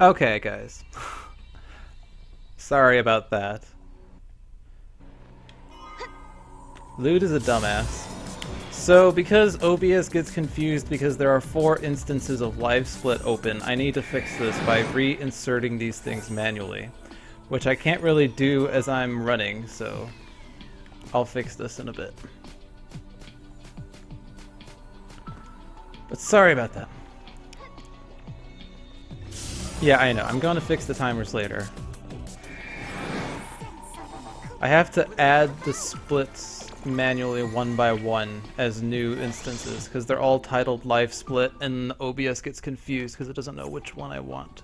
Okay, guys. Sorry about that. Lewd is a dumbass. So, because OBS gets confused because there are 4 instances of live split open, I need to fix this by reinserting these things manually. Which I can't really do as I'm running, so I'll fix this in a bit. But sorry about that. Yeah, I know. I'm going to fix the timers later. I have to add the splits manually one by one as new instances because they're all titled live split and OBS gets confused because it doesn't know which one I want.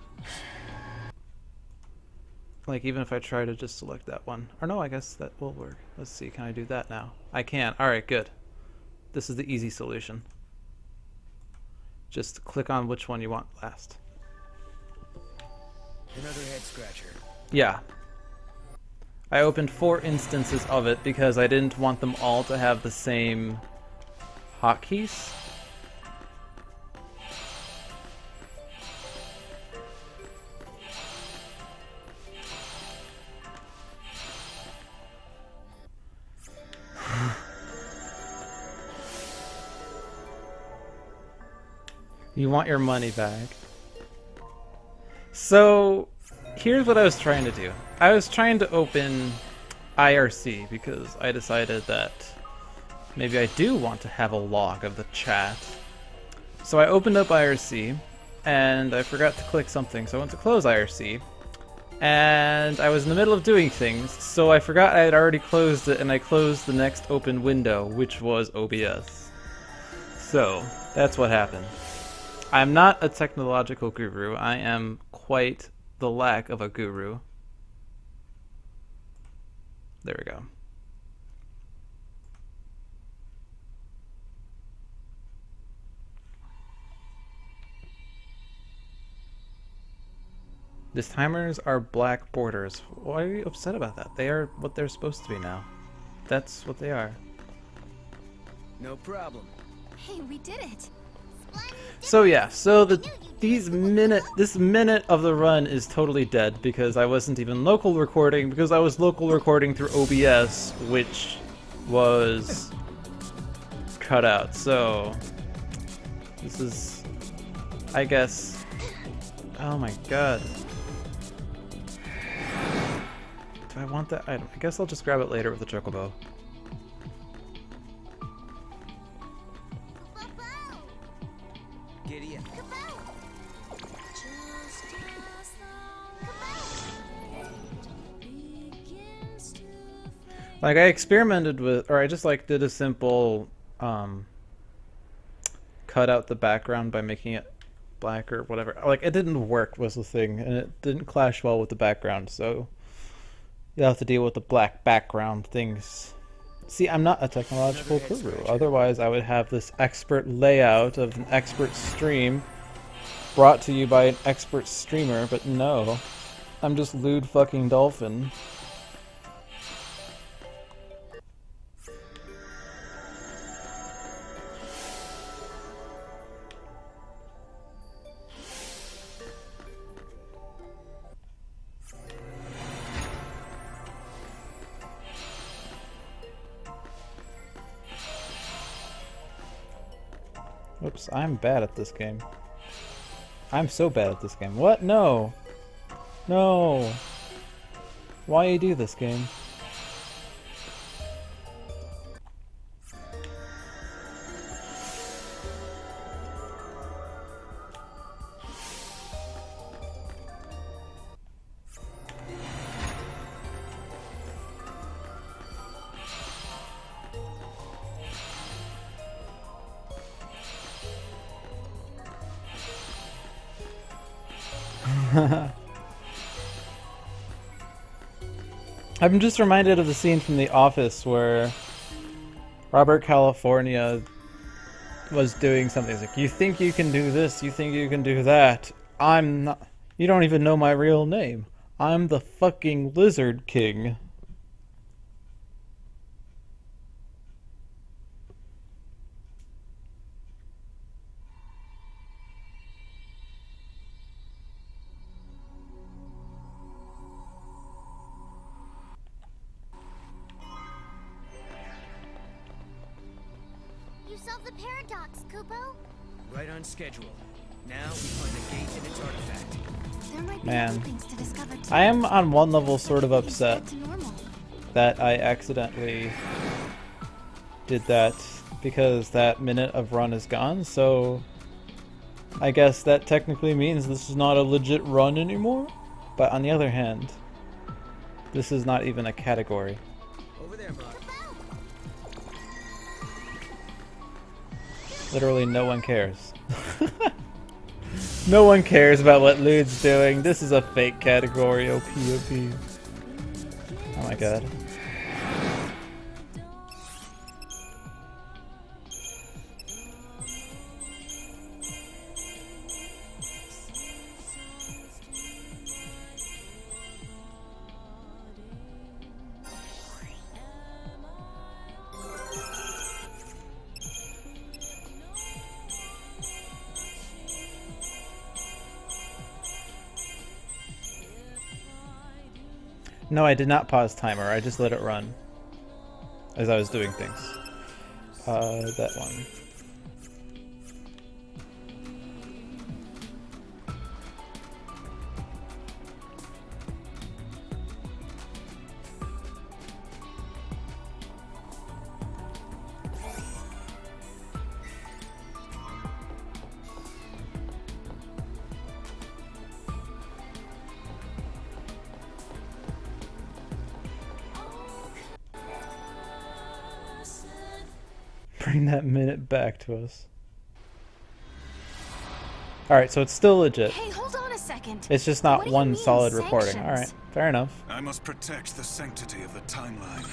Like even if I try to just select that one. Or no, I guess that will work. Let's see, can I do that now? I can. Alright, good. This is the easy solution. Just click on which one you want last. Another head scratcher. Yeah. I opened 4 instances of it because I didn't want them all to have the same hotkeys. You want your money back. So, here's what I was trying to do. I was trying to open IRC because I decided that maybe I do want to have a log of the chat. So I opened up IRC and I forgot to click something, so I went to close IRC. And I was in the middle of doing things, so I forgot I had already closed it and I closed the next open window, which was OBS. So, that's what happened. I'm not a technological guru. I am quite the lack of a guru. There we go. These timers are black borders. Why are you upset about that? They are what they're supposed to be now. That's what they are. No problem. Hey, we did it. So yeah, so this minute of the run is totally dead because I wasn't even local recording because I was local recording through OBS, which was cut out. So this is, I guess. Oh my god. Do I want that item? I guess I'll just grab it later with the chocobo. Giddy up. Like I experimented with, or I just like did a simple cut out the background by making it black or whatever. Like it didn't work was the thing, and it didn't clash well with the background, so you have to deal with the black background things. See, I'm not a technological guru. Otherwise, I would have this expert layout of an expert stream brought to you by an expert streamer, but no. I'm just lewd fucking dolphin. Oops, I'm bad at this game. I'm so bad at this game. What? No! No! Why you do this game? I'm just reminded of the scene from The Office where Robert California was doing something. He's like, you think you can do this, you think you can do that. I'm not. You don't even know my real name. I'm the fucking Lizard King. solve the paradox, Kupo? Right on schedule. Now we find the gate and its artifact. There might be Man. other things to discover too. I am on one level sort of Everything's upset back to normal. that I accidentally did that because that minute of run is gone, so I guess that technically means this is not a legit run anymore. But on the other hand, this is not even a category. Over there, Mark. Literally no one cares. No one cares about what Lude's doing. This is a fake category. OP, OP. Oh my god. No, I did not pause timer. I just let it run as I was doing things. That one. Bring that minute back to us. Alright, so it's still legit. Hey, hold on a second. It's just What not do you one mean, solid recording. sanctions? Alright, fair enough. I must protect the sanctity of the timeline.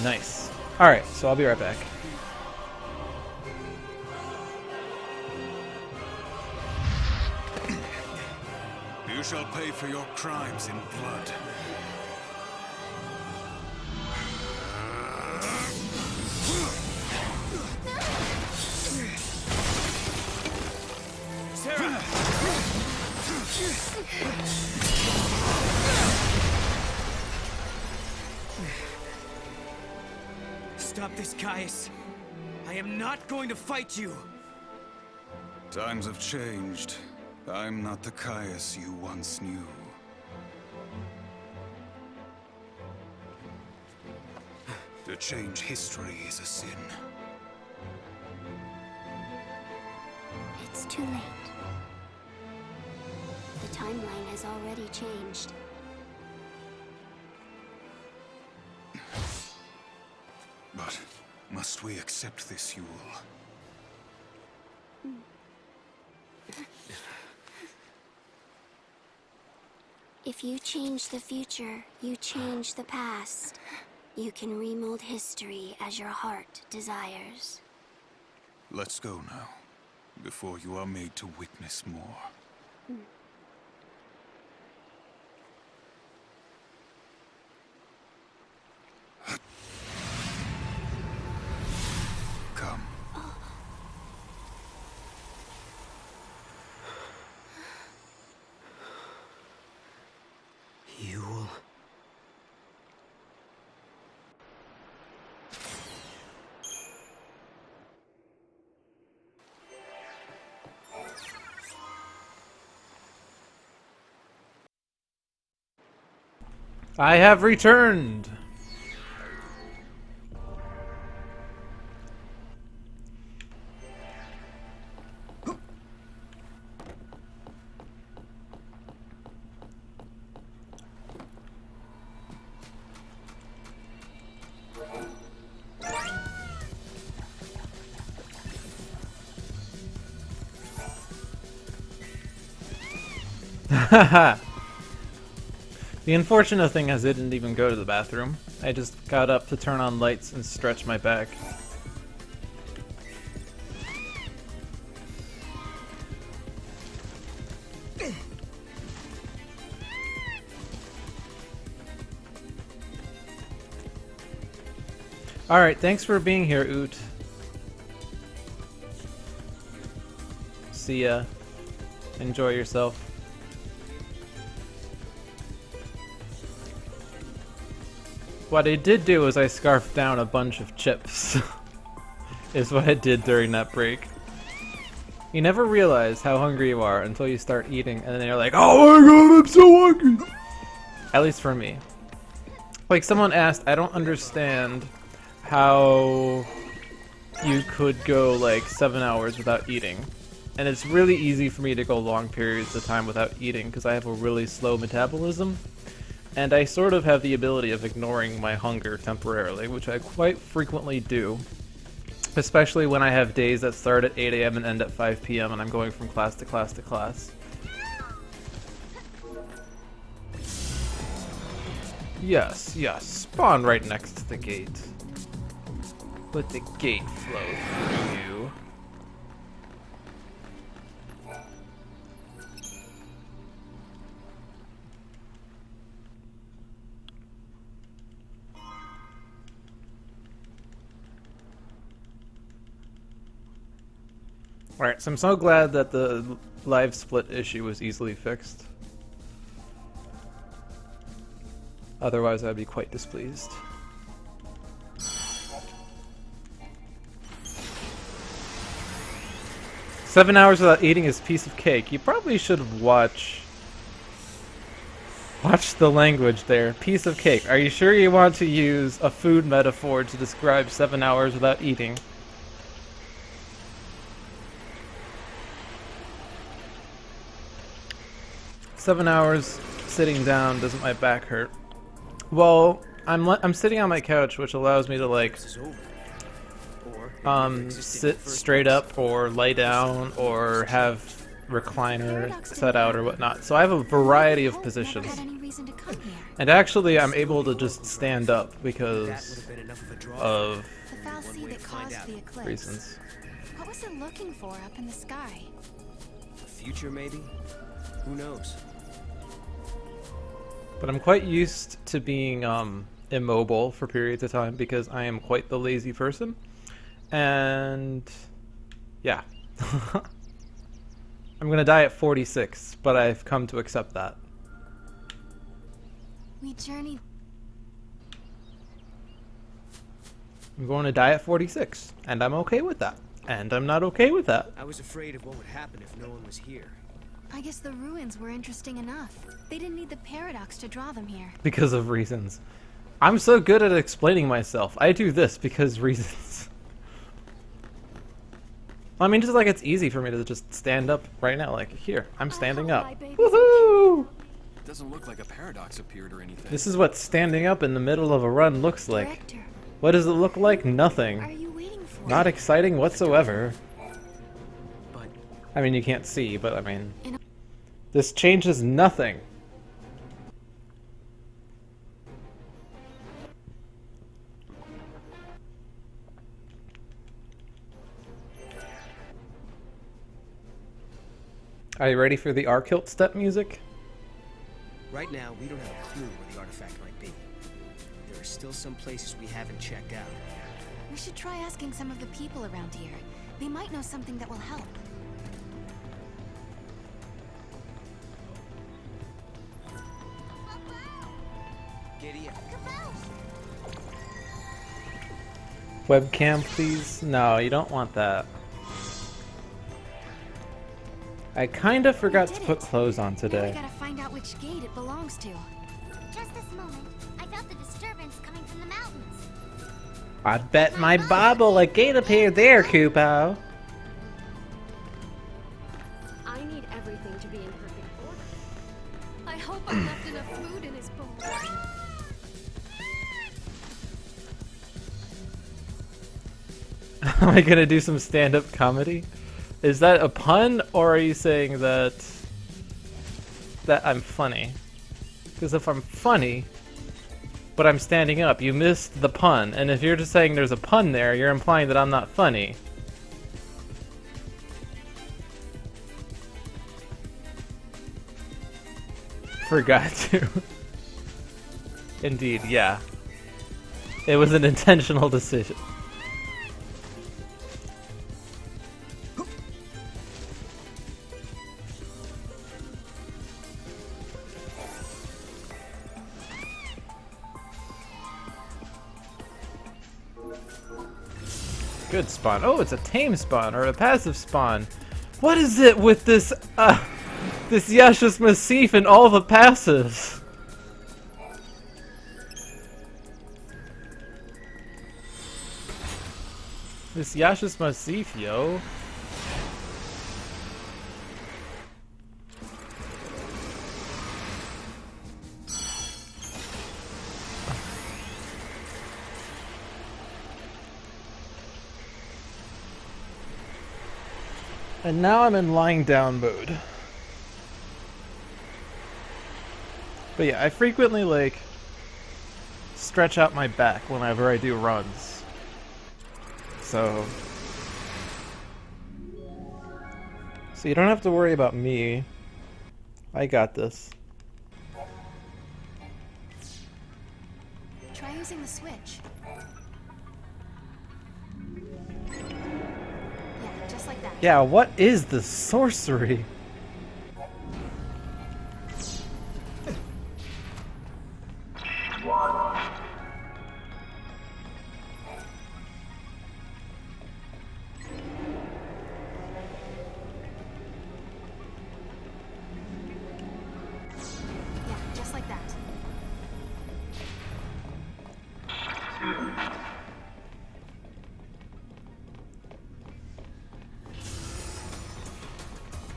Nice. Alright, so I'll be right back. You shall pay for your crimes in blood. Sarah! Stop this, Caius. I am not going to fight you. Times have changed. I'm not the Caius you once knew. To change history is a sin. It's too late. The timeline has already changed. But must we accept this, Yule? If you change the future, you change the past. You can remold history as your heart desires. Let's go now, before you are made to witness more. Come. Yule. I have returned! The unfortunate thing is I didn't even go to the bathroom. I just got up to turn on lights and stretch my back. Alright, thanks for being here, Oot. See ya. Enjoy yourself. What I did do is I scarfed down a bunch of chips. Is what I did during that break. You never realize how hungry you are until you start eating, and then you're like, oh my god, I'm so hungry! At least for me. Like someone asked, I don't understand how you could go like 7 hours without eating. And it's really easy for me to go long periods of time without eating because I have a really slow metabolism. And I sort of have the ability of ignoring my hunger temporarily, which I quite frequently do. Especially when I have days that start at 8 AM and end at 5 PM and I'm going from class to class to class. Yes, yes, spawn right next to the gate. Let the gate flow through you. Alright, so I'm so glad that the live split issue was easily fixed. Otherwise I'd be quite displeased. "7 hours without eating is a piece of cake." You probably should watch the language there. Piece of cake. Are you sure you want to use a food metaphor to describe 7 hours without eating? "7 hours sitting down, doesn't my back hurt?" Well, I'm sitting on my couch, which allows me to like sit straight up or lay down or have recliner set out or whatnot. So I have a variety of positions. And actually I'm able to just stand up because of reasons. What was it looking for up in the sky? The future, maybe? Who knows? But I'm quite used to being immobile for periods of time because I am quite the lazy person. And yeah. I'm gonna die at 46, but I've come to accept that. We journeyed. I'm going to die at 46, and I'm okay with that. And I'm not okay with that. I was afraid of what would happen if no one was here. I guess the ruins were interesting enough. They didn't need the paradox to draw them here. Because of reasons. I'm so good at explaining myself. I do this because reasons. I mean, just like it's easy for me to just stand up right now. Like, here, I'm standing up. Woohoo! It doesn't look like a paradox appeared or anything. This is what standing up in the middle of a run looks like. Director, What does it look like? are Nothing. you waiting for? Not exciting whatsoever. But I mean, you can't see, but I mean... This changes nothing. Are you ready for the Arkilt step music? right now, we don't have a clue where the artifact might be. There are still some places we haven't checked out. We should try asking some of the people around here. They might know something that will help. Giddy up. Webcam, please? No, you don't want that. I kinda forgot to put clothes on Now we today. gotta find out which gate it belongs to. Just this moment, I felt the disturbance coming from the mountains. I bet my bobble a gate appeared there, Kupo. I need everything to be in perfect order. I hope I left enough food in his bowl. Am I gonna do some stand-up comedy? Is that a pun, or are you saying that I'm funny? Because if I'm funny, but I'm standing up, you missed the pun. And if you're just saying there's a pun there, you're implying that I'm not funny. Forgot to. Indeed, yeah. It was an intentional decision. Good spawn. Oh, it's a tame spawn or a passive spawn. What is it with this this Yashus Massif and all the passives? This Yashus Massif, yo. And now I'm in lying down mode. But yeah, I frequently like stretch out my back whenever I do runs. So you don't have to worry about me. I got this. Try using the switch. Yeah, just like that. Yeah, what is this sorcery? Yeah, just like that.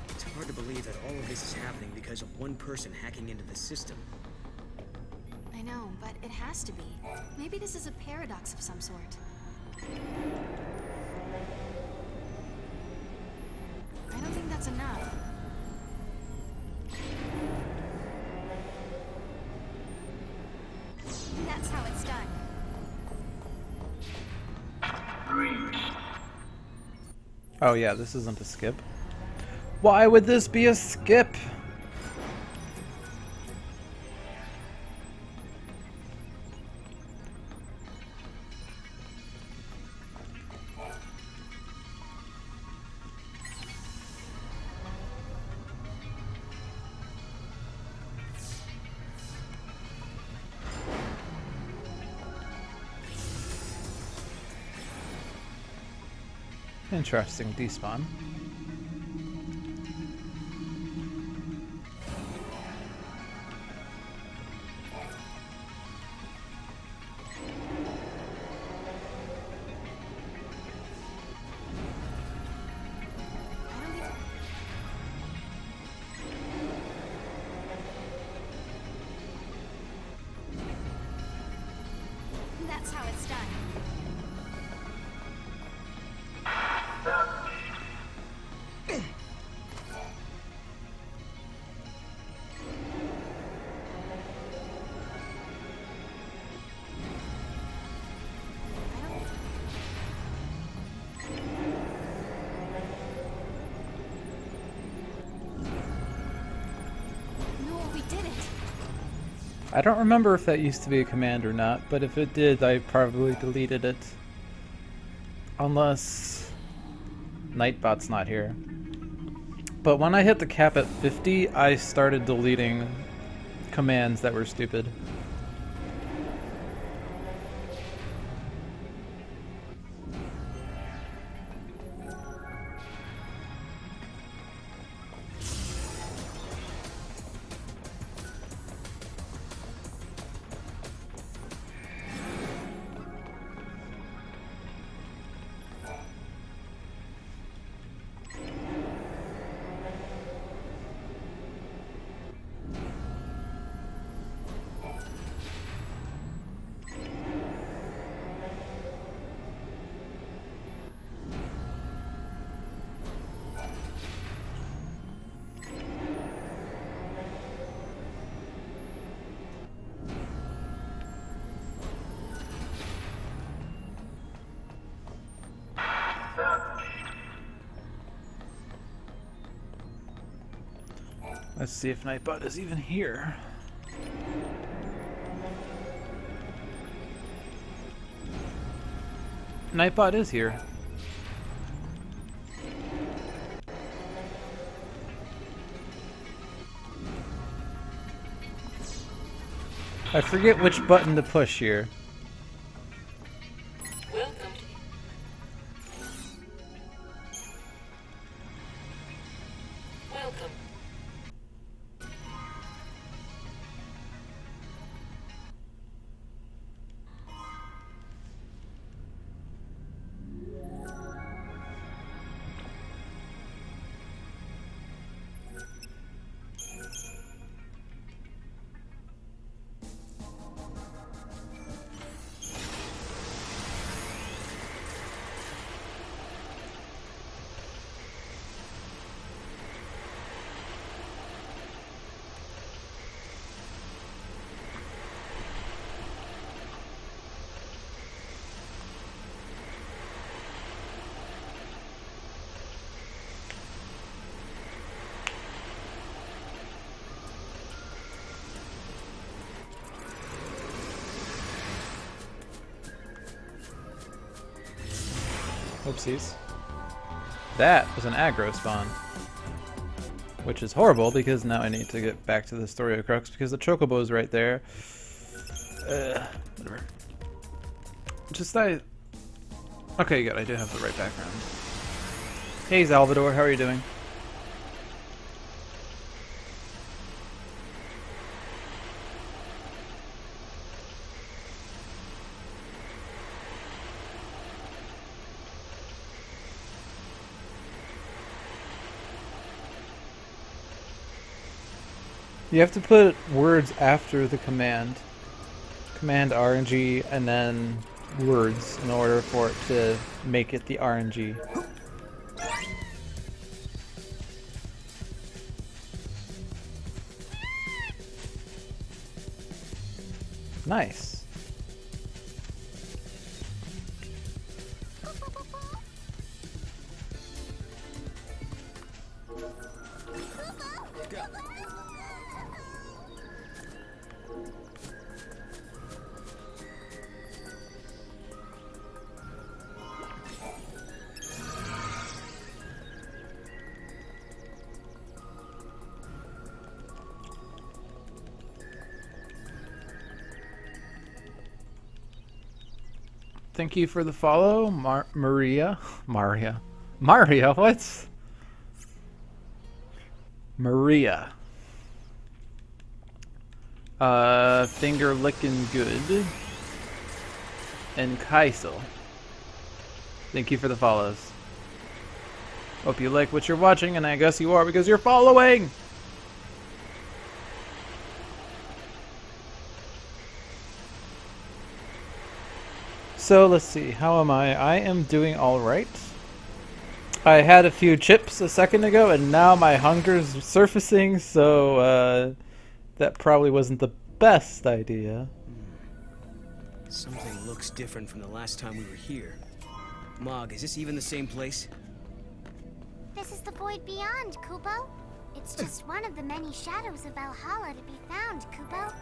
It's hard to believe that all of this is happening because of one person hacking into the system. I know, but it has to be. Maybe this is a paradox of some sort. I don't think that's enough. That's how it's done. Oh yeah, this isn't a skip. Why would this be a skip? Interesting despawn. That's how it's done. No, we did it. I don't remember if that used to be a command or not, but if it did, I probably deleted it. Unless Nightbot's not here. But when I hit the cap at 50, I started deleting commands that were stupid. Let's see if Nightbot is even here. Nightbot is here. I forget which button to push here. Oopsies. That was an aggro spawn. Which is horrible because now I need to get back to the story of Crux because the chocobo is right there. Whatever. Okay, good. I do have the right background. Hey, Salvador. How are you doing? You have to put words after the command. Command RNG and then words in order for it to make it the RNG. Nice. Thank you for the follow, Maria, what? Maria. Finger licking good. And Kaisel. Thank you for the follows. Hope you like what you're watching, and I guess you are because you're following! So let's see, how am I? I am doing alright. I had a few chips a second ago and now my hunger's surfacing, so that probably wasn't the best idea. Something looks different from the last time we were here. Mog, is this even the same place? This is the void beyond, Kubo. It's just one of the many shadows of Valhalla to be found, Kubo.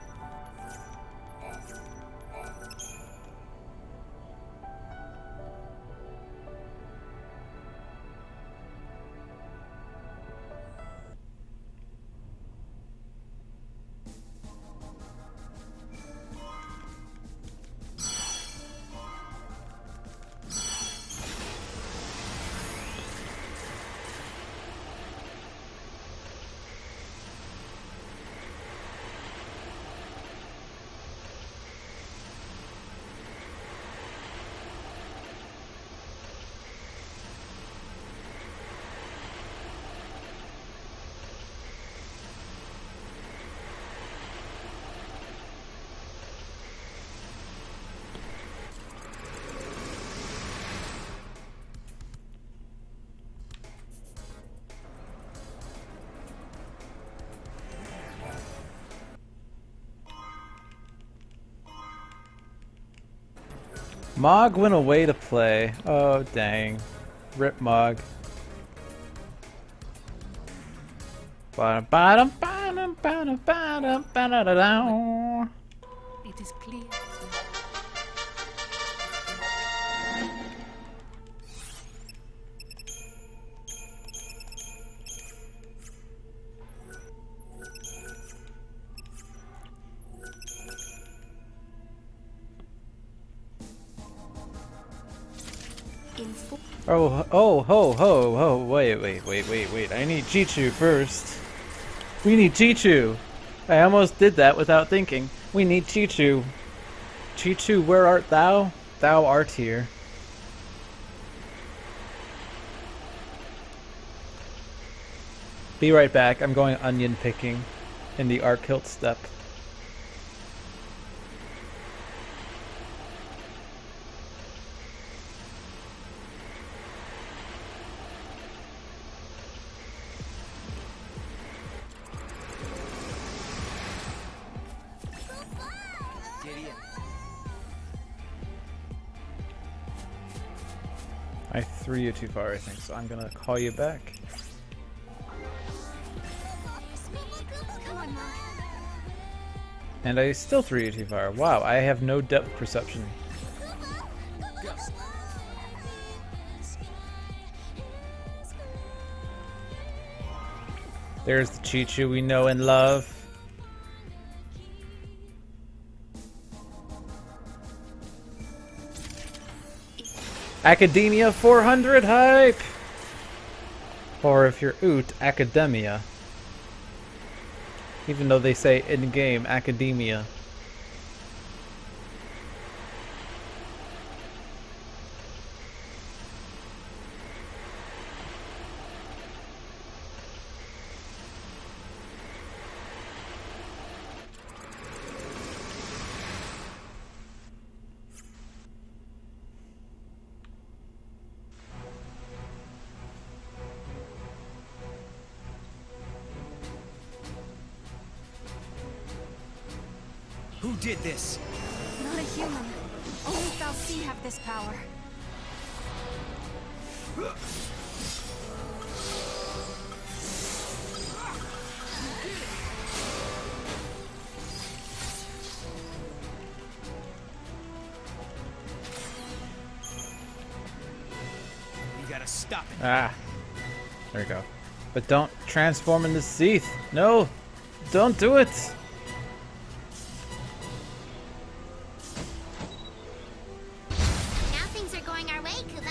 Mog went away to play. Oh, dang. Rip Mog. Bottom, bottom, bottom. Ba-da-ba-da-ba-da-da-dow. It is clear. Oh, ho, ho, wait. I need Chichu first. We need Chichu. I almost did that without thinking. We need Chichu. Chichu, where art thou? Thou art here. Be right back. I'm going onion picking in the Arkhilt steppe. I threw you too far, I think, so I'm gonna call you back. And I still threw you too far. Wow, I have no depth perception. There's the Chichu we know and love. Academia 400 hype! Or if you're Oot, Academia. Even though they say in-game Academia. Who did this? Not a human. Only Fal'Cie have this power. You gotta stop it. Ah. There we go. But don't transform into Seath. No! Don't do it! Now things are going our way, Kubo.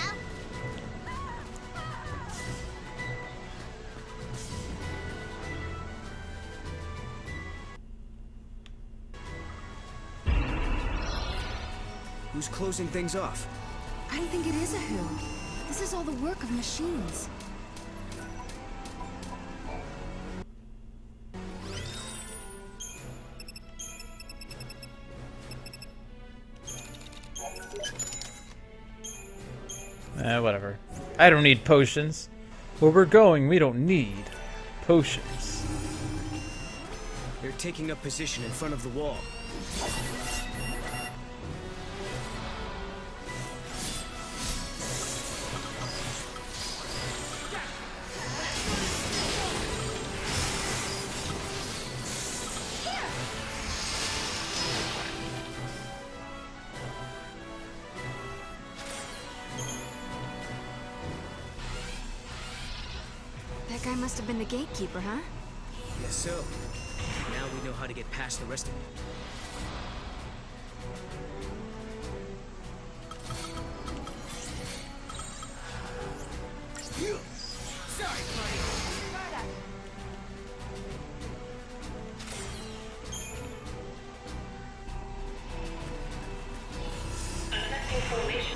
Who's closing things off? I don't think it is a who. This is all the work of machines. Whatever. I don't need potions. Where we're going, we don't need potions. They're taking up position in front of the wall. That guy must have been the gatekeeper, huh? Guess so. Now we know how to get past the rest of them.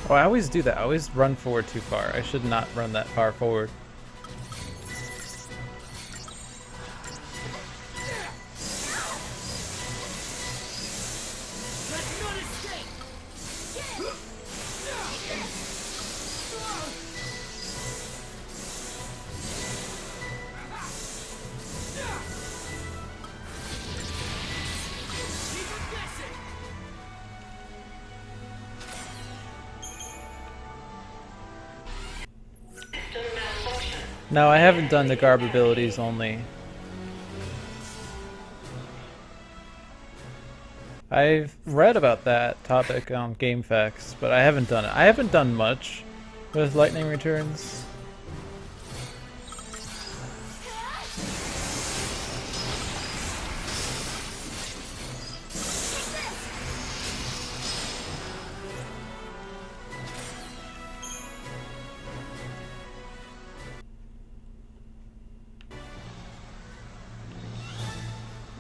Oh, I always do that. I always run forward too far. I should not run that far forward. No, I haven't done the garb abilities only. I've read about that topic on GameFAQs, but I haven't done it. I haven't done much with lightning returns.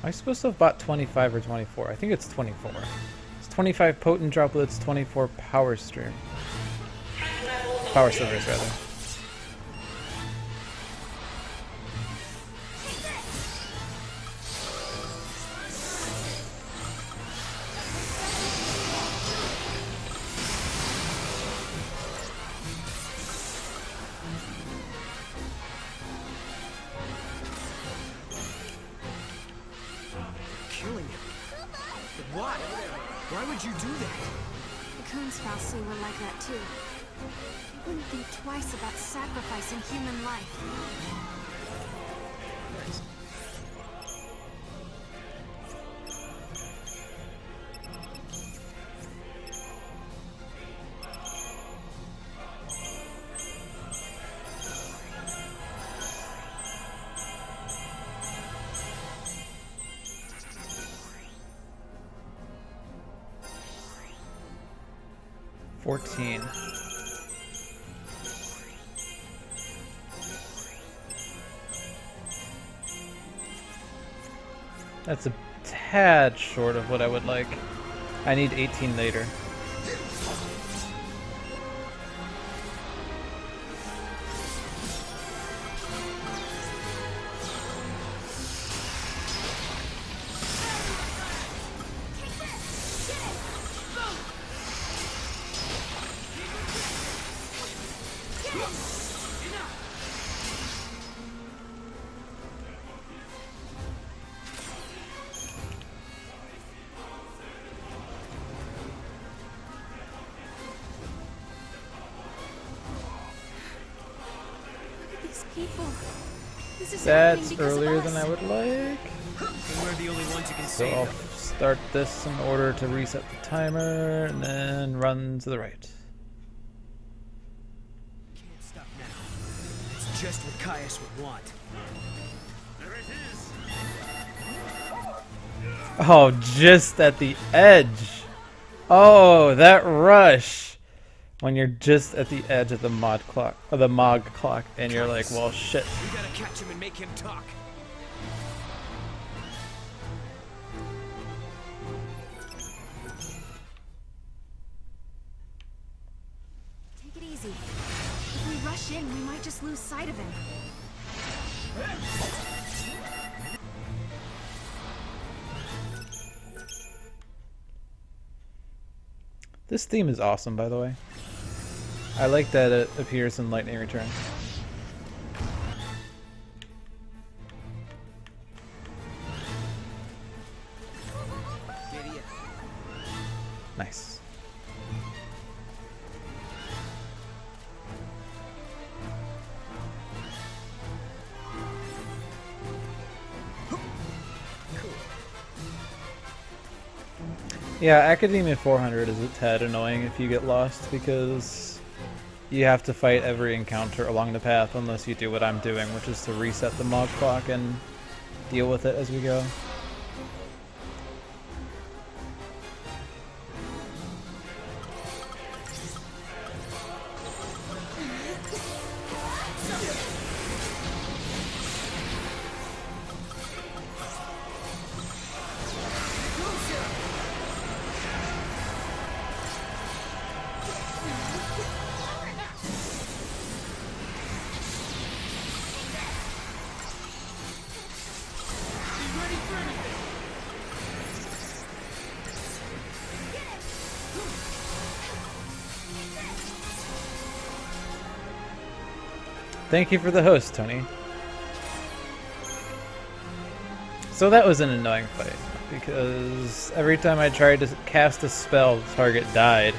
Am I supposed to have bought 25 or 24? I think it's 24. It's 25 potent droplets, 24 power stream. Power slivers, rather. Killing him. But why? Why would you do that? The Coons Falsely were like that too. They wouldn't think twice about sacrificing human life. $14. That's a tad short of what I would like. I need 18 later. These people. This is That's happening because of earlier us. than I would like. And we're the only ones who can So save I'll them. start this in order to reset the timer and then run to the right. Can't stop now. It's just what Caius would want. Oh, just at the edge. Oh, that rush. When you're just at the edge of the mod clock, or the Mog clock, and you're like, well, shit. We gotta catch him and make him talk. Take it easy. If we rush in, we might just lose sight of him. This theme is awesome, by the way. I like that it appears in Lightning Return. Idiot. Nice. Yeah, Academia 400 is a tad annoying if you get lost because you have to fight every encounter along the path unless you do what I'm doing, which is to reset the Mog clock and deal with it as we go. Thank you for the host, Tony. So that was an annoying fight, because every time I tried to cast a spell, the target died.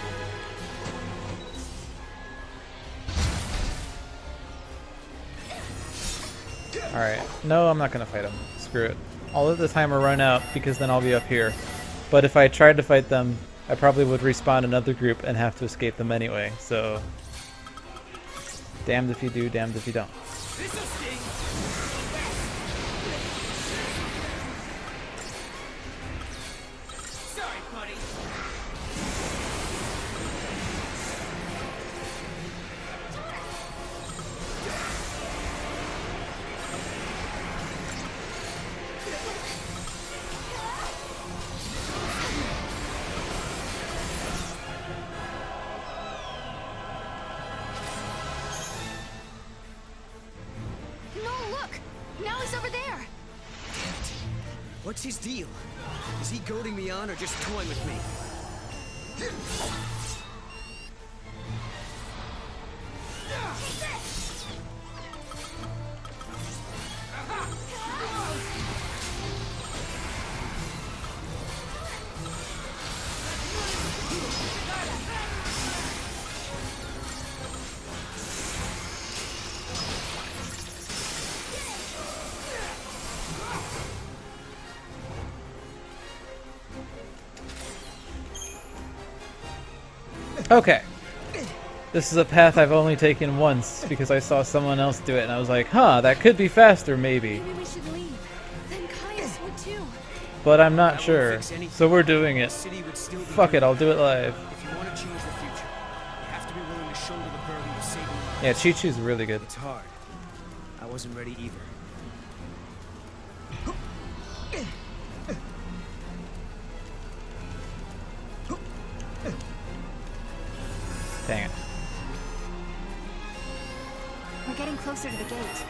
Alright, no, I'm not gonna fight him. Screw it. I'll let the timer run out, because then I'll be up here. But if I tried to fight them, I probably would respawn another group and have to escape them anyway, so... damned if you do, damned if you don't. What's his deal? Is he goading me on or just toying with me? Okay. This is a path I've only taken once because I saw someone else do it and I was like, huh, that could be faster maybe. Maybe we should leave. Then Caius would too. But I'm not sure. So we're doing it. The city would still be Fuck it, good. I'll do it live. If you want to change the future, you have to be willing to shoulder the burden of saving lives. Yeah, Chi-Chu's really good. It's hard. I wasn't ready either. Dang it. We're getting closer to the gate.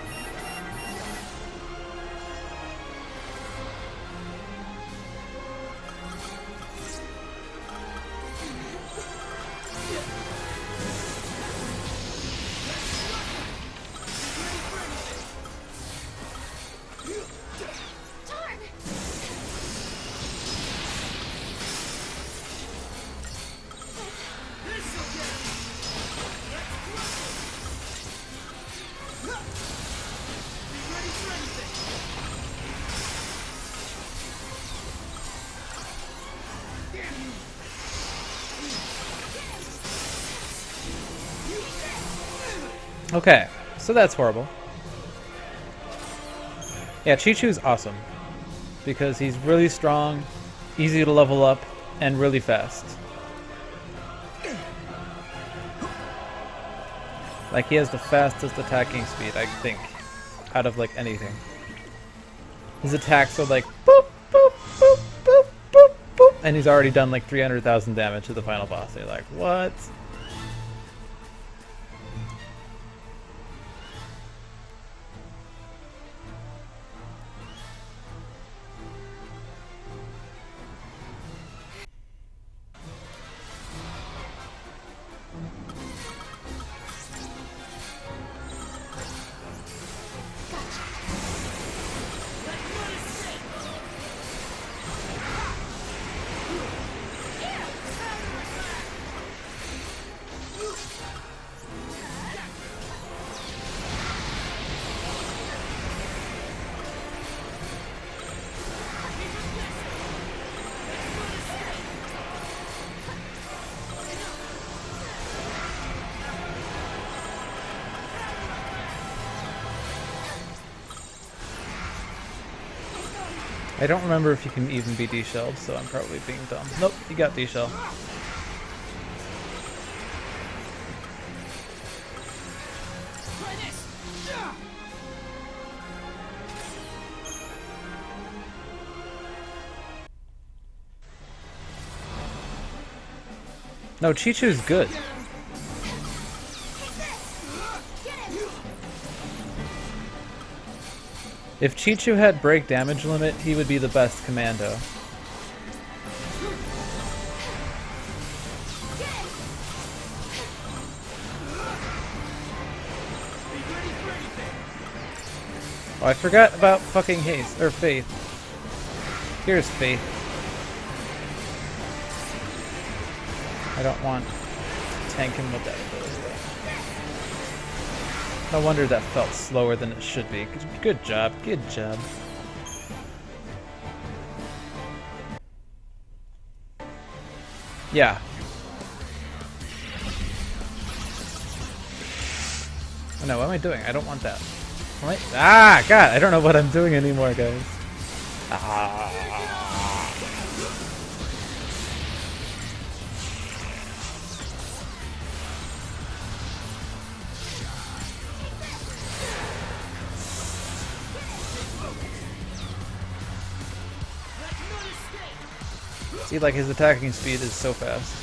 Okay, so that's horrible. Yeah, Chi-Chu's awesome. Because he's really strong, easy to level up, and really fast. Like, he has the fastest attacking speed, I think, out of, like, anything. His attacks are like, boop, boop, boop, boop, boop, boop, and he's already done, like, 300,000 damage to the final boss. You're like, what? I don't remember if you can even be D-shelled, so I'm probably being dumb. Nope, you got D-shell. No, Chi-Chu's good. If Chi-Chu had break damage limit, he would be the best commando. Oh, I forgot about fucking haste, or faith. Here's faith. I don't want to tank him with that ability. No wonder that felt slower than it should be. Good job, good job. Yeah. Oh no, what am I doing? I don't want that. Ah, God, I don't know what I'm doing anymore, guys. Ah. See, like, his attacking speed is so fast.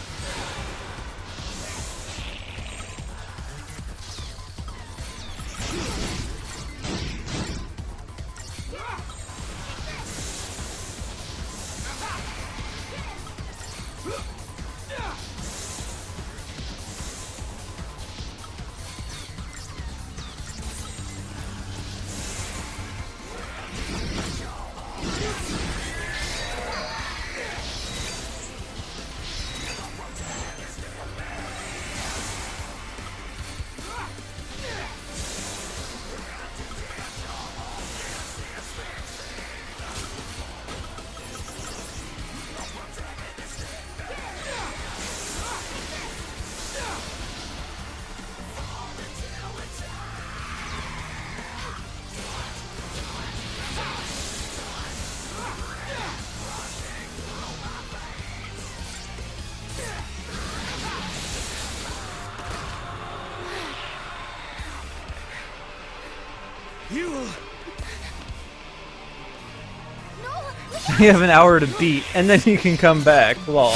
You have an hour to beat, and then you can come back. Lol.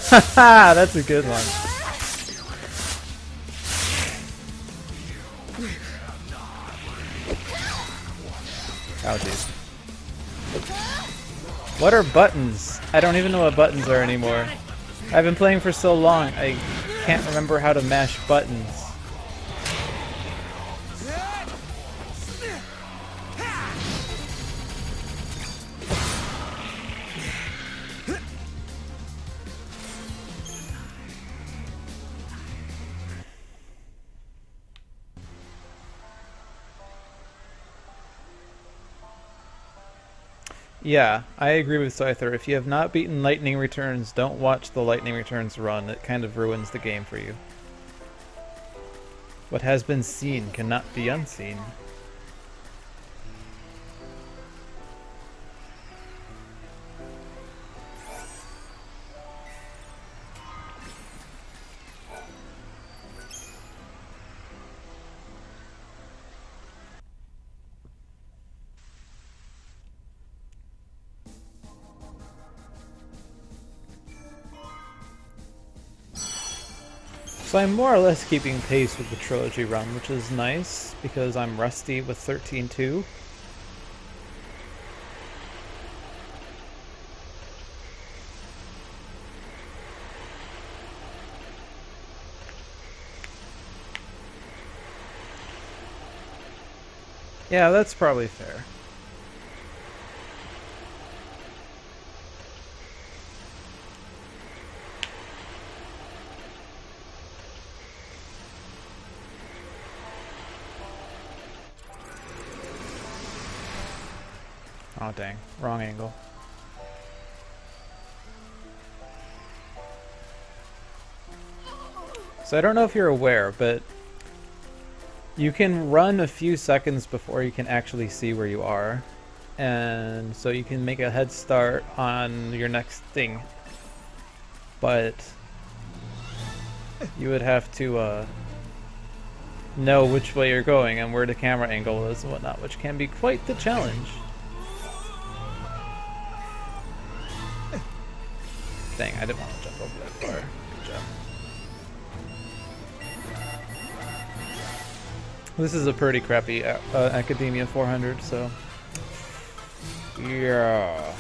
Haha, that's a good one. Oh, dude. What are buttons? I don't even know what buttons are anymore. I've been playing for so long, I can't remember how to mash buttons. Yeah, I agree with Scyther. If you have not beaten Lightning Returns, don't watch the Lightning Returns run. It kind of ruins the game for you. What has been seen cannot be unseen. So I'm more or less keeping pace with the Trilogy run, which is nice, because I'm rusty with 13.2. Yeah, that's probably fair. Oh dang, wrong angle. So I don't know if you're aware, but you can run a few seconds before you can actually see where you are. And so you can make a head start on your next thing. But you would have to know which way you're going and where the camera angle is and whatnot, which can be quite the challenge. Dang, I didn't want to jump over that far. Good job. This is a pretty crappy Academia 400, so... yeah.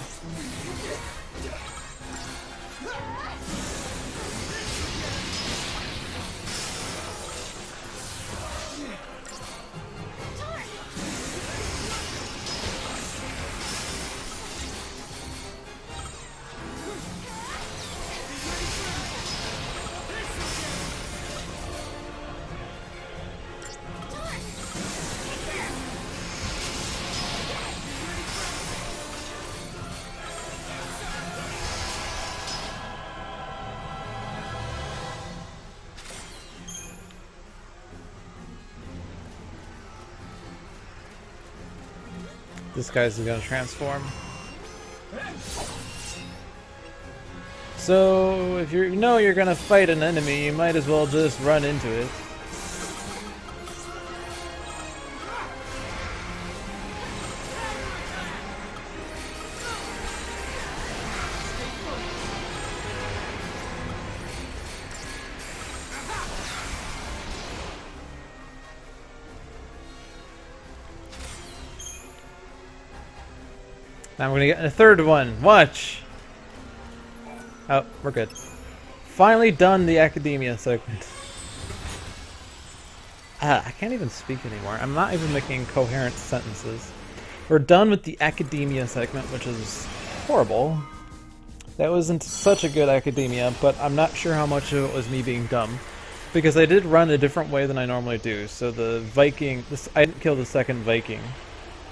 This guy's gonna transform. So, if you know you're gonna fight an enemy, you might as well just run into it. Now I'm gonna get a third one. Watch! Oh, we're good. Finally done the academia segment. I can't even speak anymore. I'm not even making coherent sentences. We're done with the academia segment, which is horrible. That wasn't such a good academia, but I'm not sure how much of it was me being dumb. Because I did run a different way than I normally do. So the Viking... I didn't kill the second Viking.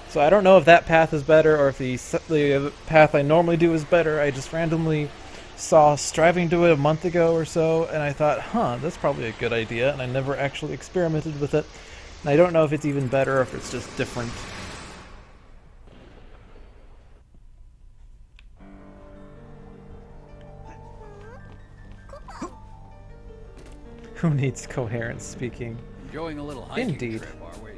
So I don't know if that path is better or if the path I normally do is better. I just randomly saw Striving to it a month ago or so, and I thought, huh, that's probably a good idea, and I never actually experimented with it. And I don't know if it's even better or if it's just different. Who needs coherent speaking? Going a little hiking Indeed. trip, are we?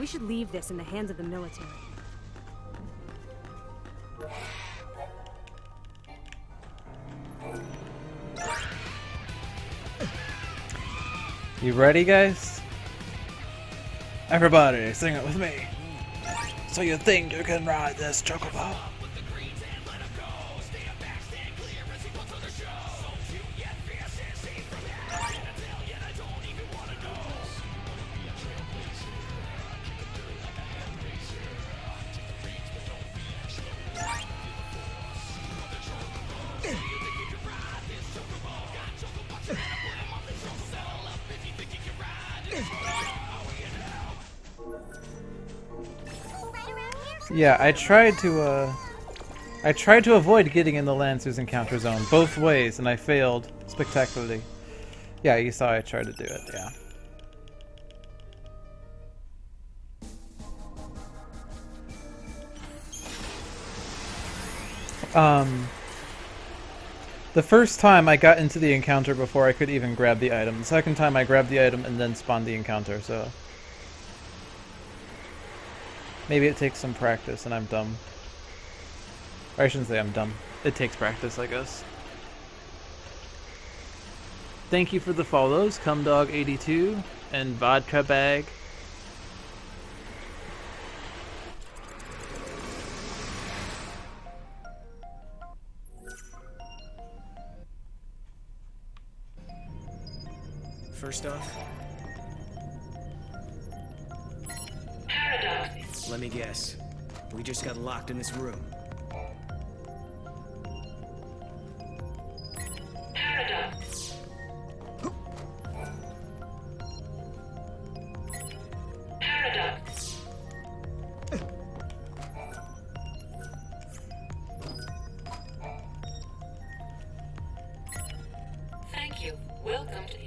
We should leave this in the hands of the military. You ready, guys? Everybody, sing it with me. So you think you can ride this chocobo? Yeah, I tried to avoid getting in the Lancers encounter zone both ways, and I failed spectacularly. Yeah, you saw I tried to do it, yeah. The first time I got into the encounter before I could even grab the item. The second time I grabbed the item and then spawned the encounter, so... Maybe it takes some practice and I'm dumb. Or I shouldn't say I'm dumb. It takes practice, I guess. Thank you for the follows, Cumdog82 and Vodka Bag. First off, let me guess. We just got locked in this room. Thank you. Welcome to...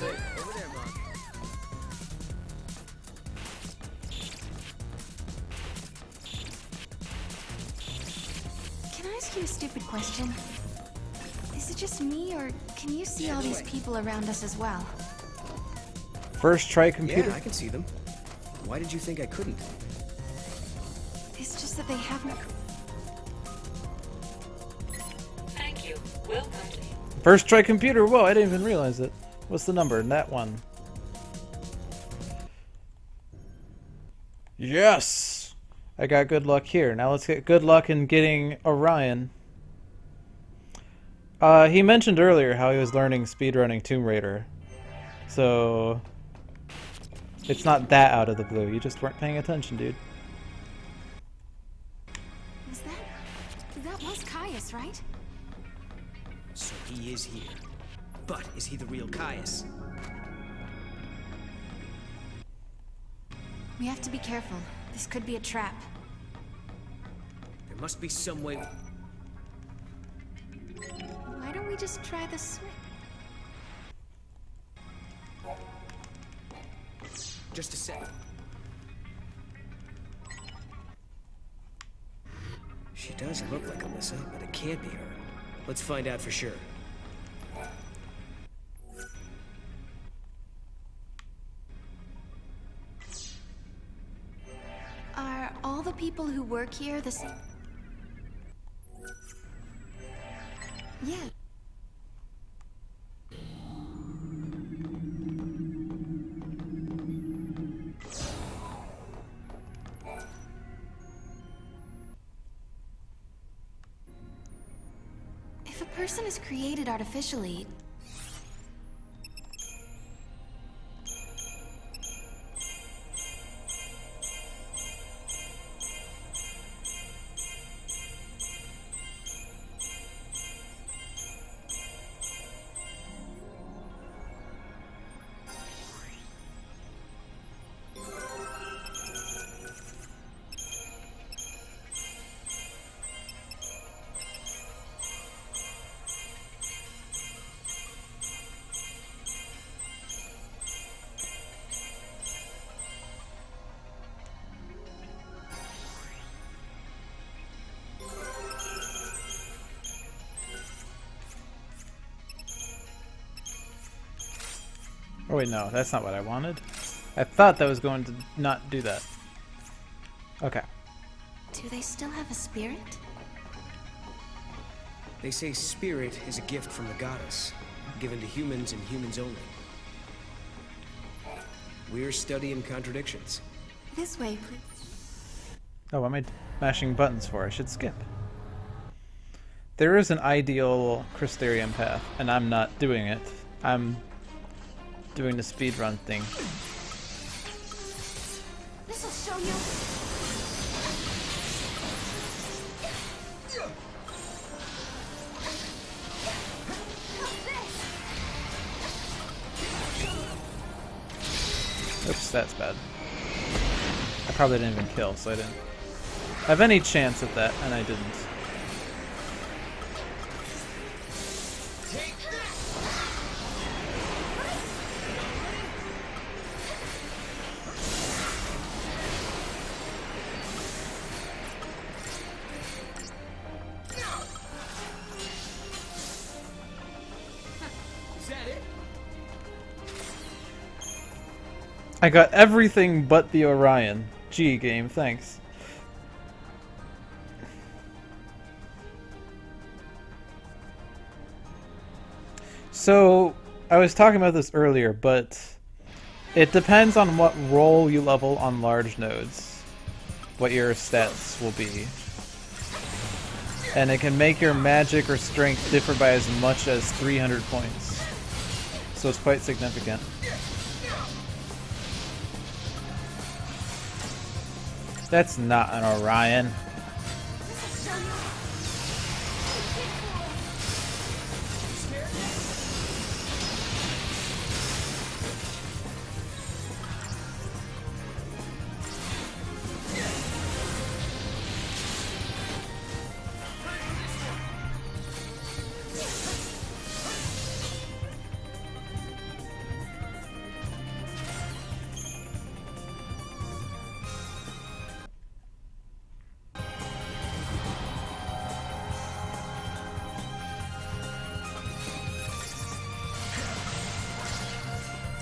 Over there, Mom. Can I ask you a stupid question? Is it just me, or can you see all these people around us as well? First try computer. Yeah, I can see them. Why did you think I couldn't? It's just that they haven't... Thank you. Welcome to... First try computer. Whoa, I didn't even realize it. What's the number? That one. Yes! I got good luck here. Now let's get good luck in getting Orion. He mentioned earlier how he was learning speedrunning Tomb Raider. So... it's not that out of the blue. You just weren't paying attention, dude. That was Caius, right? So he is here. But is he the real Caius? We have to be careful. This could be a trap. There must be some way. Why don't we just try the switch? Just a sec. She does look like Alyssa, but it can't be her. Let's find out for sure. Are all the people who work here the same? Yeah. If a person is created artificially, Oh wait, no, that's not what I wanted. I thought that was going to not do that. Okay. do they still have a spirit? They say spirit is a gift from the goddess, given to humans and humans only. We're studying contradictions. This way, please. Oh, what am I mashing buttons for? I should skip. There is an ideal Crystarium path, and I'm not doing it. I'm doing the speedrun thing. This'll show you. Oops, that's bad. I probably didn't even kill, so I didn't have any chance at that, and I didn't. I got everything but the Orion. Gee, game, thanks. So, I was talking about this earlier, but it depends on what role you level on large nodes, what your stats will be. And it can make your magic or strength differ by as much as 300 points. So it's quite significant. That's not an Orion.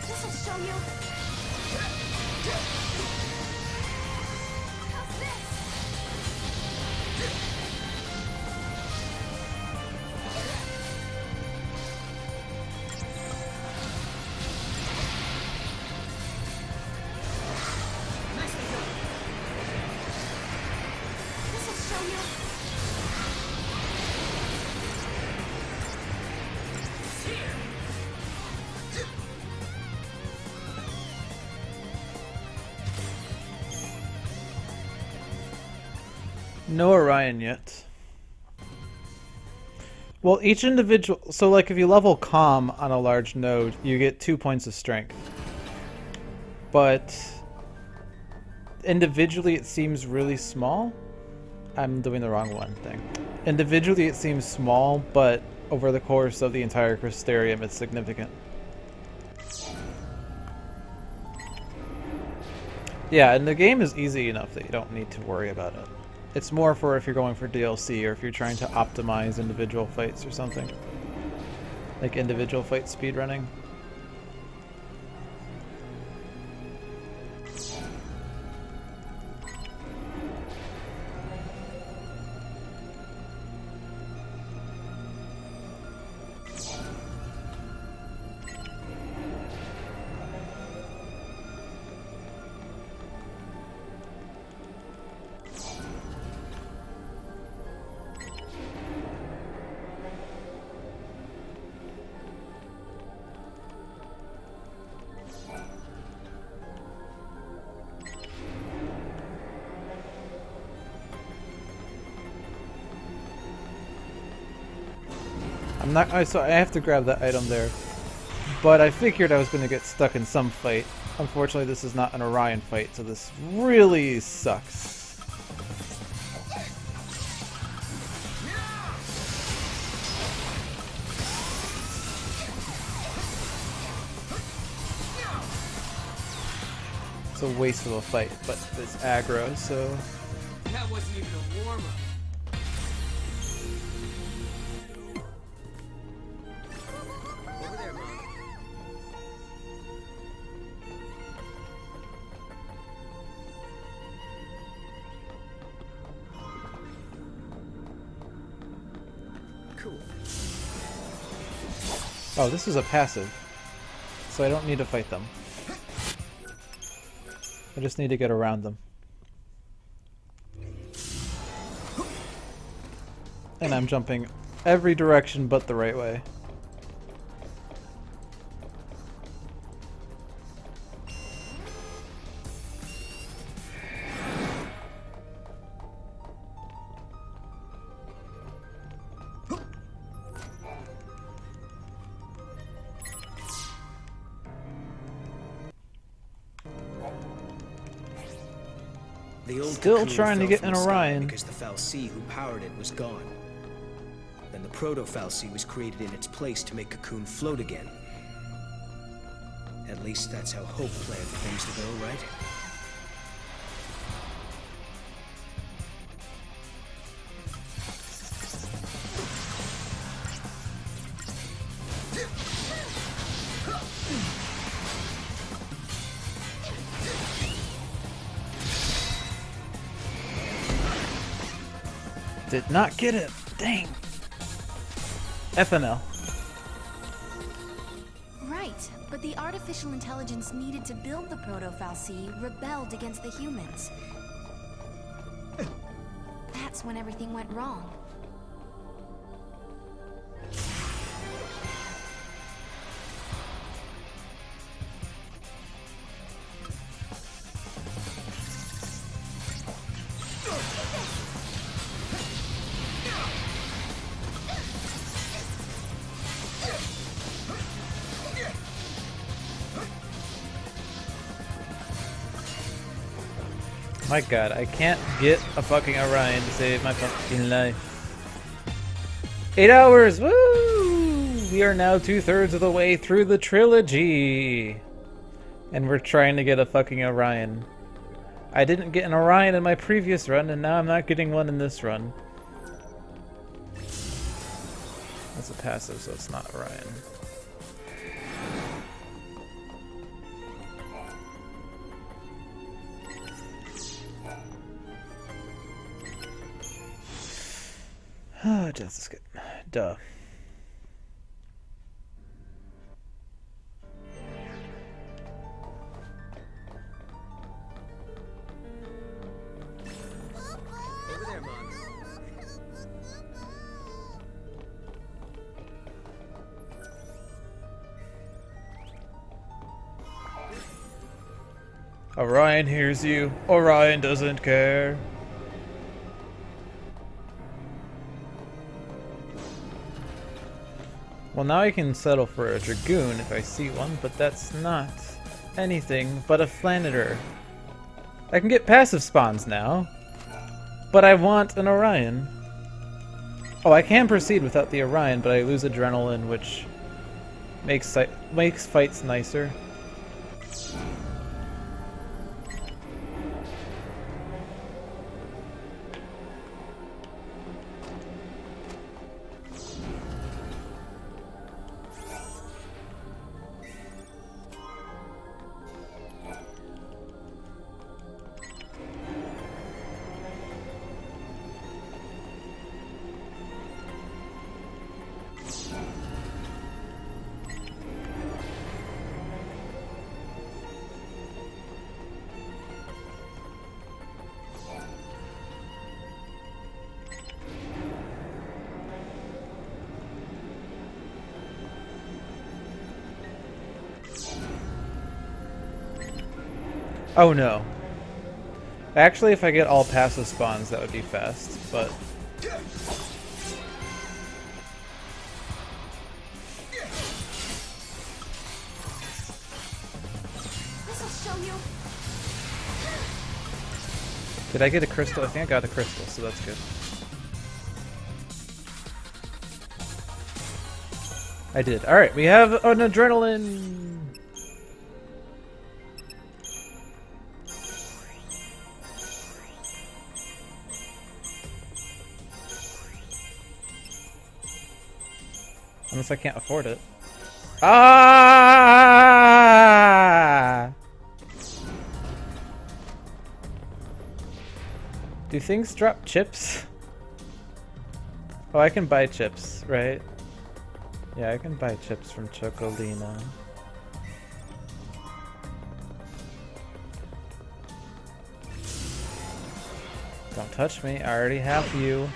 This'll show you. How's this? This'll show you. No Orion yet. Well, each individual... So, like, if you level Calm on a large node, you get 2 points of strength. But individually it seems really small. I'm doing the wrong one thing. Individually it seems small, but over the course of the entire crystarium it's significant. Yeah, and the game is easy enough that you don't need to worry about it. It's more for if you're going for DLC or if you're trying to optimize individual fights or something. Like individual fight speedrunning. I'm not. So I have to grab that item there, but I figured I was going to get stuck in some fight. Unfortunately, this is not an Orion fight, so this really sucks. It's a waste of a fight, but it's aggro, so. That wasn't even a warm-up. Over there, Mom. Cool. Oh, this is a passive, so I don't need to fight them. I just need to get around them. And I'm jumping every direction but the right way. The old Still cocoon trying to fell get from an the sky Orion. because the fal'Cie who powered it was gone. Then the proto-fal'Cie was created in its place to make Cocoon float again. At least that's how Hope planned for things to go, right? Did not get it. Dang. FNL. Right, but the artificial intelligence needed to build the proto-fal'Cie rebelled against the humans. That's when everything went wrong. My god, I can't get a fucking Orion to save my fucking life. 8 hours! Woo! We are now 2/3 of the way through the trilogy. And we're trying to get a fucking Orion. I didn't get an Orion in my previous run, and now I'm not getting one in this run. That's a passive, so it's not Orion. Oh, just as good. Duh. Over there, Mom. Orion hears you. Orion doesn't care. Well, now I can settle for a Dragoon if I see one, but that's not anything but a Flanitor. I can get passive spawns now. But I want an Orion. Oh, I can proceed without the Orion, but I lose adrenaline, which makes fights nicer. Oh no. Actually, if I get all passive spawns, that would be fast, but... This'll show you. Did I get a crystal? I think I got a crystal, so that's good. I did. Alright, we have an adrenaline! Unless I can't afford it. Ah! Do things drop chips? Oh, I can buy chips, right? Yeah, I can buy chips from Chocolina. Don't touch me, I already have you.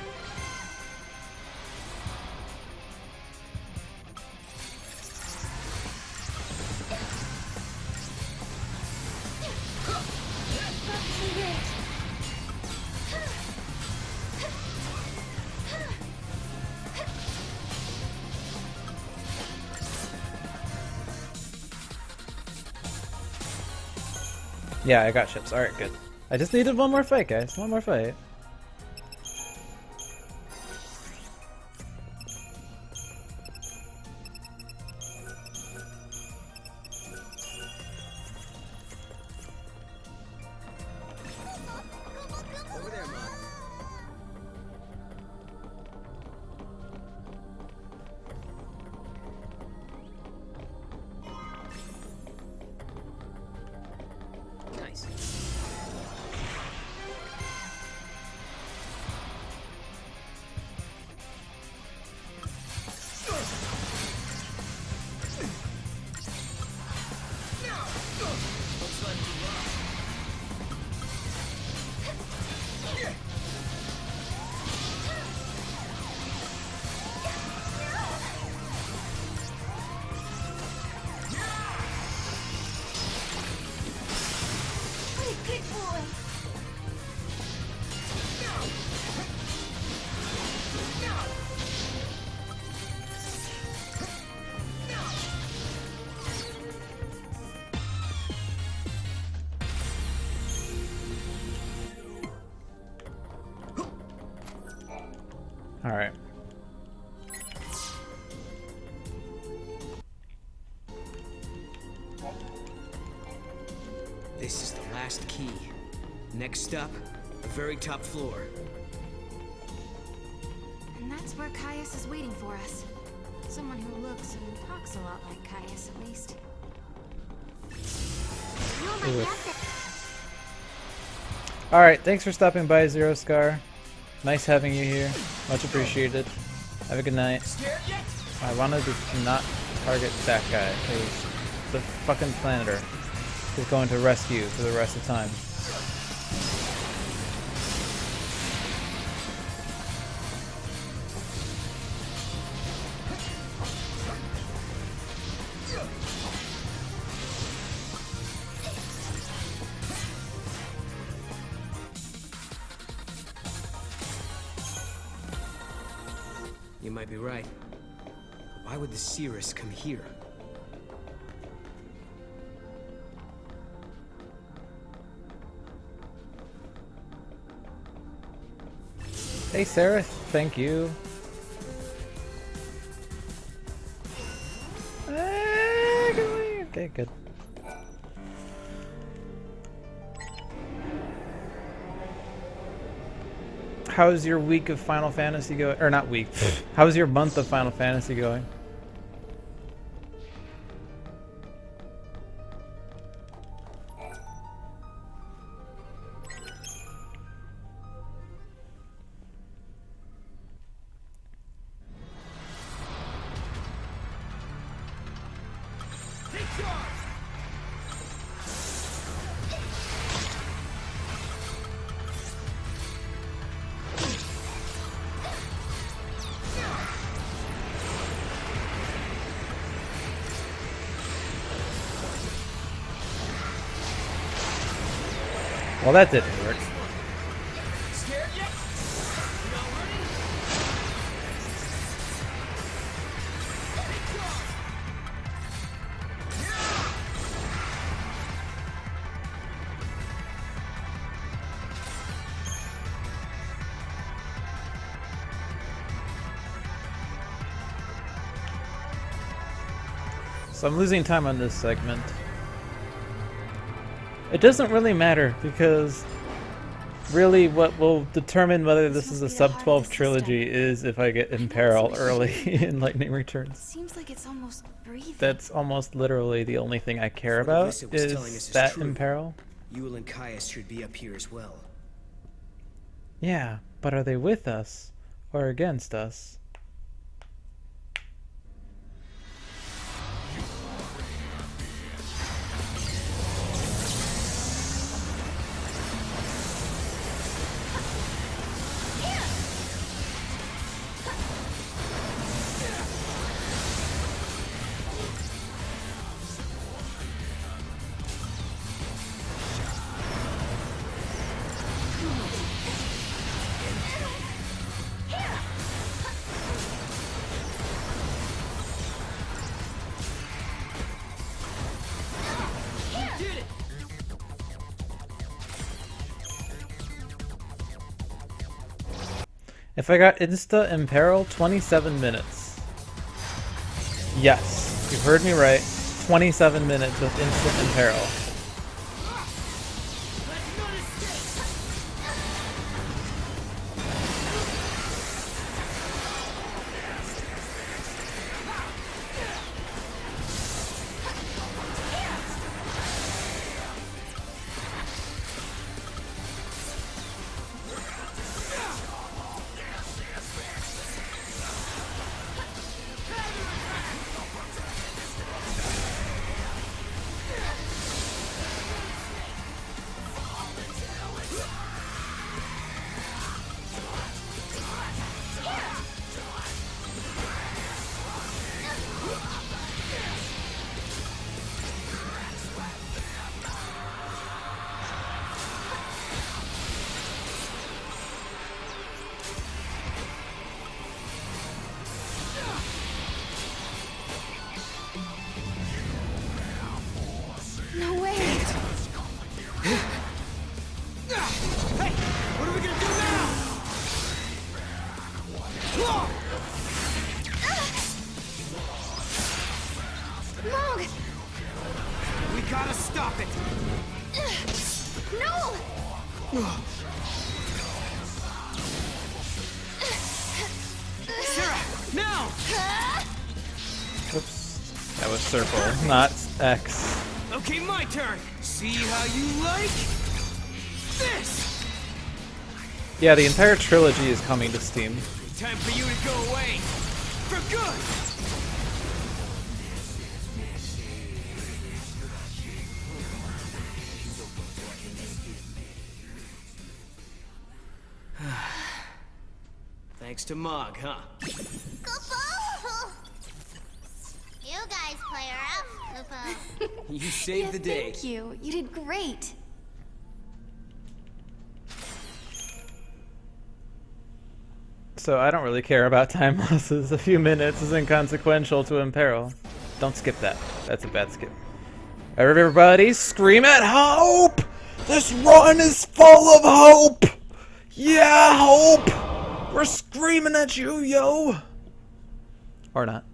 Yeah, I got chips. Alright, good. I just needed one more fight, guys. One more fight. Over there, Mom. Nice. Good boy. Alright. This is the last key. Next up, the very top floor. And that's where Caius is waiting for us. Someone who looks and talks a lot like Caius, at least. You're my method. Alright, thanks for stopping by, Zero Scar. Nice having you here. Much appreciated. Have a good night. I wanted to not target that guy, because the fucking planeter is going to rescue for the rest of time. You might be right. Why would the Cirrus come here? Hey Sarah, thank you. Okay, good. How's your week of Final Fantasy going? Or not week. How's your month of Final Fantasy going? Well, that didn't work. So I'm losing time on this segment. It doesn't really matter, because really what will determine whether this is a sub-12 trilogy is if I get Imperil early in Lightning Returns. Seems like it's almost breathing. That's almost literally the only thing I care about, is that Imperil. Yule and Caius should be up here as well. Yeah, but are they with us or against us? If I got Insta Imperil, 27 minutes. Yes, you heard me right. 27 minutes with Instant Imperil. No way! Hey! What are we gonna do now? Mog! We gotta stop it! No! Sarah, now! Oops. That was circle, not X. Okay, my turn. See how you like this. Yeah, the entire trilogy is coming to Steam. Time for you to go away for good. Thanks to Mog, huh? You guys play her up, Lupo. You saved the day. Thank you. You did great. So I don't really care about time losses. A few minutes is inconsequential to Imperil. Don't skip that. That's a bad skip. Everybody scream at hope! This run is full of hope! Yeah, hope! We're screaming at you, yo! Or not.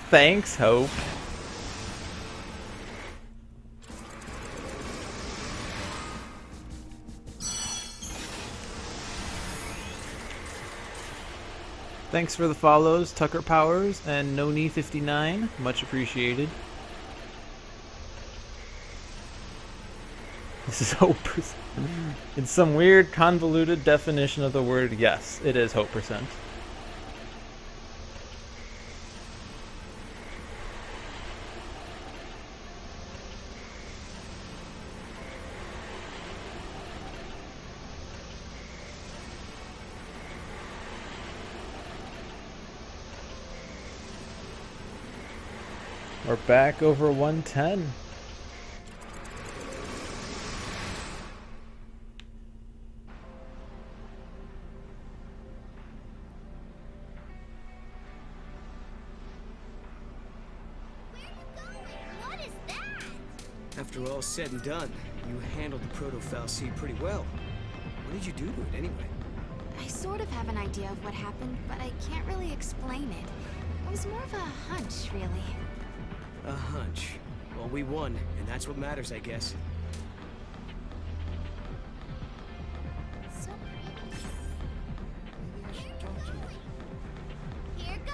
Thanks, Hope. Thanks for the follows, Tucker Powers and Noni59. Much appreciated. This is hope percent. It's some weird convoluted definition of the word. Yes, it is hope percent. We're back over 110. What is that? After all said and done, you handled the proto-fal'Cie pretty well. What did you do to it anyway? I sort of have an idea of what happened, but I can't really explain it. It was more of a hunch, really. A hunch. Well, we won, and that's what matters, I guess. So pretty. Here goes!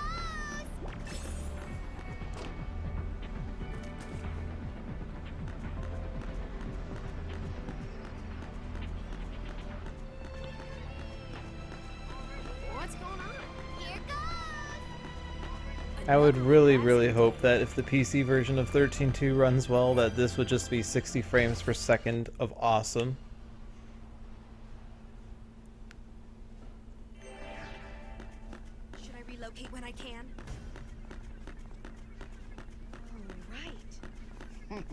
What's going on? Here goes! I would really hope that if the PC version of 13.2 runs well, that this would just be 60 frames per second of awesome. Should I relocate when I can? Oh, right.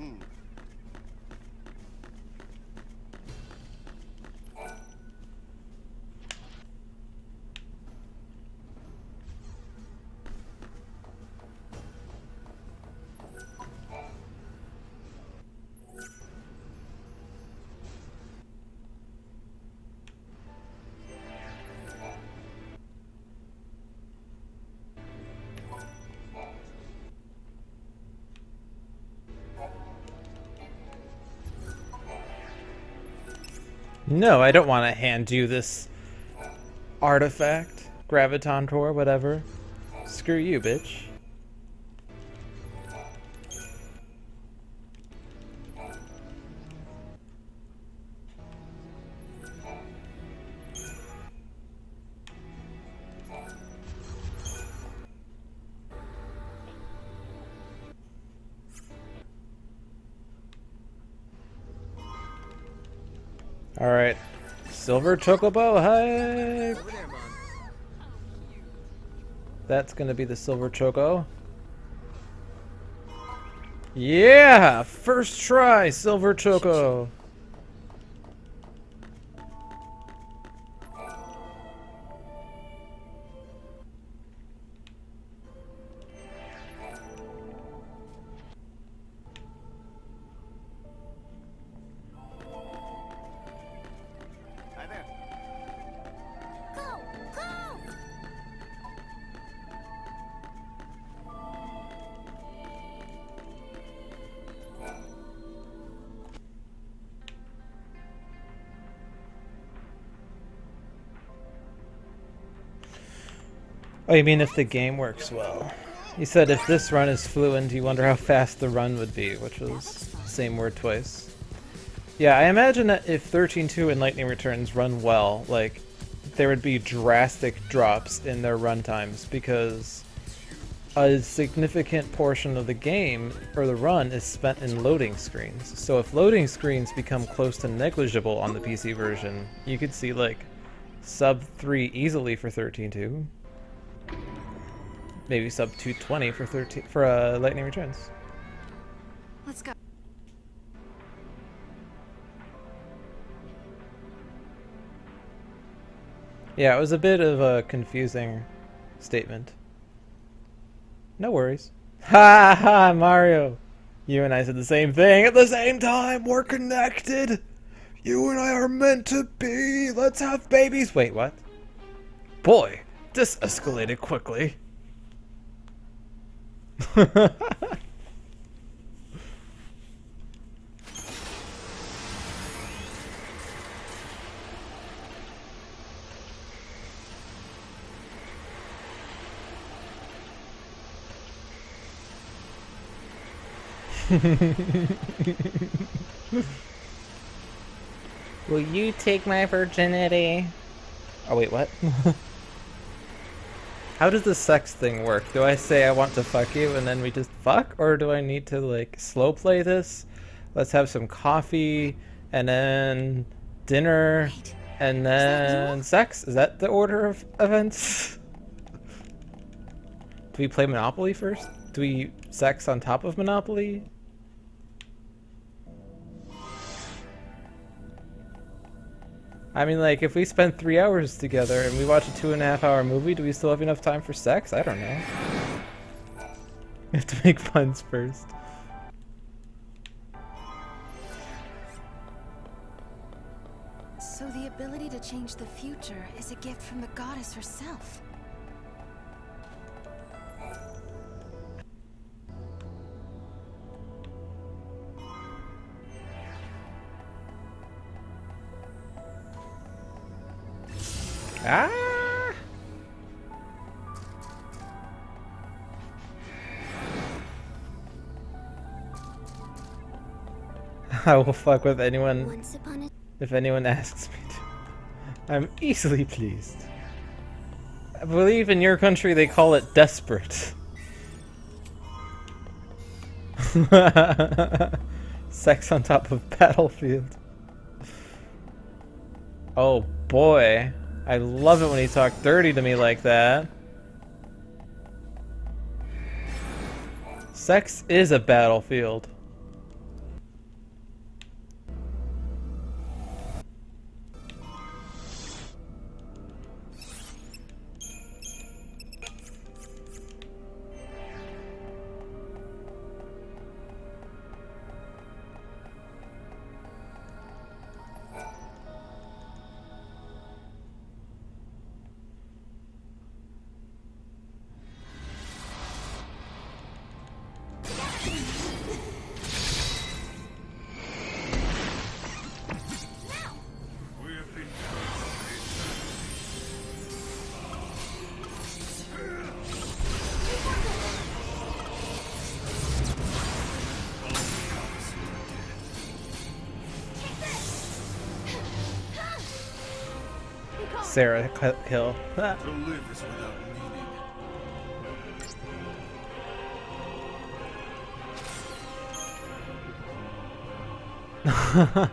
No, I don't want to hand you this artifact, graviton core, whatever. Screw you, bitch. Alright. Silver Chocobo hype! Over there, Mom. That's gonna be the Silver Choco. Yeah! First try, Silver Choco! Hi there. Go! Go! Oh, you mean if the game works well? You said if this run is fluent, you wonder how fast the run would be, which was the same word twice. Yeah, I imagine that if 13.2 and Lightning Returns run well, like, there would be drastic drops in their run times, because a significant portion of the game, or the run, is spent in loading screens. So if loading screens become close to negligible on the PC version, you could see, like, sub 3 easily for 13.2. Maybe sub 220 for Lightning Returns. Let's go. Yeah, it was a bit of a confusing statement. No worries. Ha ha, Mario! You and I said the same thing at the same time! We're connected! You and I are meant to be! Let's have babies! Wait, what? Boy, this escalated quickly. Will you take my virginity? Oh wait, what? How does the sex thing work? Do I say I want to fuck you and then we just fuck? Or do I need to like slow play this? Let's have some coffee and then dinner and then sex? Is that the order of events? Do we play Monopoly first? Do we sex on top of Monopoly? I mean, like, if we spend 3 hours together and we watch a 2.5-hour movie, do we still have enough time for sex? I don't know. We have to make puns first. So the ability to change the future is a gift from the goddess herself. Ah! I will fuck with anyone Once upon a if anyone asks me to. I'm easily pleased. I believe in your country they call it desperate. Sex on top of battlefield. Oh boy. I love it when he talks dirty to me like that. Sex is a battlefield. Sarah kill. To live is without meaning.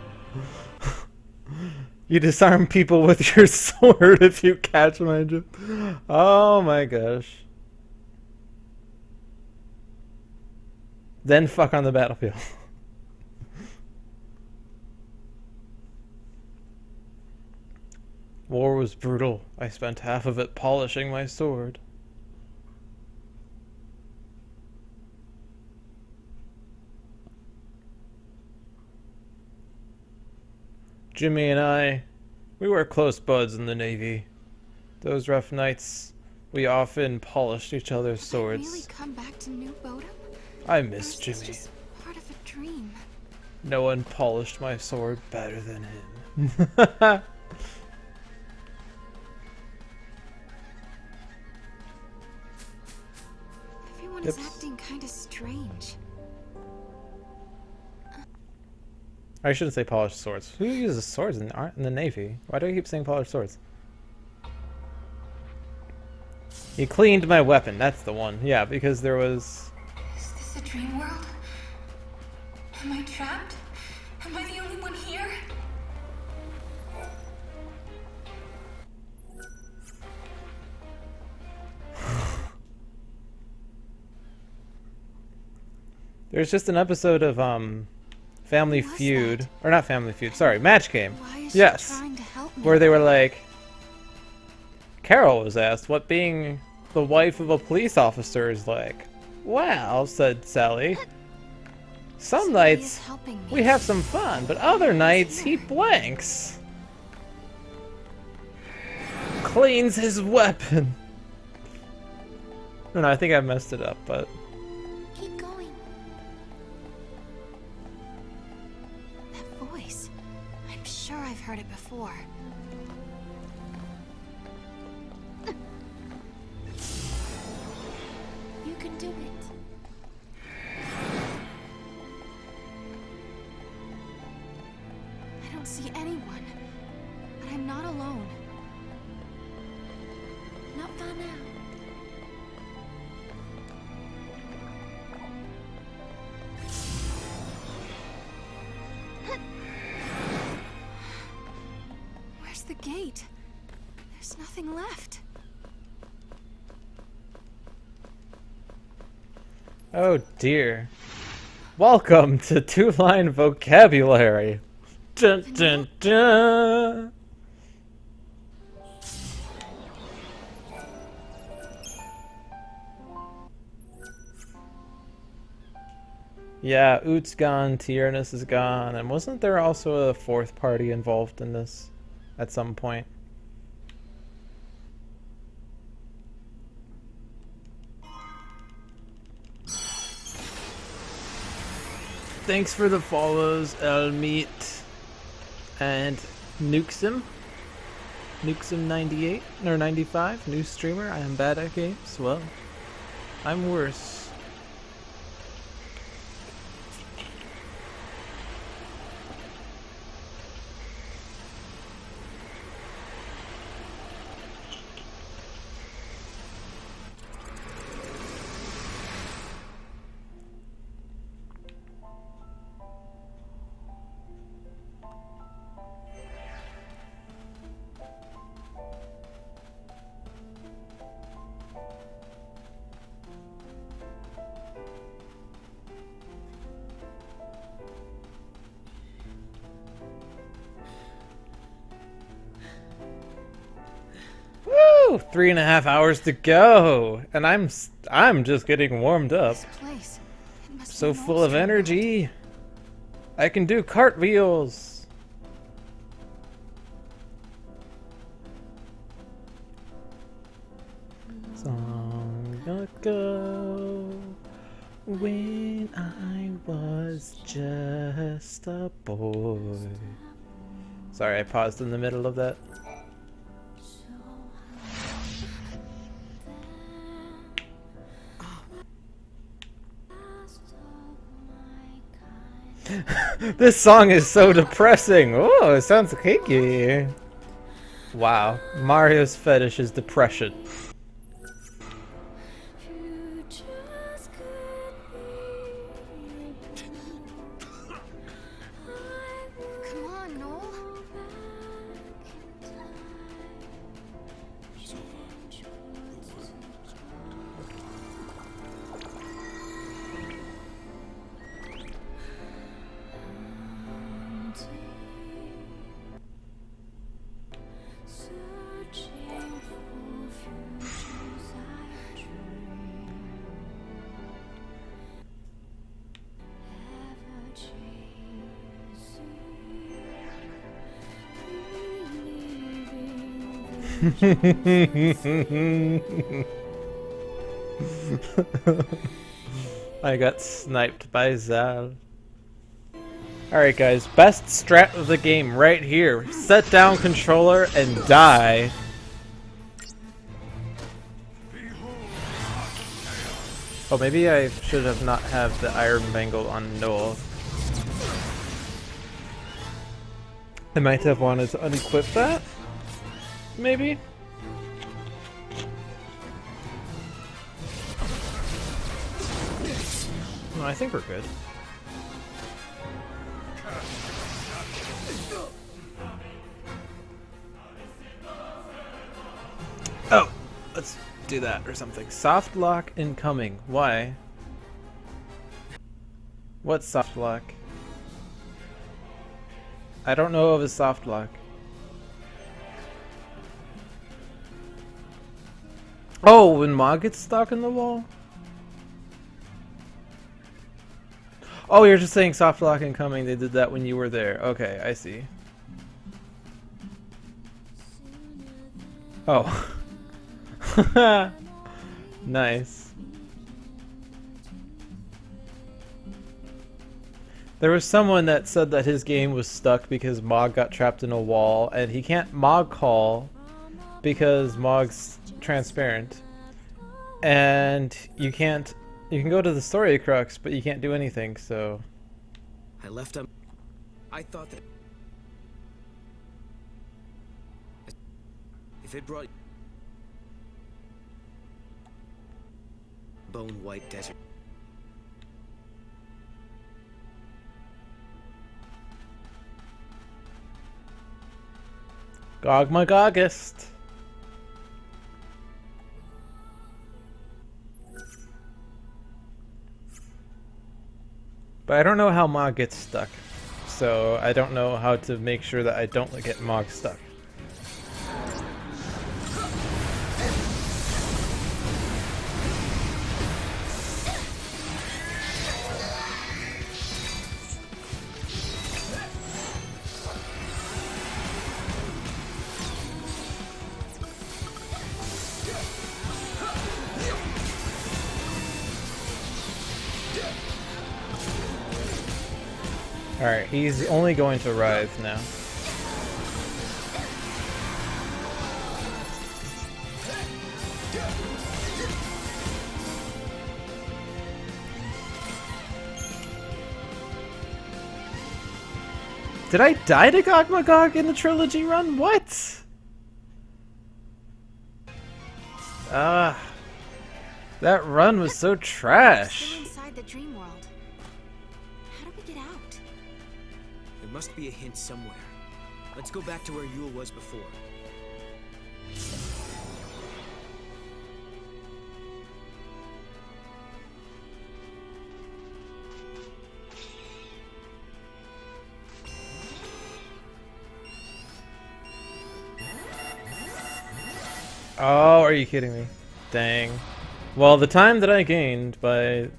You disarm people with your sword if you catch my drift. Oh my gosh. Then fuck on the battlefield. War was brutal. I spent half of it polishing my sword. Jimmy and I, we were close buds in the Navy. Those rough nights, we often polished each other's swords. Really come back to New Bodom? I miss Or is this Jimmy. just part of a dream? No one polished my sword better than him. Everyone Yep. is acting kind of strange. I shouldn't say polished swords. Who uses swords in the Navy? Why do I keep saying polished swords? He cleaned my weapon. That's the one. Yeah, because there was... Is this a dream world? Am I trapped? Am I the only one here? There's just an episode of Family What was Feud, that? or not Family Feud, sorry, Match Game. Why is Yes. she trying to help me? Where they were like, Carol was asked what being the wife of a police officer is like. Well, said Sally, some nights we have some fun, but other nights he blanks. Cleans his weapon. No, I think I messed it up, but... Keep going. That voice. I'm sure I've heard it before. You can do it. I don't see anyone, but I'm not alone. Not far now. Where's the gate? There's nothing left. Oh dear. Welcome to two-line vocabulary. Dun dun dun. Yeah, Oot's gone, Tyrannus is gone, and wasn't there also a fourth party involved in this at some point? Thanks for the follows, Elmeet and Nuxim. Nuxim98 or 95, new streamer. I am bad at games. Well, I'm worse. Woo! 3.5 hours to go, and I'm just getting warmed up. This place. It must So be an full old of street. energy. I can do cartwheels. Long ago, when I was just a boy. Sorry, I paused in the middle of that. This song is so depressing. Oh, it sounds cakey. Wow, Mario's fetish is depression. Come on, Noel. I got sniped by Zal. Alright guys, best strat of the game right here. Set down controller and die. Oh, maybe I should have not have the Iron Bangle on Noel. I might have wanted to unequip that. Maybe? No, I think we're good. Oh! Let's do that or something. Soft lock incoming. Why? What's soft lock? I don't know of a soft lock. Oh, when Mog gets stuck in the wall? Oh, you're just saying soft lock incoming. They did that when you were there. Okay, I see. Oh. Nice. There was someone that said that his game was stuck because Mog got trapped in a wall, and he can't Mog call because Mog's transparent. And you can go to the story crux, but you can't do anything, so... I left him. I thought that... If it brought... Bone White Desert. Gogmagogist. But I don't know how Mog gets stuck, so I don't know how to make sure that I don't get Mog stuck. Alright, he's only going to writhe now. Did I die to Gogmagog in the Trilogy run? What? That run was so trash. Still inside the dream world. How do we get out? There must be a hint somewhere. Let's go back to where Yule was before. Oh, are you kidding me? Dang. Well, the time that I gained by...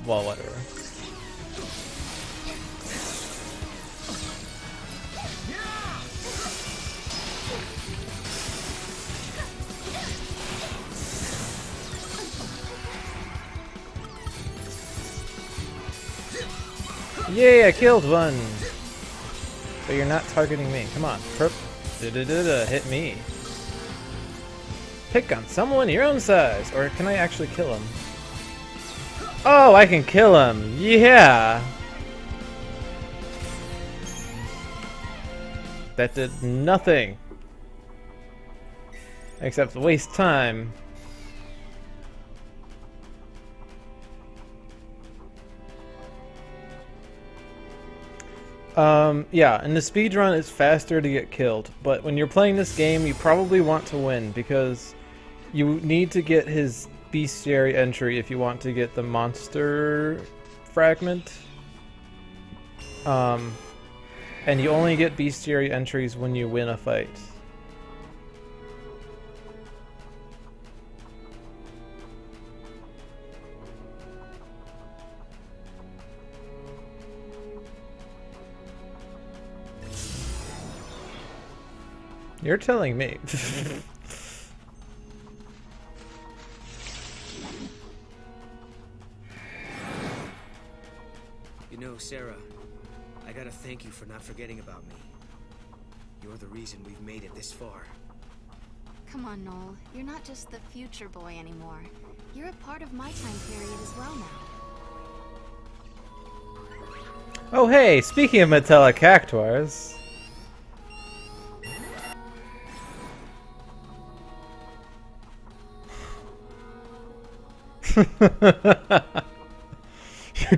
Well, whatever. Yay, I killed one! But you're not targeting me. Come on. Hit me. Pick on someone your own size. Or can I actually kill him? Oh, I can kill him. Yeah. That did nothing. Except waste time. Yeah, in the speedrun it's faster to get killed, but when you're playing this game you probably want to win because you need to get his bestiary entry if you want to get the monster fragment. And you only get bestiary entries when you win a fight. You're telling me. You know, Sarah, I gotta thank you for not forgetting about me. You're the reason we've made it this far. Come on, Noel. You're not just the future boy anymore. You're a part of my time period as well now. Oh hey, speaking of metallic cactuars. You're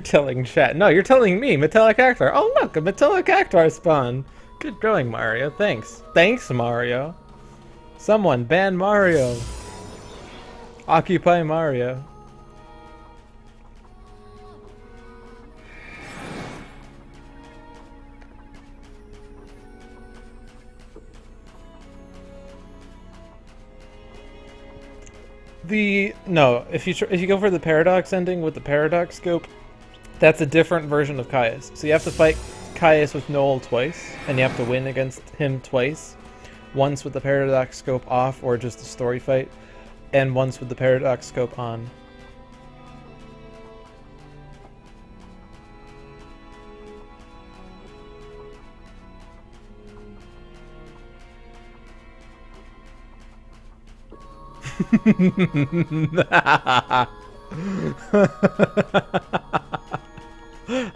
telling chat. No, you're telling me. Metallic Cactuar. Oh look, a Metallic Cactuar spawn. Good going, Mario. Thanks. Thanks, Mario. Someone ban Mario. Occupy Mario. No, if you go for the paradox ending with the paradox scope, that's a different version of Caius. So you have to fight Caius with Noel twice, and you have to win against him twice. Once with the paradox scope off, or just a story fight, and once with the paradox scope on.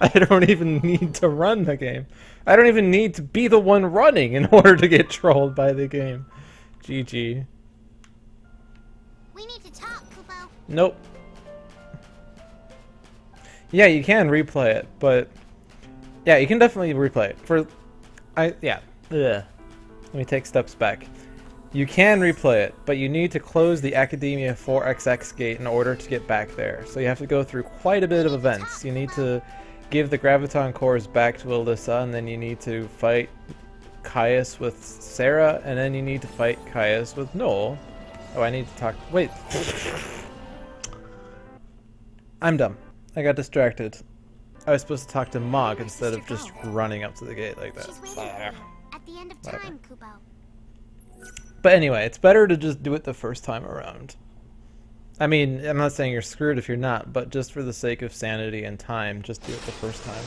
I don't even need to run the game. I don't even need to be the one running in order to get trolled by the game. GG. We need to talk, Kupo. Nope. Yeah, you can replay it, but yeah, you can definitely replay it. Yeah. Ugh. Let me take steps back. You can replay it, but you need to close the Academia 4XX gate in order to get back there. So you have to go through quite a bit of events. You need to give the Graviton cores back to Alyssa, and then you need to fight Caius with Sarah, and then you need to fight Caius with Noel. Oh, I need to talk. Wait. I'm dumb. I got distracted. I was supposed to talk to Mog instead of just running up to the gate like that. She's waiting at the end of time, Kupo. But anyway, it's better to just do it the first time around. I mean, I'm not saying you're screwed if you're not, but just for the sake of sanity and time, just do it the first time.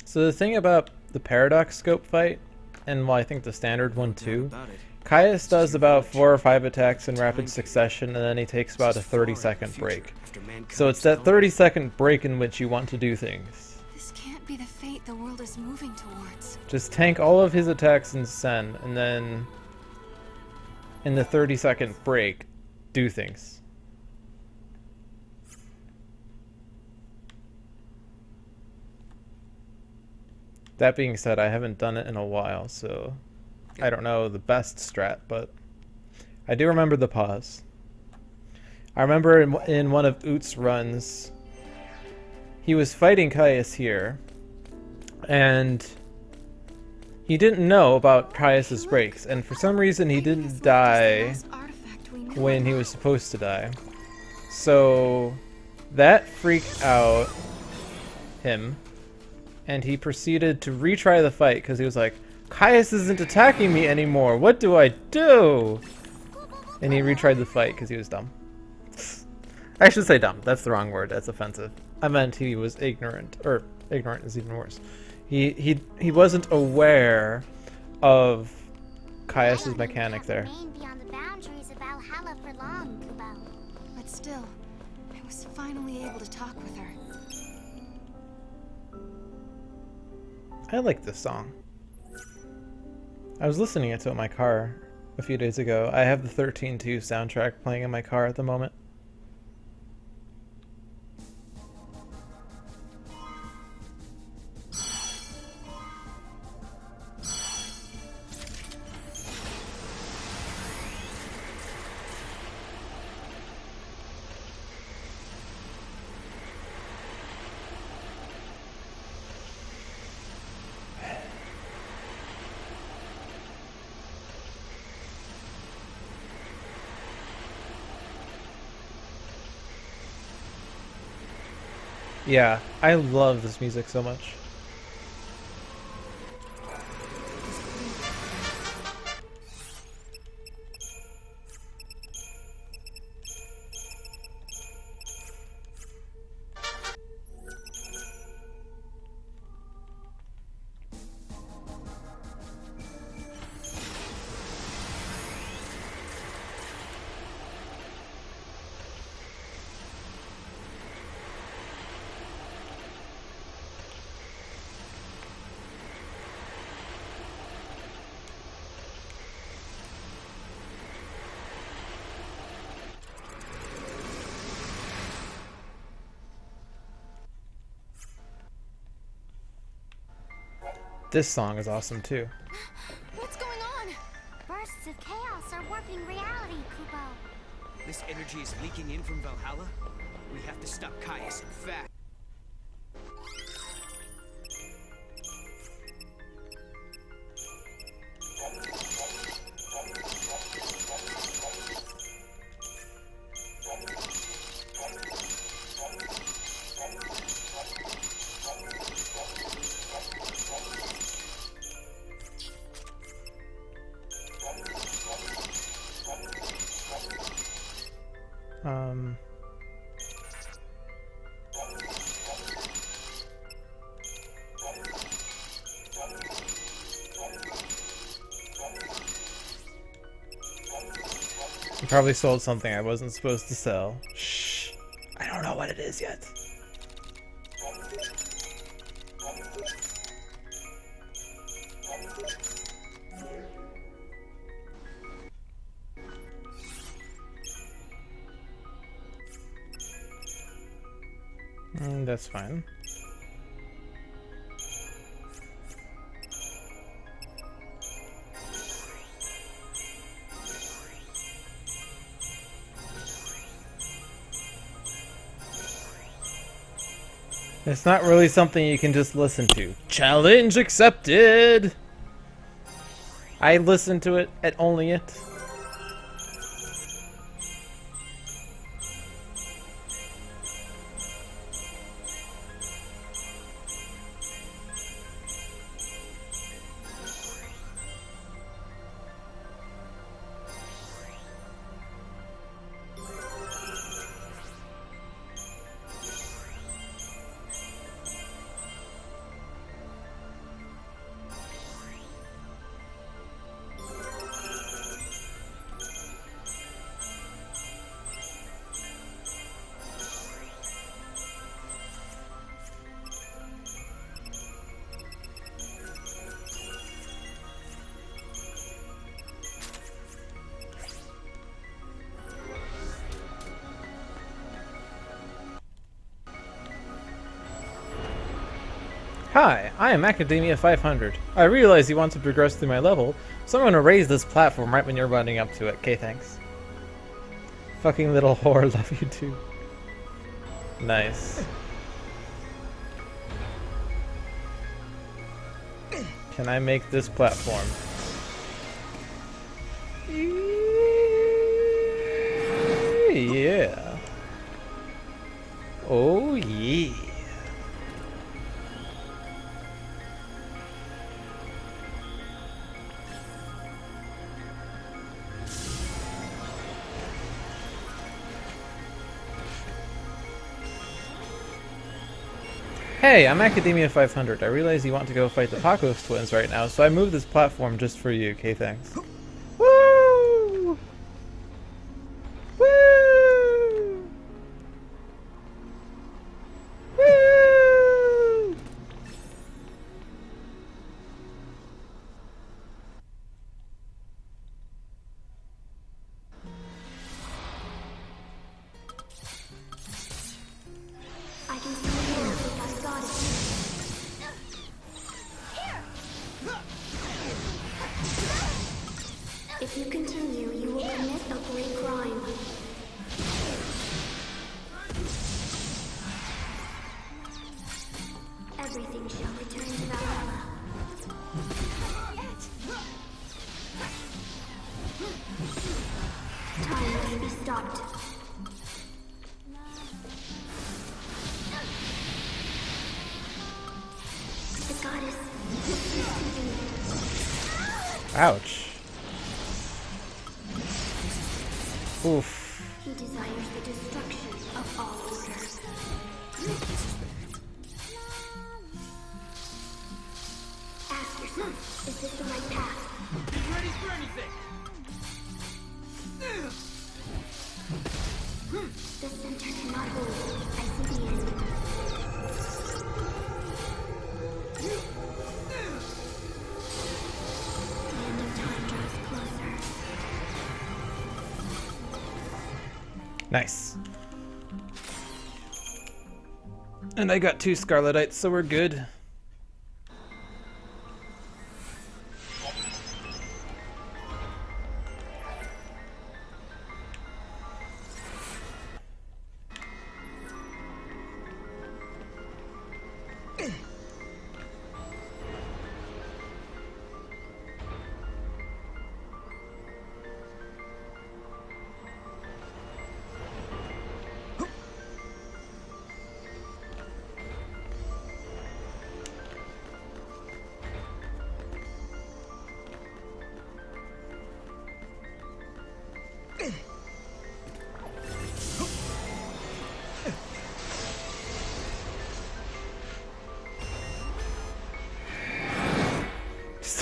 So the thing about the paradox scope fight, and well, I think the standard one too, Caius does about 4 or 5 attacks in rapid succession, and then he takes about a 30-second break. So it's that 30-second break in which you want to do things. This can't be the fate the world is moving towards. Just tank all of his attacks in Sen, and then in the 30-second break, do things. That being said, I haven't done it in a while, so I don't know the best strat, but I do remember the pause. I remember in one of Oot's runs, he was fighting Caius here, and he didn't know about Caius's breaks, and for some reason he didn't die when he was supposed to die. So that freaked out him. And he proceeded to retry the fight because he was like, Caius isn't attacking me anymore. What do I do? And he retried the fight because he was dumb. I should say dumb. That's the wrong word. That's offensive. I meant he was ignorant. Or ignorant is even worse. He wasn't aware of Caius's mechanic there. But still, I was finally able to talk with her. I like this song. I was listening to it in my car a few days ago. I have the 13-2 soundtrack playing in my car at the moment. Yeah, I love this music so much. This song is awesome too. What's going on? Bursts of chaos are warping reality, Kupo. This energy is leaking in from Valhalla. We have to stop Caius and fast. I probably sold something I wasn't supposed to sell. Shh. I don't know what it is yet. That's fine. It's not really something you can just listen to. Challenge accepted! I listen to it at only it. Hi, I am Academia 500. I realize you want to progress through my level, so I'm going to raise this platform right when you're running up to it. Okay, thanks. Fucking little whore, love you too. Nice. Can I make this platform? Yeah. Oh yeah. Hey, I'm Academia 500. I realize you want to go fight the Pacos twins right now, so I moved this platform just for you. Okay, thanks. Woo! Woo! Woo! I can see more of I've got it. If you continue, you will commit a great crime. Everything shall return to Valhalla. Time must be stopped. The goddess Ouch. Oof. he desires the destruction of all order. Ask yourself, is this the right path? Ready for anything? The center cannot hold. I see the end. The end of time draws closer. Nice. And I got 2 Scarletites, so we're good.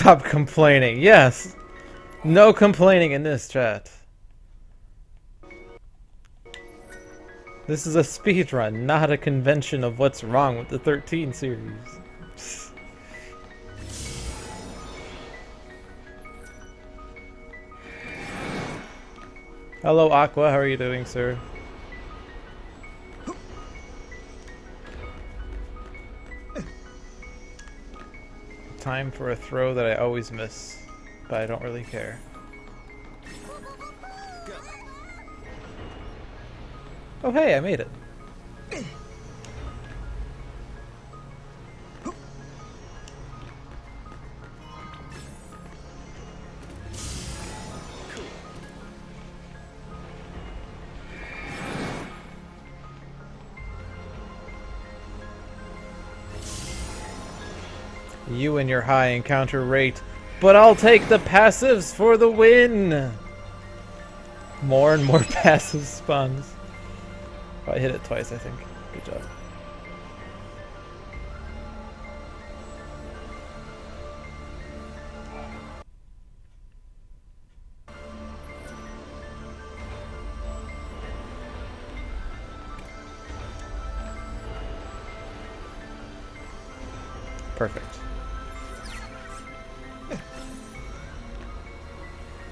Stop complaining. Yes. No complaining in this chat. This is a speedrun, not a convention of what's wrong with the 13 series. Hello, Aqua. How are you doing, sir? Time for a throw that I always miss, but I don't really care. Oh hey, I made it. You and your high encounter rate, but I'll take the passives for the win! More and more passive spawns. Oh, I hit it twice, I think. Good job. Perfect.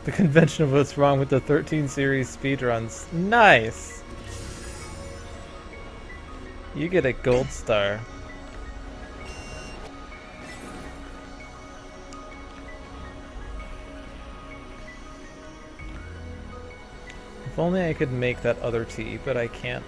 The convention of what's wrong with the 13 series speedruns. Nice! You get a gold star. If only I could make that other tea, but I can't.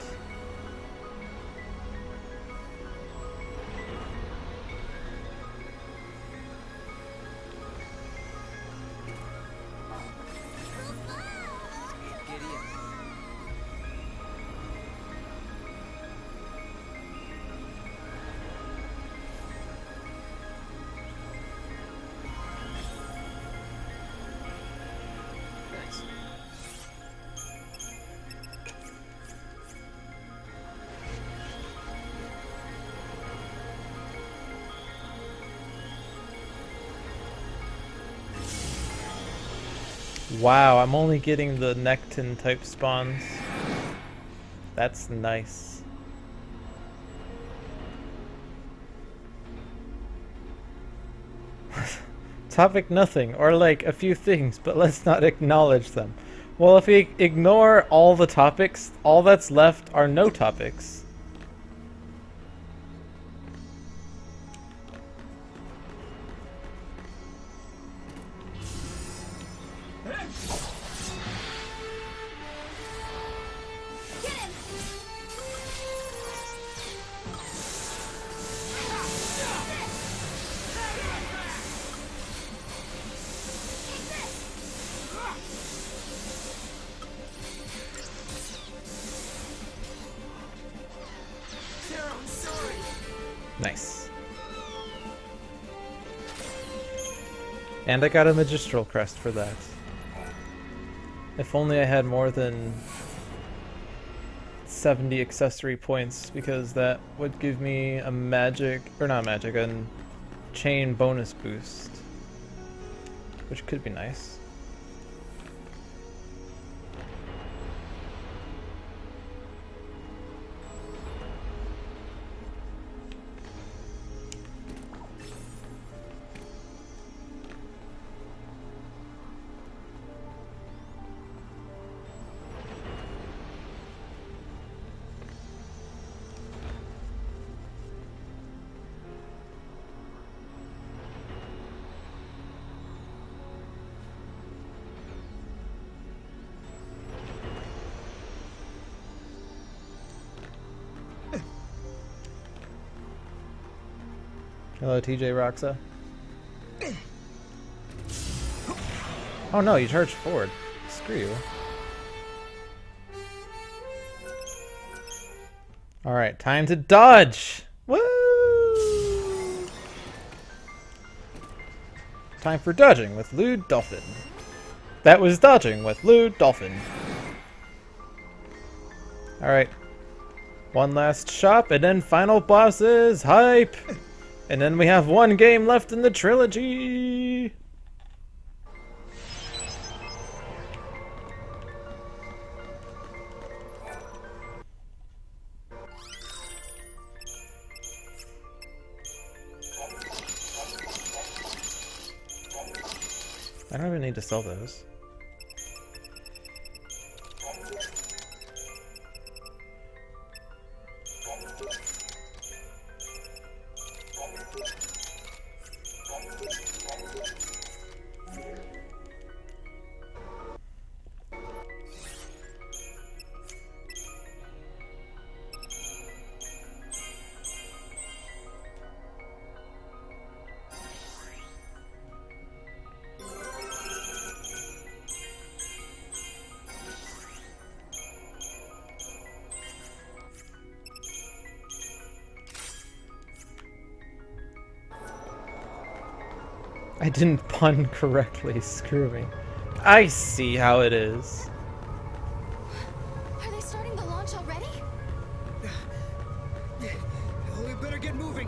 Wow, I'm only getting the Nectin type spawns. That's nice. Topic nothing, or like a few things, but let's not acknowledge them. Well, if we ignore all the topics, all that's left are no topics. Nice. And I got a Magistral Crest for that. If only I had more than 70 accessory points, because that would give me a magic, or not magic, a chain bonus boost. Which could be nice. Hello, TJ Roxa. Oh no, you charged forward. Screw you. Alright, time to dodge! Woo! Time for dodging with Lewd Dolphin. That was dodging with Lewd Dolphin. Alright. One last shop and then final bosses. Hype! And then we have one game left in the trilogy! I don't even need to sell those. I didn't pun correctly, screw me. I see how it is. Are they starting the launch already? Oh, we better get moving.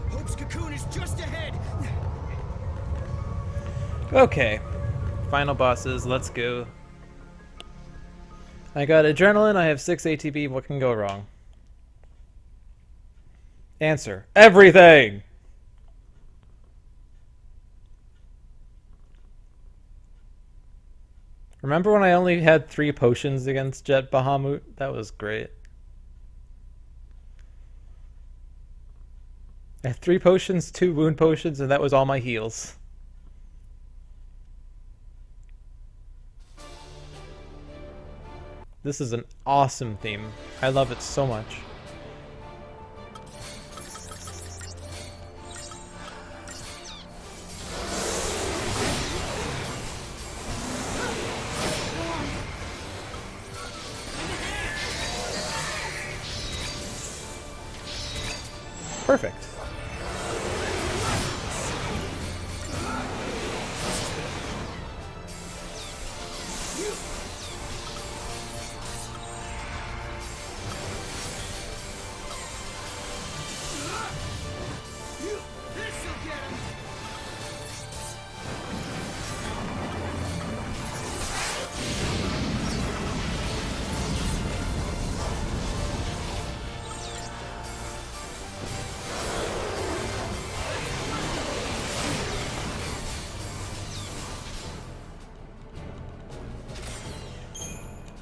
Hope's cocoon is just ahead. Okay. Final bosses, let's go. I got adrenaline, I have 6 ATB, what can go wrong? Answer. Everything! Remember when I only had 3 potions against Jet Bahamut? That was great. I had 3 potions, 2 wound potions, and that was all my heals. This is an awesome theme. I love it so much. Perfect.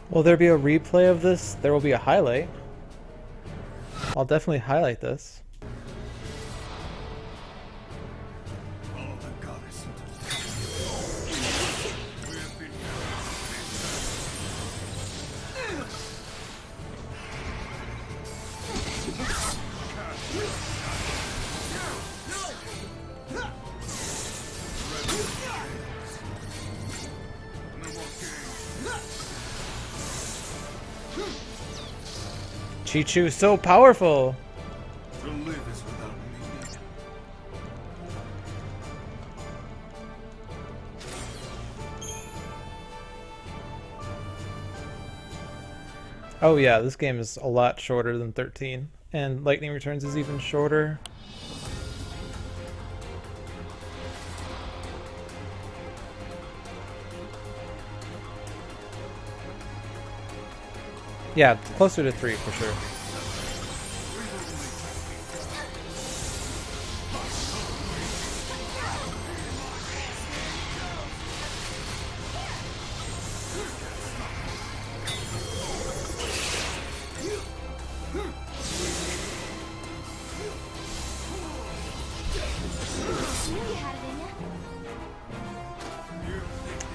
Will there be a replay of this? There will be a highlight. I'll definitely highlight this. Chi-Chu so powerful! To live is without meaning. Oh yeah, this game is a lot shorter than 13. And Lightning Returns is even shorter. Yeah, closer to 3 for sure.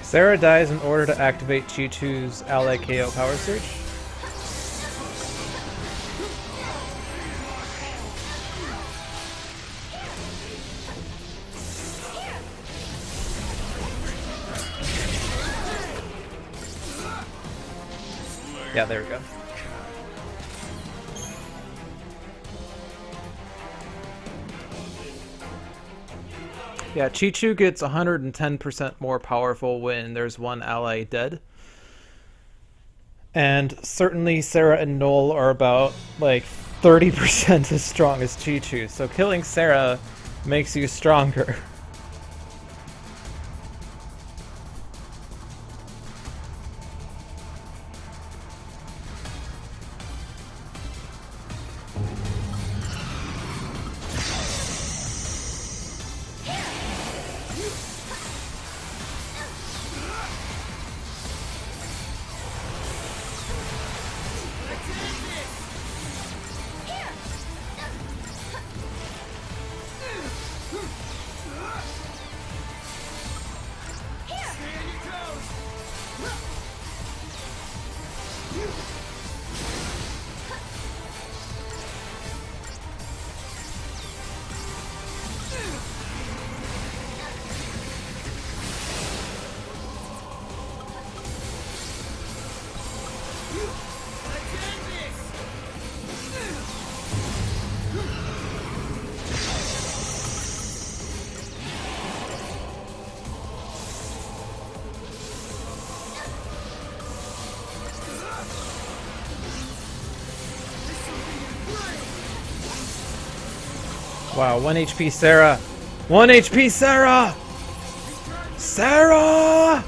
Sarah dies in order to activate Chi-Chu's ally KO power surge. Yeah, there we go. Yeah, Chi-Chu gets 110% more powerful when there's one ally dead. And certainly Sarah and Noel are about, like, 30% as strong as Chi-Chu. So killing Sarah makes you stronger. Wow, 1 HP Sarah! 1 HP Sarah! Sarah!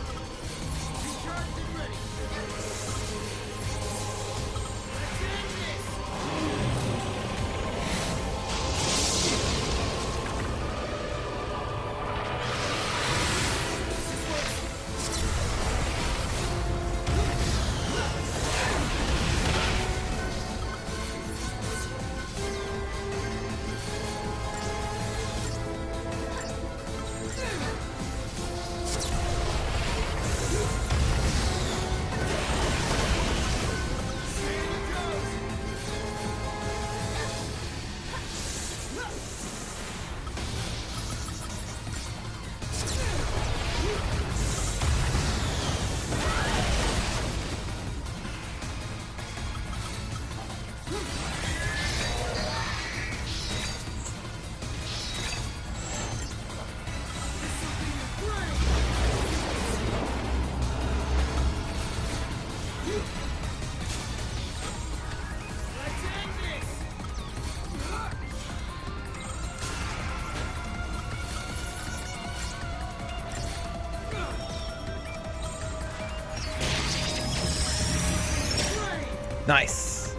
Nice.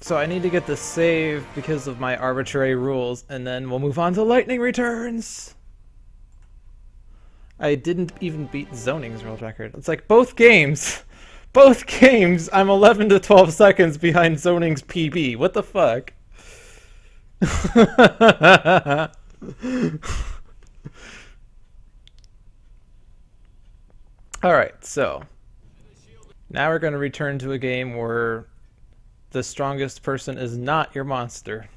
So I need to get the save because of my arbitrary rules, and then we'll move on to lightning returns. I didn't even beat Zoning's world record. It's like both games, I'm 11 to 12 seconds behind Zoning's PB. What the fuck? Alright, so now we're going to return to a game where the strongest person is not your monster.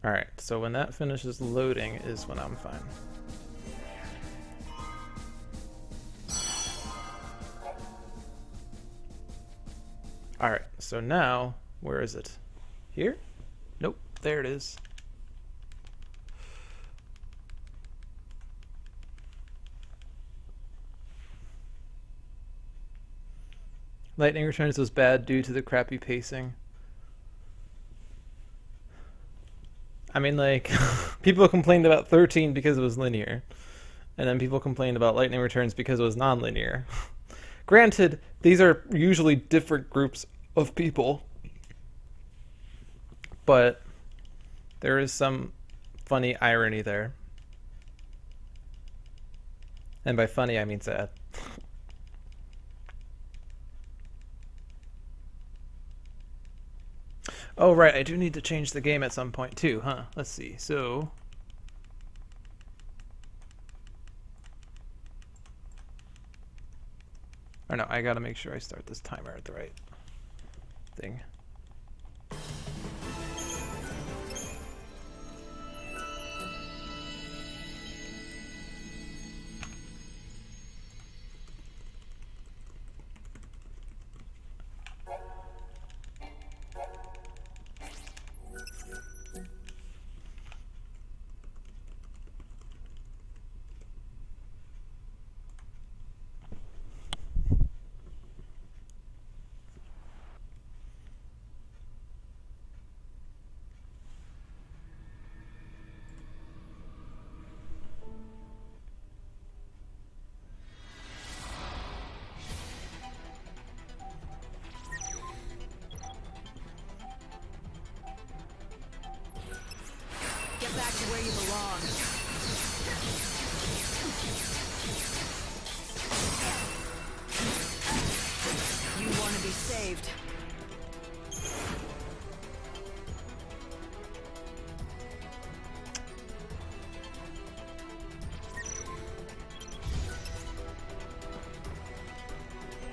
Alright, so when that finishes loading is when I'm fine. Alright, so now, where is it? Here? Nope, there it is. Lightning Returns was bad due to the crappy pacing. I mean, like, people complained about 13 because it was linear. And then people complained about Lightning Returns because it was non-linear. Granted, these are usually different groups of people. But there is some funny irony there. And by funny, I mean sad. Oh, right, I do need to change the game at some point, too, huh? Let's see, so... Or no, I gotta make sure I start this timer at the right thing. Get back to where you belong. You want to be saved.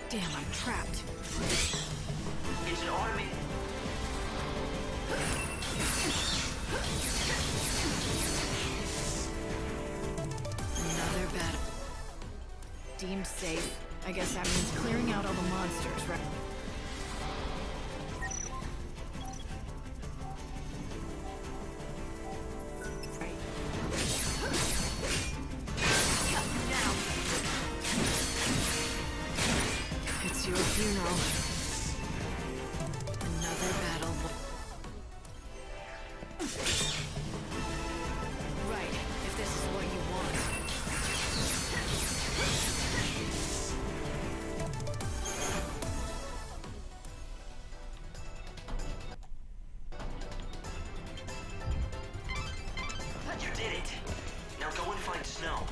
Damn, I'm trapped. It's an automated. deemed safe. I guess that means clearing out all the monsters, right? Right. Now. It's your funeral. Another battle. Right, if this is what you want. You did it. Now go and find Snow.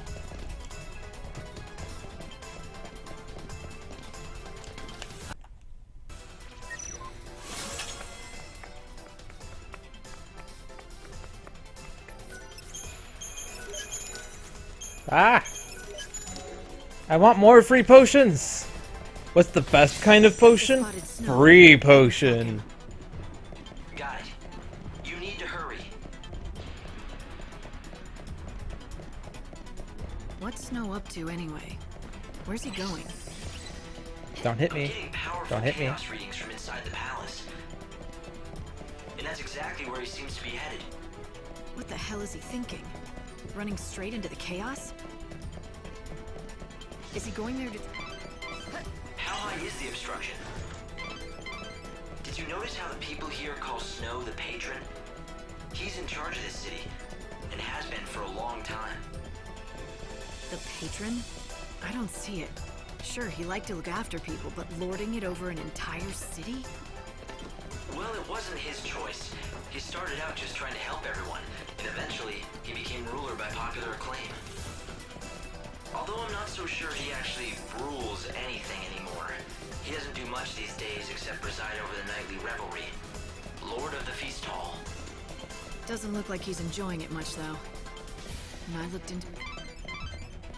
Ah! I want more free potions! What's the best kind of potion? Free potion. Got it. You need to hurry. What's Snow up to anyway? Where's he going? Don't hit I'm me. getting powerful Don't hit me. chaos readings from inside the palace. And that's exactly where he seems to be headed. What the hell is he thinking? Running straight into the chaos? Is he going there to... How high is the obstruction? Did you notice how the people here call Snow the patron? He's in charge of this city, and has been for a long time. The patron? I don't see it. Sure, he liked to look after people, but lording it over an entire city? Well, it wasn't his choice. He started out just trying to help everyone, and eventually, he became ruler by popular acclaim. Although I'm not so sure he actually rules anything anymore. He doesn't do much these days except preside over the nightly revelry. Lord of the Feast Hall. Doesn't look like he's enjoying it much, though. And I looked into...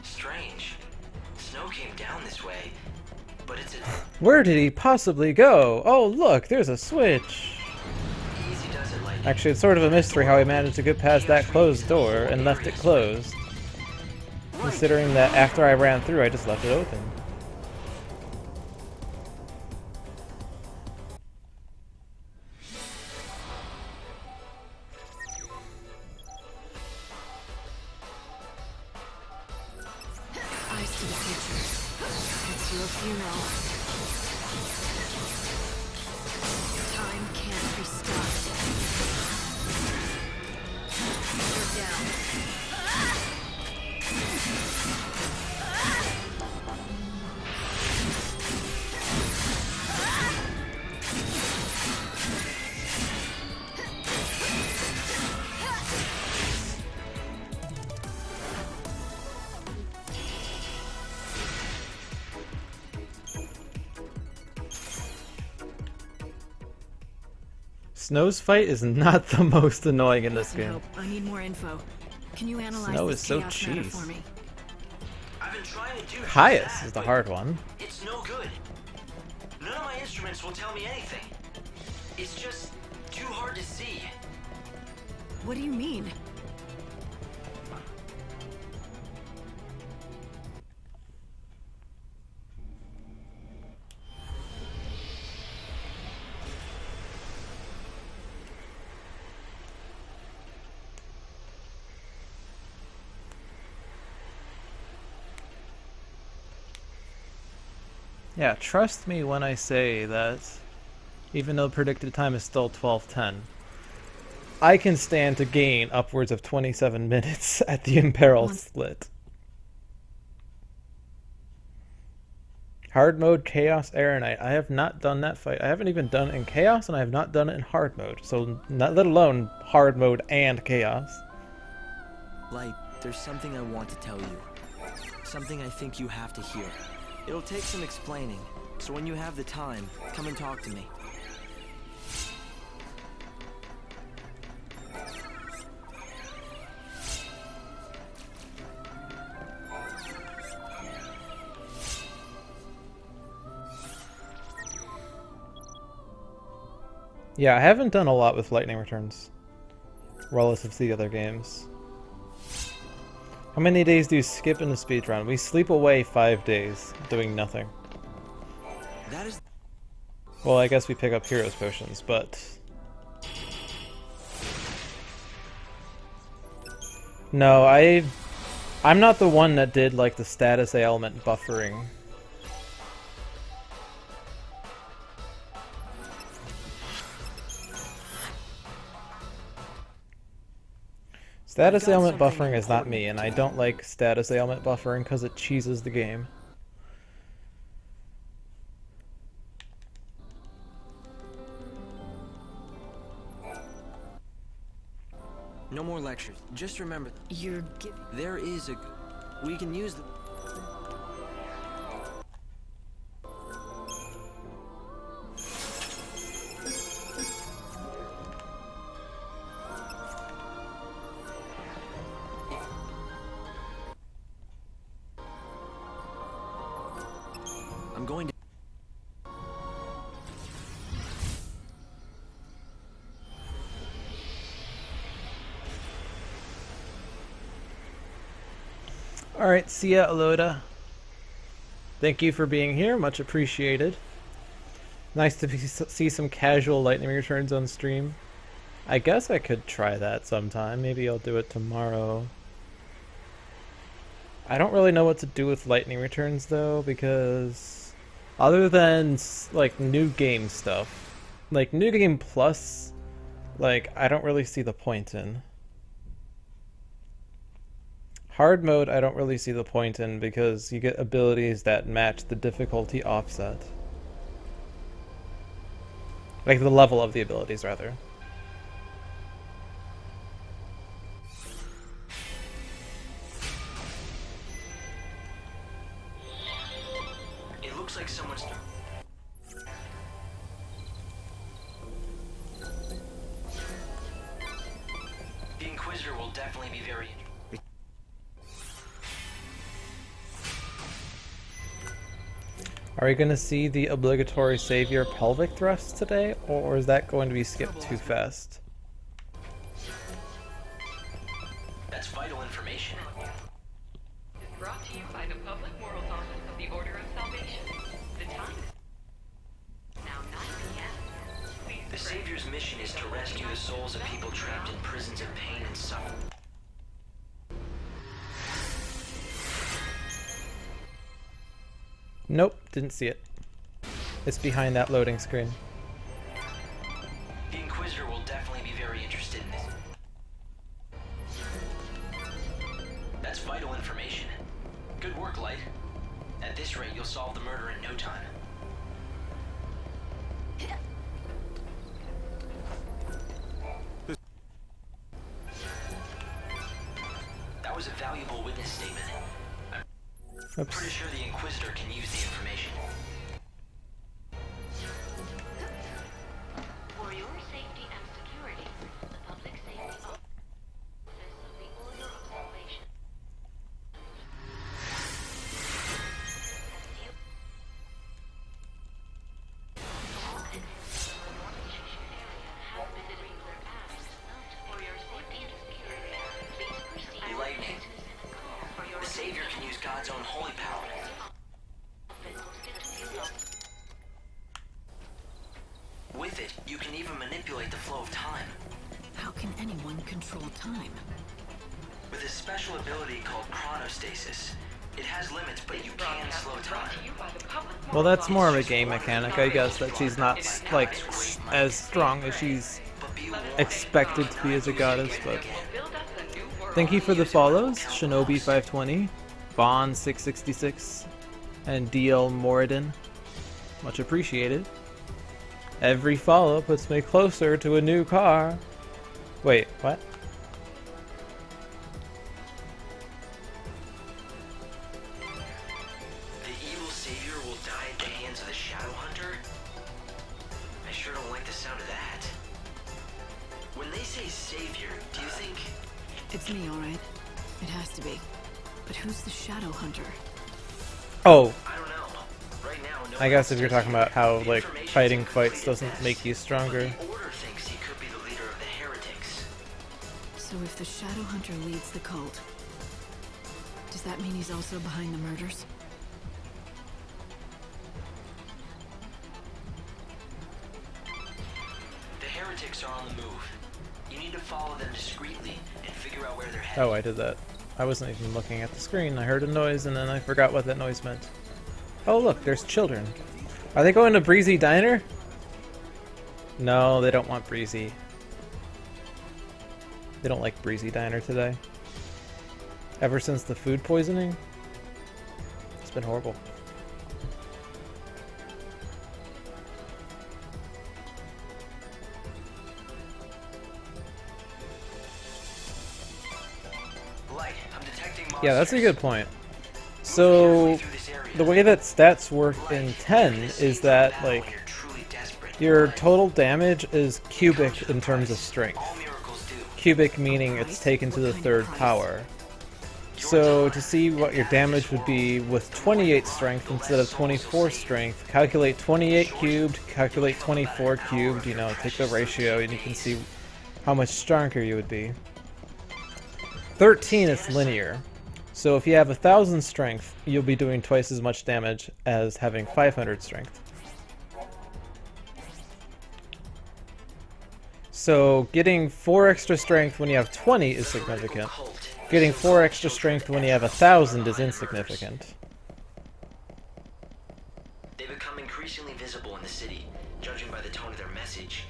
Strange. Snow came down this way, but it's a... Where did he possibly go? Oh, look, there's a switch. Easy does it, like... Actually, it's sort of a mystery how he managed to get past that closed door and left it closed. Considering that after I ran through, I just left it open. Eyes to the future. It's your funeral. Time can't be stopped. You're down. Snow's fight is not the most annoying in this game. Nope, I need more info. Can you analyze Snow this is so chaos matter cheese. for me? I've been trying to do just Caius that, is the but hard one. It's no good. None of my instruments will tell me anything. It's just too hard to see. What do you mean? Yeah, trust me when I say that even though predicted time is still 12:10, I can stand to gain upwards of 27 minutes at the Imperil split. Hard mode, Chaos, Aeronite. I have not done that fight. I haven't even done it in Chaos, and I have not done it in hard mode. So, not let alone hard mode and Chaos. Light, there's something I want to tell you. Something I think you have to hear. It'll take some explaining, so when you have the time, come and talk to me. Yeah, I haven't done a lot with Lightning Returns relative to the other games. How How many days do you skip in the speedrun? We sleep away 5 days, doing nothing. That is... Well, I guess we pick up heroes potions, but... No, I'm not the one that did, like, the status ailment buffering. Status ailment buffering is not me, and I don't like status ailment buffering because it cheeses the game. No more lectures. Just remember, You're there is a... We can use the... I'm going to... Alright, see ya, Aloda. Thank you for being here, much appreciated. Nice to see some casual lightning returns on stream. I guess I could try that sometime. Maybe I'll do it tomorrow. I don't really know what to do with lightning returns though, because other than like new game stuff, like new game plus, like I don't really see the point in. Hard mode I don't really see the point in because you get abilities that match the difficulty offset. Like the level of the abilities rather. It looks like someone's... The Inquisitor will definitely be very... Are we going to see the obligatory savior pelvic thrust today, or is that going to be skipped too fast? That's vital information. Brought to you by the Public Morals Office of the Order of Salvation. The time is now 9 p.m. Please The pray. Savior's mission is to rescue the souls of people trapped in prisons of pain and suffering. Nope, didn't see it. It's behind that loading screen. The Inquisitor will definitely be very interested in this. That's vital information. Good work, Light. At this rate, you'll solve the murder in no time. That was a valuable witness statement. I'm Oops. pretty sure the Inquisitor can use the information. For your safety and security, the Public Safety Office of the Order of Salvation. Lightning. The Savior can use God's own holy power. With it, you can even manipulate the flow of time. How can anyone control time? With a special ability called chronostasis. It has limits, but you can slow time. Well, that's more of a game mechanic, I guess, that she's not, like, as strong as she's expected to be as a goddess, but... Thank you for the follows, Shinobi520, Bond666, and DL Moradin. Much appreciated. Every follow puts me closer to a new car. Wait, what? The evil Savior will die at the hands of the Shadow Hunter? I sure don't like the sound of that. When they say Savior, do you think... It's me, alright. It has to be. But who's the Shadow Hunter? Oh, I don't know. Right now, no I guess if you're talking about how, The like, information's fighting in fights Freddy's doesn't desk, make you stronger. But the Order thinks he could be the leader of the heretics. So if the Shadow Hunter leads the cult, Does that mean he's also behind the murders? The heretics are on the move. You need to follow them discreetly and figure out where they're headed. Oh, I did that. I wasn't even looking at the screen. I heard a noise and then I forgot what that noise meant. Oh look, there's children. Are they going to Breezy Diner? No, they don't want Breezy. They don't like Breezy Diner today. Ever since the food poisoning, it's been horrible. Light, I'm detecting monsters. Yeah, that's a good point. So, the way that stats work in 10 is that, like, your total damage is cubic in terms of strength. Cubic meaning it's taken to the third power. So to see what your damage would be with 28 strength instead of 24 strength, calculate 28 cubed, calculate 24 cubed, you know, take the ratio and you can see how much stronger you would be. 13 is linear. So if you have 1,000 strength, you'll be doing twice as much damage as having 500 strength. So getting 4 extra strength when you have 20 is significant. Getting 4 extra strength when you have 1,000 is insignificant. They become increasingly visible in the city. Judging by the tone of their message,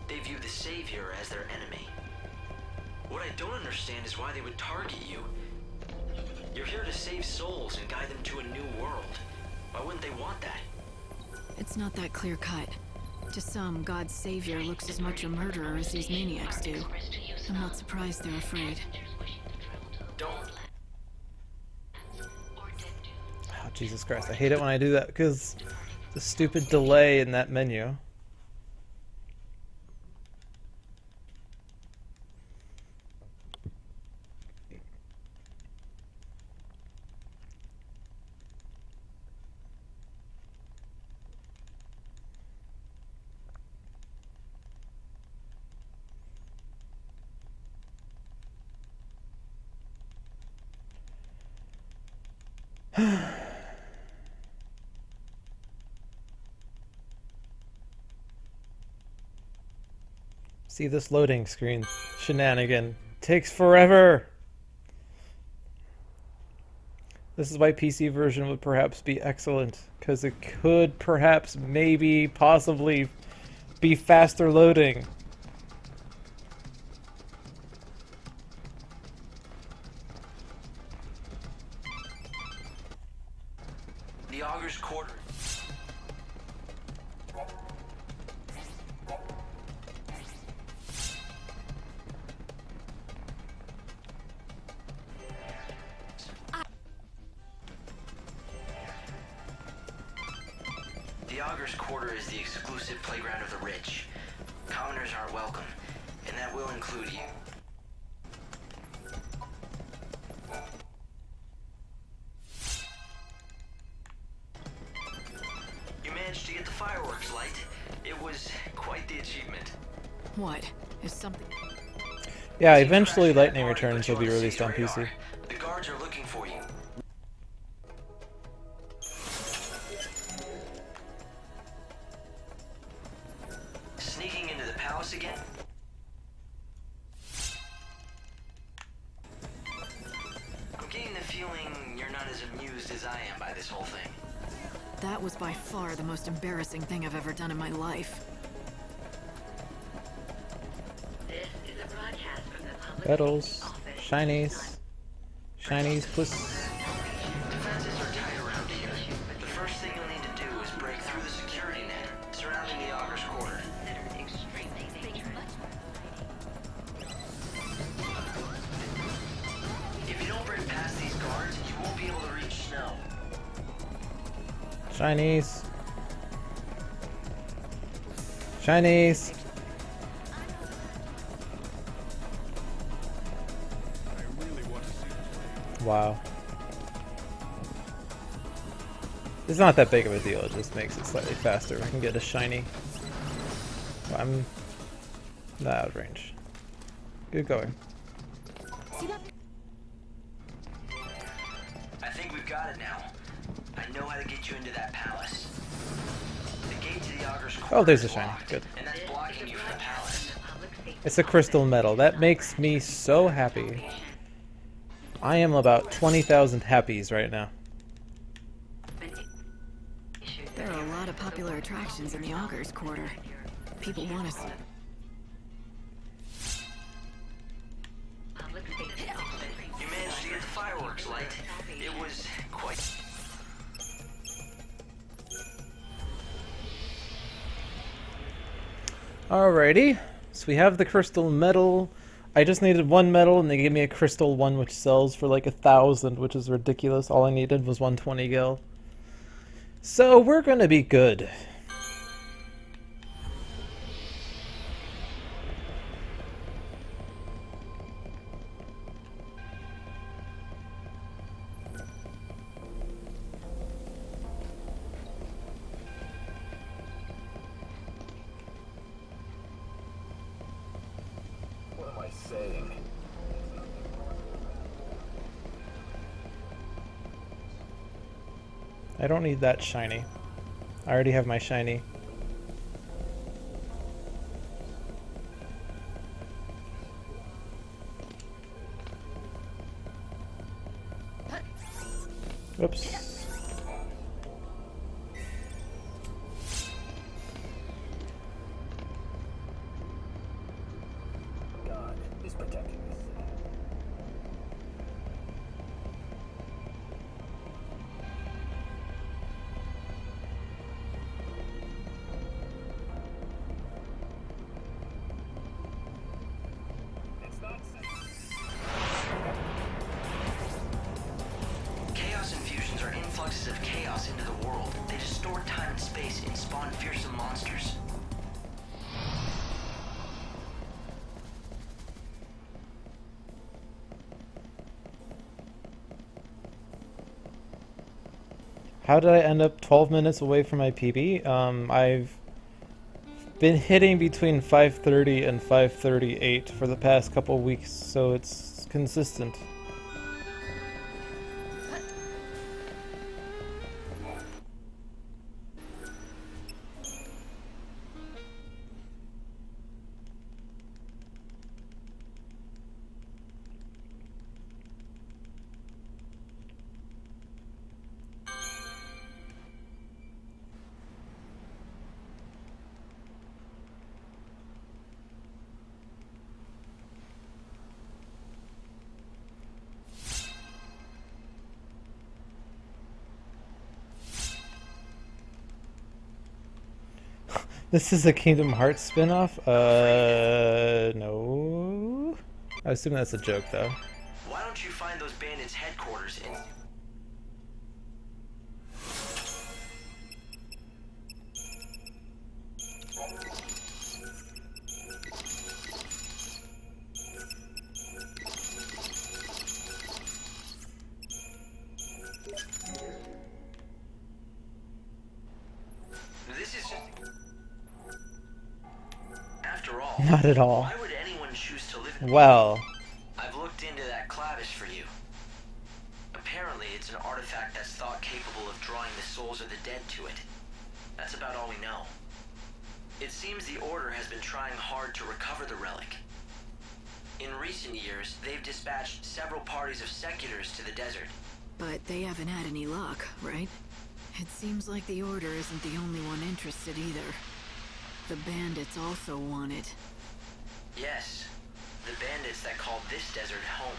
they view the Savior as their enemy. What I don't understand is why they would target you. You're here to save souls and guide them to a new world. Why wouldn't they want that? It's not that clear-cut. To some, God's savior looks as much a murderer as these maniacs do. I'm not surprised they're afraid. Oh, Jesus Christ, I hate it when I do that because the stupid delay in that menu. See, this loading screen shenanigan takes forever. This is why PC version would perhaps be excellent, because it could perhaps, maybe, possibly be faster loading. The Augur's Quarter. The Augur's Quarter is the exclusive playground of the rich. Commoners aren't welcome, and that will include you. You managed to get the fireworks, Light. It was quite the achievement. What? Is something... Yeah, eventually Lightning Returns will be released on PC. The guards are looking for you. Sneaking into the palace again? I'm getting the feeling you're not as amused as I am by this whole thing. That was by far the most embarrassing thing I've ever done in my life. This is a broadcast from the public Petals, office. shinies, shinies, puss. Defenses are tight around here. The first thing you'll need to do is break through the security net surrounding the Augur's Quarter. Considered extremely dangerous. If you don't break past these guards, you won't be able to reach Snow. Shinies. Shinies. Wow. It's not that big of a deal, it just makes it slightly faster. I can get a shiny. I'm not out of range. Good going. got it now. I know how to get you into that palace. The gate to the Augur's Oh, Court there's a is shiny. locked, Good. and that's blocking you from the palace. It's a crystal medal. That makes me so happy. I am about 20,000 happies right now. There are a lot of popular attractions in the Augur's Quarter. People want to see. You managed to get the fireworks light. It was quite... Alrighty. So we have the crystal medal. I just needed one medal and they gave me a crystal one which sells for like 1,000, which is ridiculous. All I needed was 120 gil. So we're gonna be good. What am I saying? I don't need that shiny. I already have my shiny. Oops. God is protecting this city. It's not Chaos infusions are influxes of chaos into the world. They distort time and space and spawn fearsome monsters. How did I end up 12 minutes away from my PB? I've been hitting between 5:30 and 5:38 for the past couple weeks, so it's consistent. This is a Kingdom Hearts spin-off? No. I assume that's a joke, though. Why don't you find those bandits' headquarters and... This is just... After all, Not at all. why would anyone choose to live in... Well, I've looked into that clavish for you. Apparently, it's an artifact that's thought capable of drawing the souls of the dead to it. That's about all we know. It seems the Order has been trying hard to recover the relic. In recent years, they've dispatched several parties of seculars to the desert. But they haven't had any luck, right? It seems like the Order isn't the only one interested either. The bandits also want it. Yes, the bandits that call this desert home.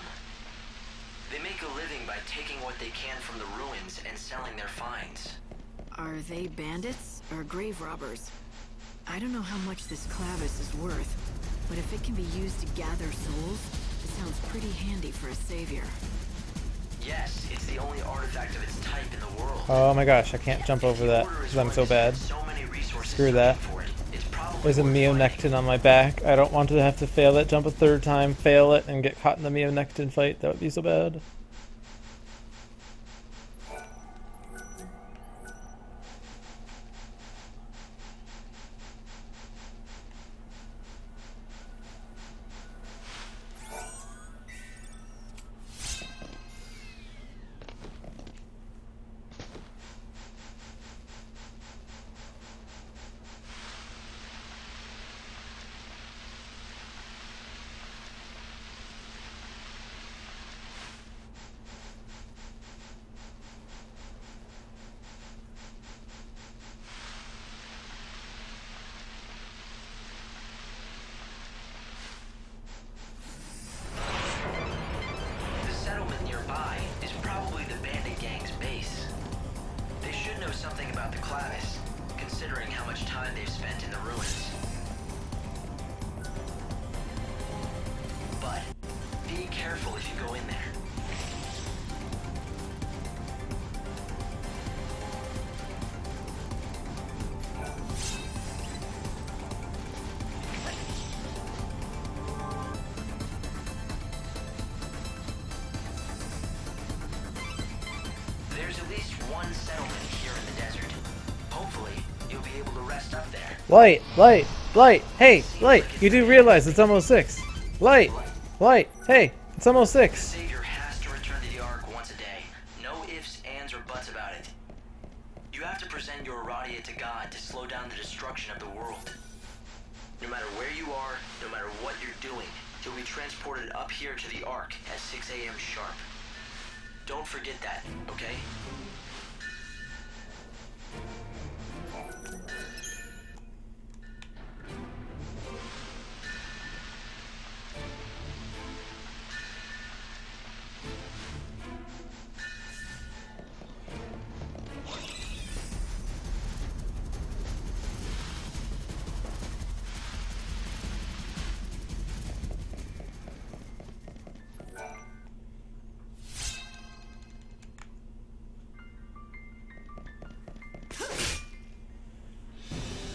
They make a living by taking what they can from the ruins and selling their finds. Are they bandits or grave robbers? I don't know how much this clavis is worth, but if it can be used to gather souls, it sounds pretty handy for a savior. Yes, it's the only artifact of its type in the world. oh my gosh, I can't jump over that because I'm so bad. Screw that. There's a Meonectin on my back. I don't want to have to fail it, jump a third time, fail it, and get caught in the Meonectin fight. That would be so bad. ruins. But be careful if you go in there. There's at least one settlement here in the desert. Hopefully, you'll be able to rest up there. Light, light, light. Hey, light. You do realize it's almost 6. Light, light. Hey, it's almost 6. The Savior has to return to the Ark once a day. No ifs, ands, or buts about it. You have to present your Aradia to God to slow down the destruction of the world. No matter where you are, no matter what you're doing, you'll be transported up here to the Ark at 6 a.m. sharp. Don't forget that, okay?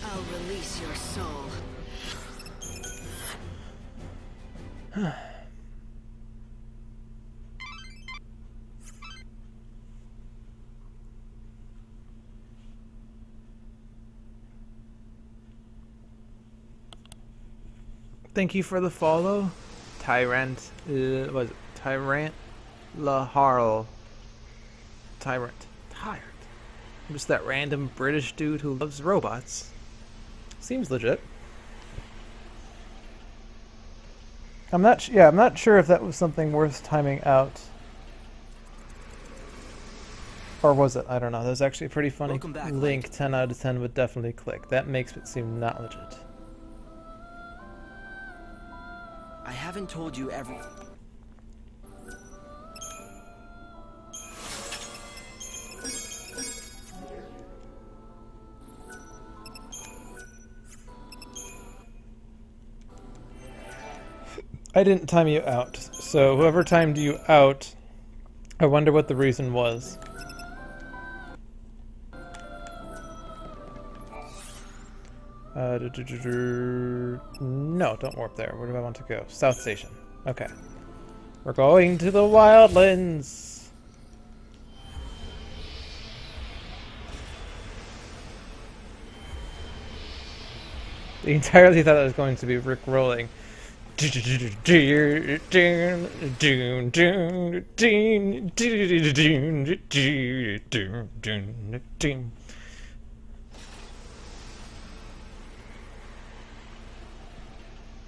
I'll release your soul. Thank you for the follow, Tyrant. Was it Tyrant Laharl? Tyrant. Tired. I'm just that random British dude who loves robots. Seems legit. I'm not sure if that was something worth timing out. Or was it? I don't know. That was actually a pretty funny link. 10 out of 10 would definitely click. That makes it seem not legit. I haven't told you every... I didn't time you out, so whoever timed you out, I wonder what the reason was. No, don't warp there. Where do I want to go? South Station. Okay. We're going to the Wildlands! I entirely thought I was going to be Rick rolling.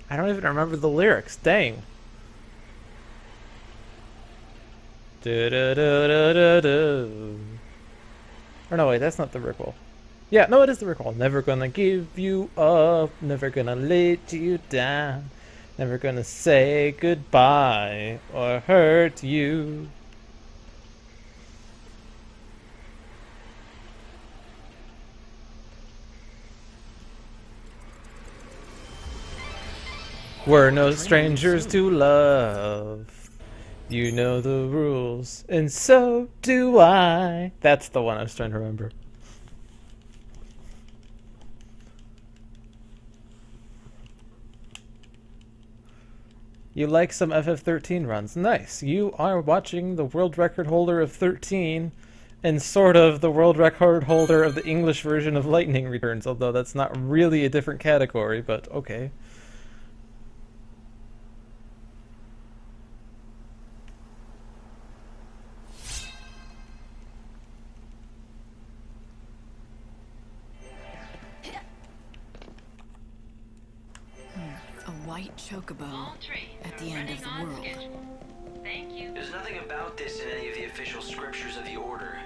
I don't even remember the lyrics. Dang. Or no, wait, that's not the Rickroll. Yeah, no, it is the Rickroll. Never gonna give you up, never gonna let you down, never gonna say goodbye or hurt you. We're no strangers to love. You know the rules, and so do I. That's the one I was trying to remember. You like some FF13 runs. Nice. You are watching the world record holder of 13 and sort of the world record holder of the English version of Lightning Returns, although that's not really a different category, but okay. A white chocobo at the end of the world. Thank you. There's nothing about this in any of the official scriptures of the Order.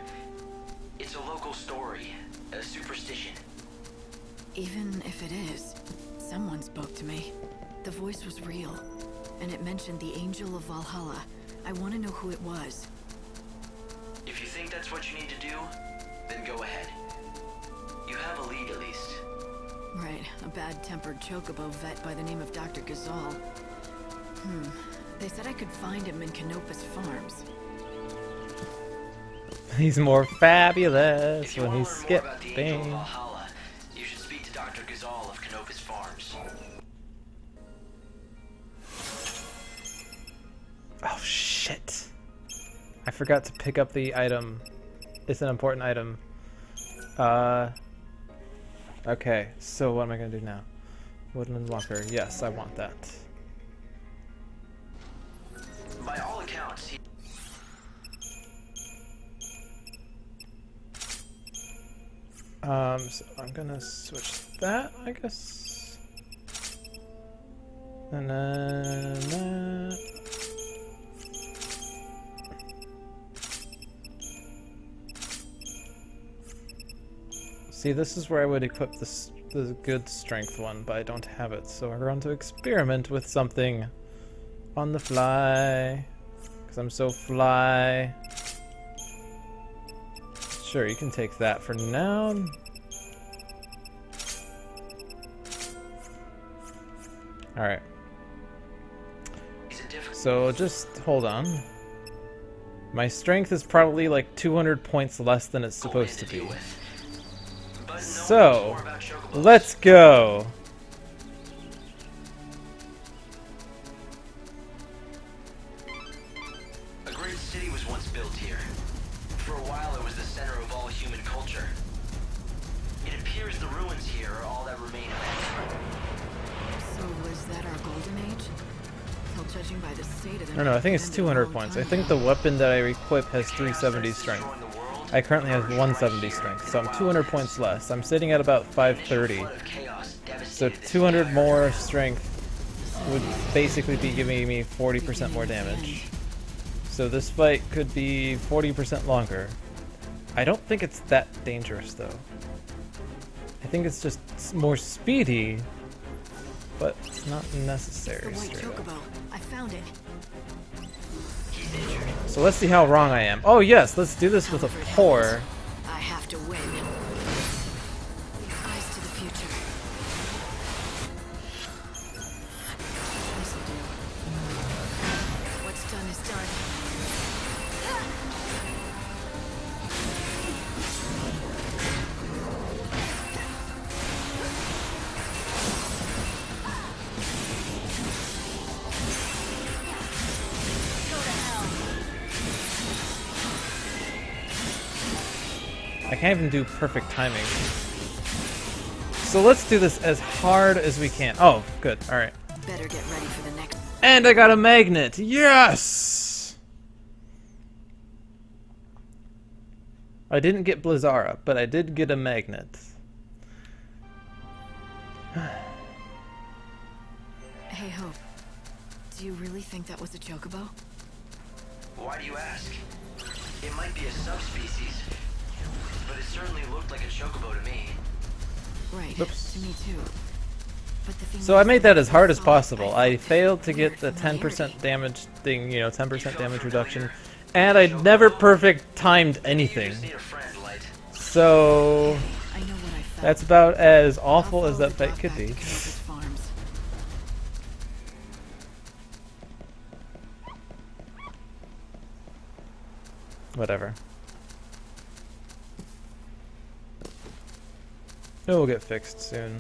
It's a local story, a superstition. Even if it is, someone spoke to me. The voice was real, and it mentioned the Angel of Valhalla. I want to know who it was. If you think that's what you need to do, then go ahead. You have a lead at least. Right. a bad-tempered chocobo vet by the name of Dr. Gazal. They said I could find him in Canopus Farms. He's more fabulous If you when want he's to learn more about the Angel of skipping. Valhalla, you should speak to Dr. Gazal of Canopus Farms. Oh shit. I forgot to pick up the item. It's an important item. Okay, so what am I gonna do now? Woodland Walker. Yes, I want that. By all accounts, he... So I'm gonna switch that, I guess. And then that. See, this is where I would equip the good strength one, but I don't have it, so we're going to experiment with something on the fly, because I'm so fly. Sure, you can take that for now. Alright. So just hold on. My strength is probably like 200 points less than it's supposed to be. So, let's go! A great city was once built here. For a while it was the center of all human culture. It appears the ruins here are all that remain of it. So was that our golden age? Well, judging by the state of the I don't know, I think it's 200 points. I think the weapon that I equip has 370 strength. I currently have 170 strength, so I'm 200 points less. I'm sitting at about 530. So 200 more strength would basically be giving me 40% more damage. So this fight could be 40% longer. I don't think it's that dangerous though. I think it's just more speedy, but not necessary. The white chocobo. I found it. So let's see how wrong I am. Oh yes, let's do this with a pour. I have to win. Eyes to the future. This'll do. What's done is done. I can't even do perfect timing. So let's do this as hard as we can. Oh, good. All right. Better get ready for the next. And I got a magnet. Yes. I didn't get Blizzara, but I did get a magnet. Hey, Hope. Do you really think that was a chocobo? Why do you ask? It might be a subspecies, but it certainly looked like a chocobo to me. Right. Oops. To me too. But the thing So I is, made that as hard as I possible. I felt failed to weird get the 10% familiarity. damage thing, 10% damage reduction, and I never perfect timed anything. So I know what I felt. that's about as I'll awful as follow that the fight dot could back be. to Canopus Farms. Whatever. It will get fixed soon.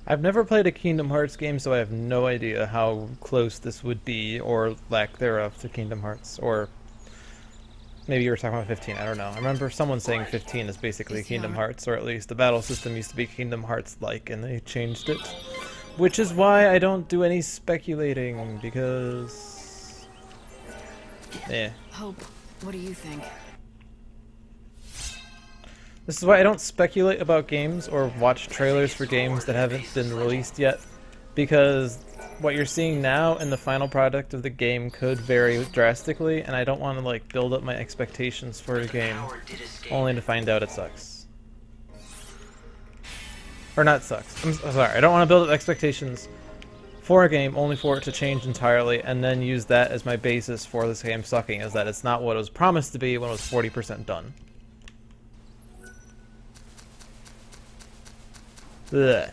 I've never played a Kingdom Hearts game, so I have no idea how close this would be, or lack thereof, to Kingdom Hearts. Or maybe you were talking about 15, I don't know. I remember someone saying 15 is basically Kingdom Hearts, or at least the battle system used to be Kingdom Hearts-like, and they changed it. Which is why I don't do any speculating, because... Hope, what do you think? This is why I don't speculate about games or watch trailers for games that haven't been released yet, because what you're seeing now and the final product of the game could vary drastically, and I don't want to like build up my expectations for a game only to find out it sucks. Or not sucks. I'm sorry. I don't want to build up expectations for a game only for it to change entirely and then use that as my basis for this game sucking, is that it's not what it was promised to be when it was 40% done. Ugh.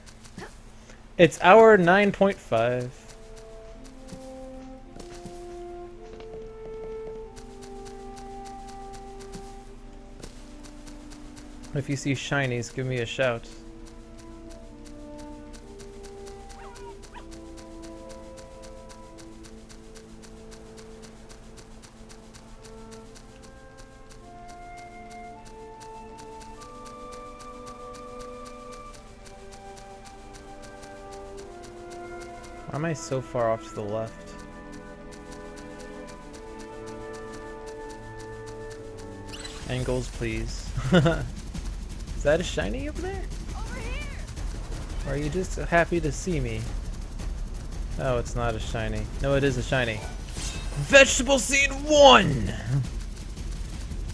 It's hour 9.5. If you see shinies, give me a shout. Why am I so far off to the left? Angles, please. Is that a shiny over there? Or are you just happy to see me? Oh, it's not a shiny. No, it is a shiny. Vegetable seed 1!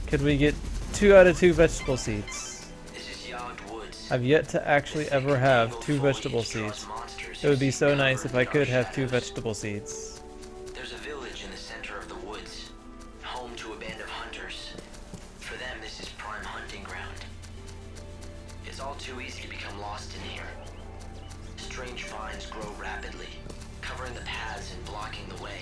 Could we get 2 out of 2 vegetable seeds? I've yet to actually ever have 2 vegetable seeds. It would be so nice if I could have 2 vegetable seeds. There's a village in the center of the woods, home to a band of hunters. For them, this is prime hunting ground. It's all too easy to become lost in here. Strange vines grow rapidly, covering the paths and blocking the way.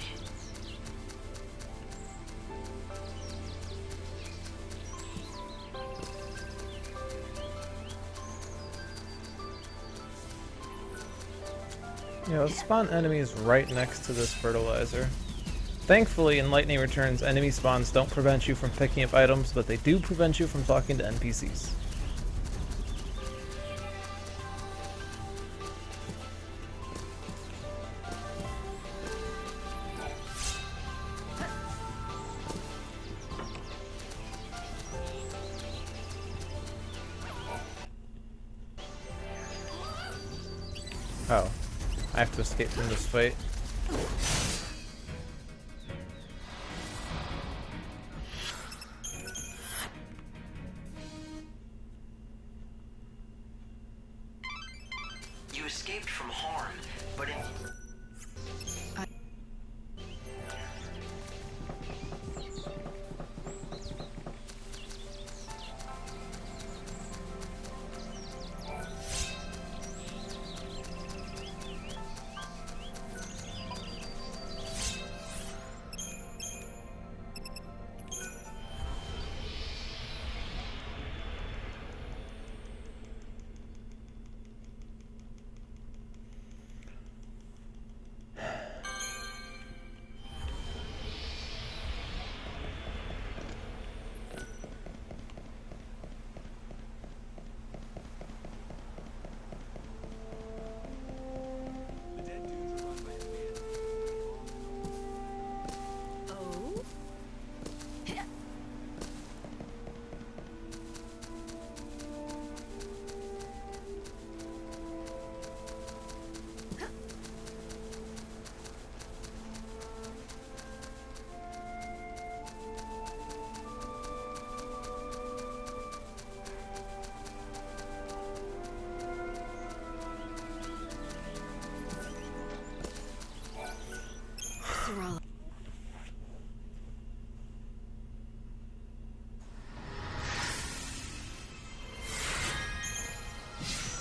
Yeah, let's spawn enemies right next to this fertilizer. Thankfully, in Lightning Returns, enemy spawns don't prevent you from picking up items, but they do prevent you from talking to NPCs. Oh. I have to escape from this fight. You escaped from harm, but in...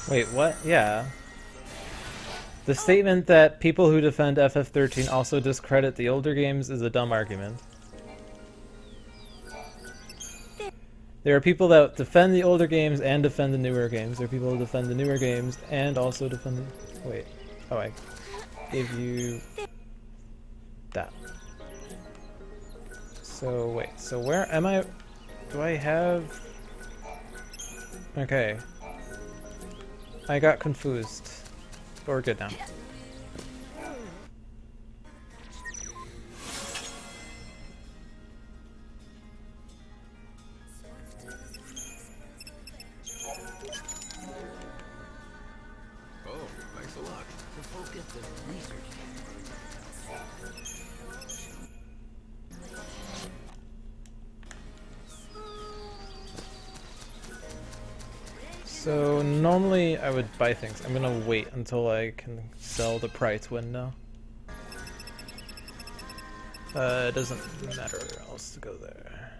Wait, what? Yeah. The statement that people who defend FF13 also discredit the older games is a dumb argument. There are people that defend the older games and defend the newer games. There are people who defend the newer games and also defend the... Wait. Oh, I gave you... that. So, wait. So where am I... Do I have... Okay. I got confused. But we're good now. Oh, thanks a lot. The focus of research. So normally I would buy things. I'm gonna wait until I can sell the price window. It doesn't matter else to go there.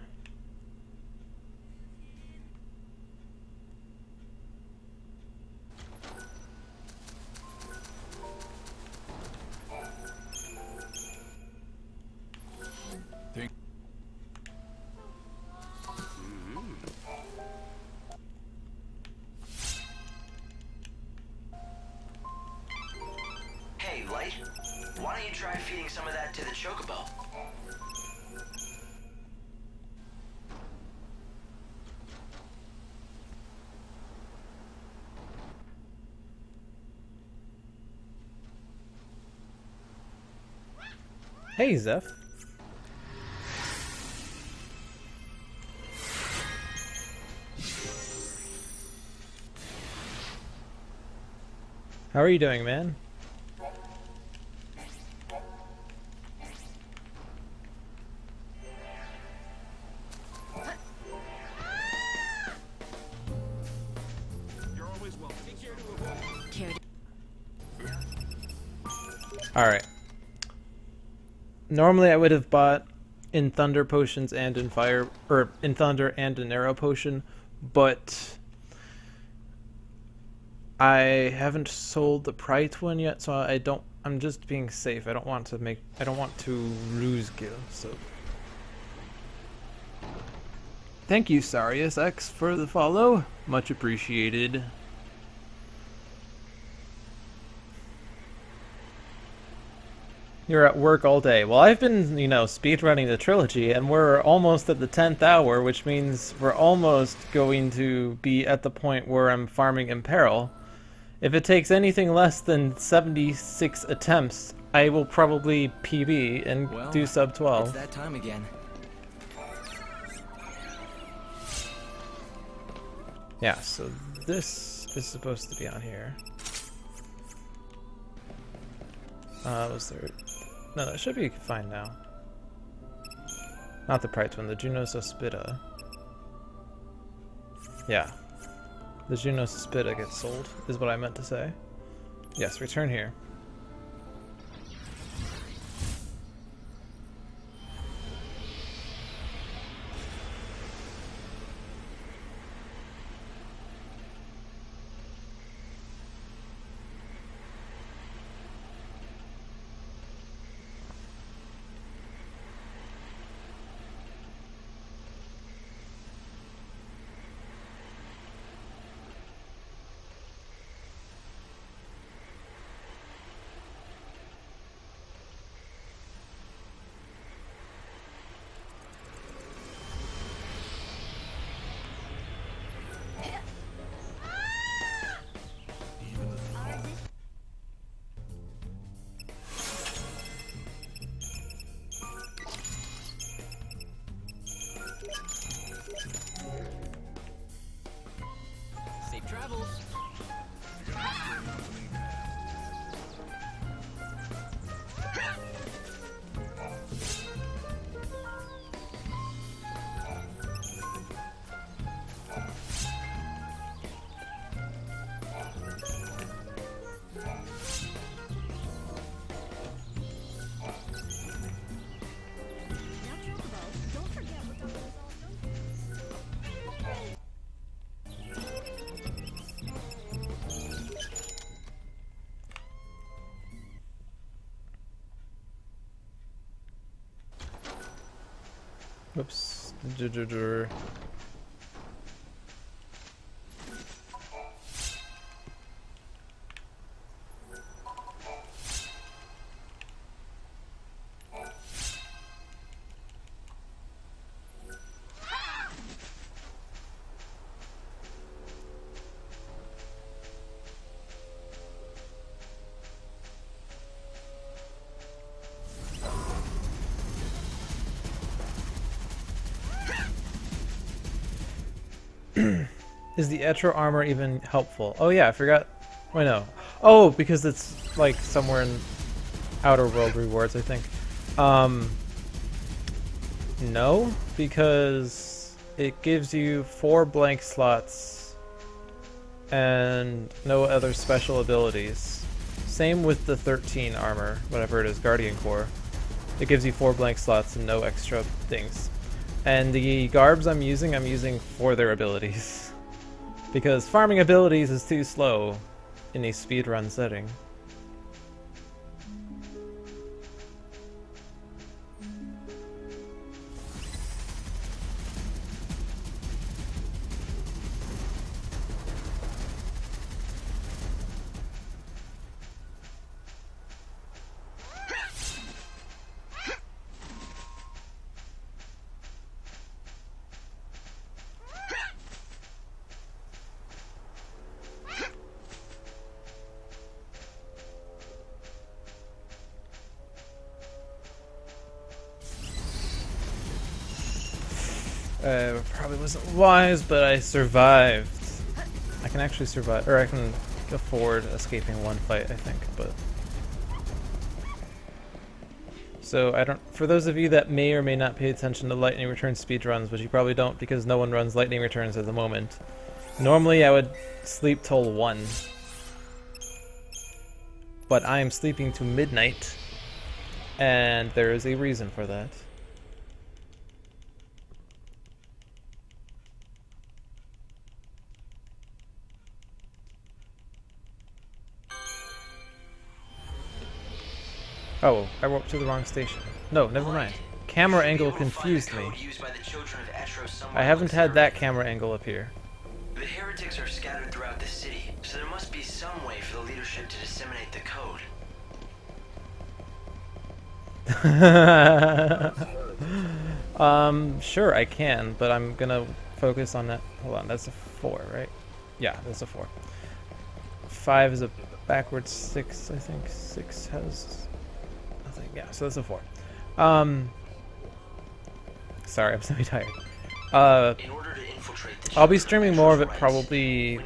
Hey, Light, why don't you try feeding some of that to the chocobo? Hey, Zeph. How are you doing, man? Alright. Normally I would have bought in Thunder potions and in Fire, or in Thunder and an Arrow potion, but I haven't sold the Prite one yet, so I'm just being safe. I don't want to lose gil, so. Thank you, Sarius X, for the follow. Much appreciated. You're at work all day. Well, I've been, speedrunning the trilogy, and we're almost at the 10th hour, which means we're almost going to be at the point where I'm farming Imperil. If it takes anything less than 76 attempts, I will probably PB and do sub 12. It's that time again. Yeah, so this is supposed to be on here. Was there... No, that should be fine now. Not the Prite one, the Juno Suspida. Yeah. The Juno Suspida gets sold, is what I meant to say. Yes, return here. Safe travels. Whoops. Is the Etro armor even helpful? Oh yeah, I forgot. Wait, no. Oh, because it's like somewhere in Outer World rewards, I think. No, because it gives you 4 blank slots and no other special abilities. Same with the 13 armor, whatever it is, Guardian Core. It gives you 4 blank slots and no extra things. And the garbs I'm using for their abilities. Because farming abilities is too slow in a speedrun setting. Probably wasn't wise, but I survived. I can actually survive, or I can afford escaping one fight, I think, but... So, I don't... For those of you that may or may not pay attention to Lightning Return speedruns, which you probably don't because no one runs Lightning Returns at the moment, normally I would sleep till 1. But I am sleeping to midnight, and there is a reason for that. Oh, I walked to the wrong station. No, never mind. Camera angle confused me. I haven't had that camera angle up here. The heretics are scattered throughout the city, so there must be some way for the leadership to disseminate the code. Sure I can, but I'm gonna focus on that. Hold on, that's a 4, right? Yeah, that's a 4. 5 is a backwards 6, I think. 6 has... Yeah, so that's a 4. Sorry, I'm so tired. I'll be streaming more of it probably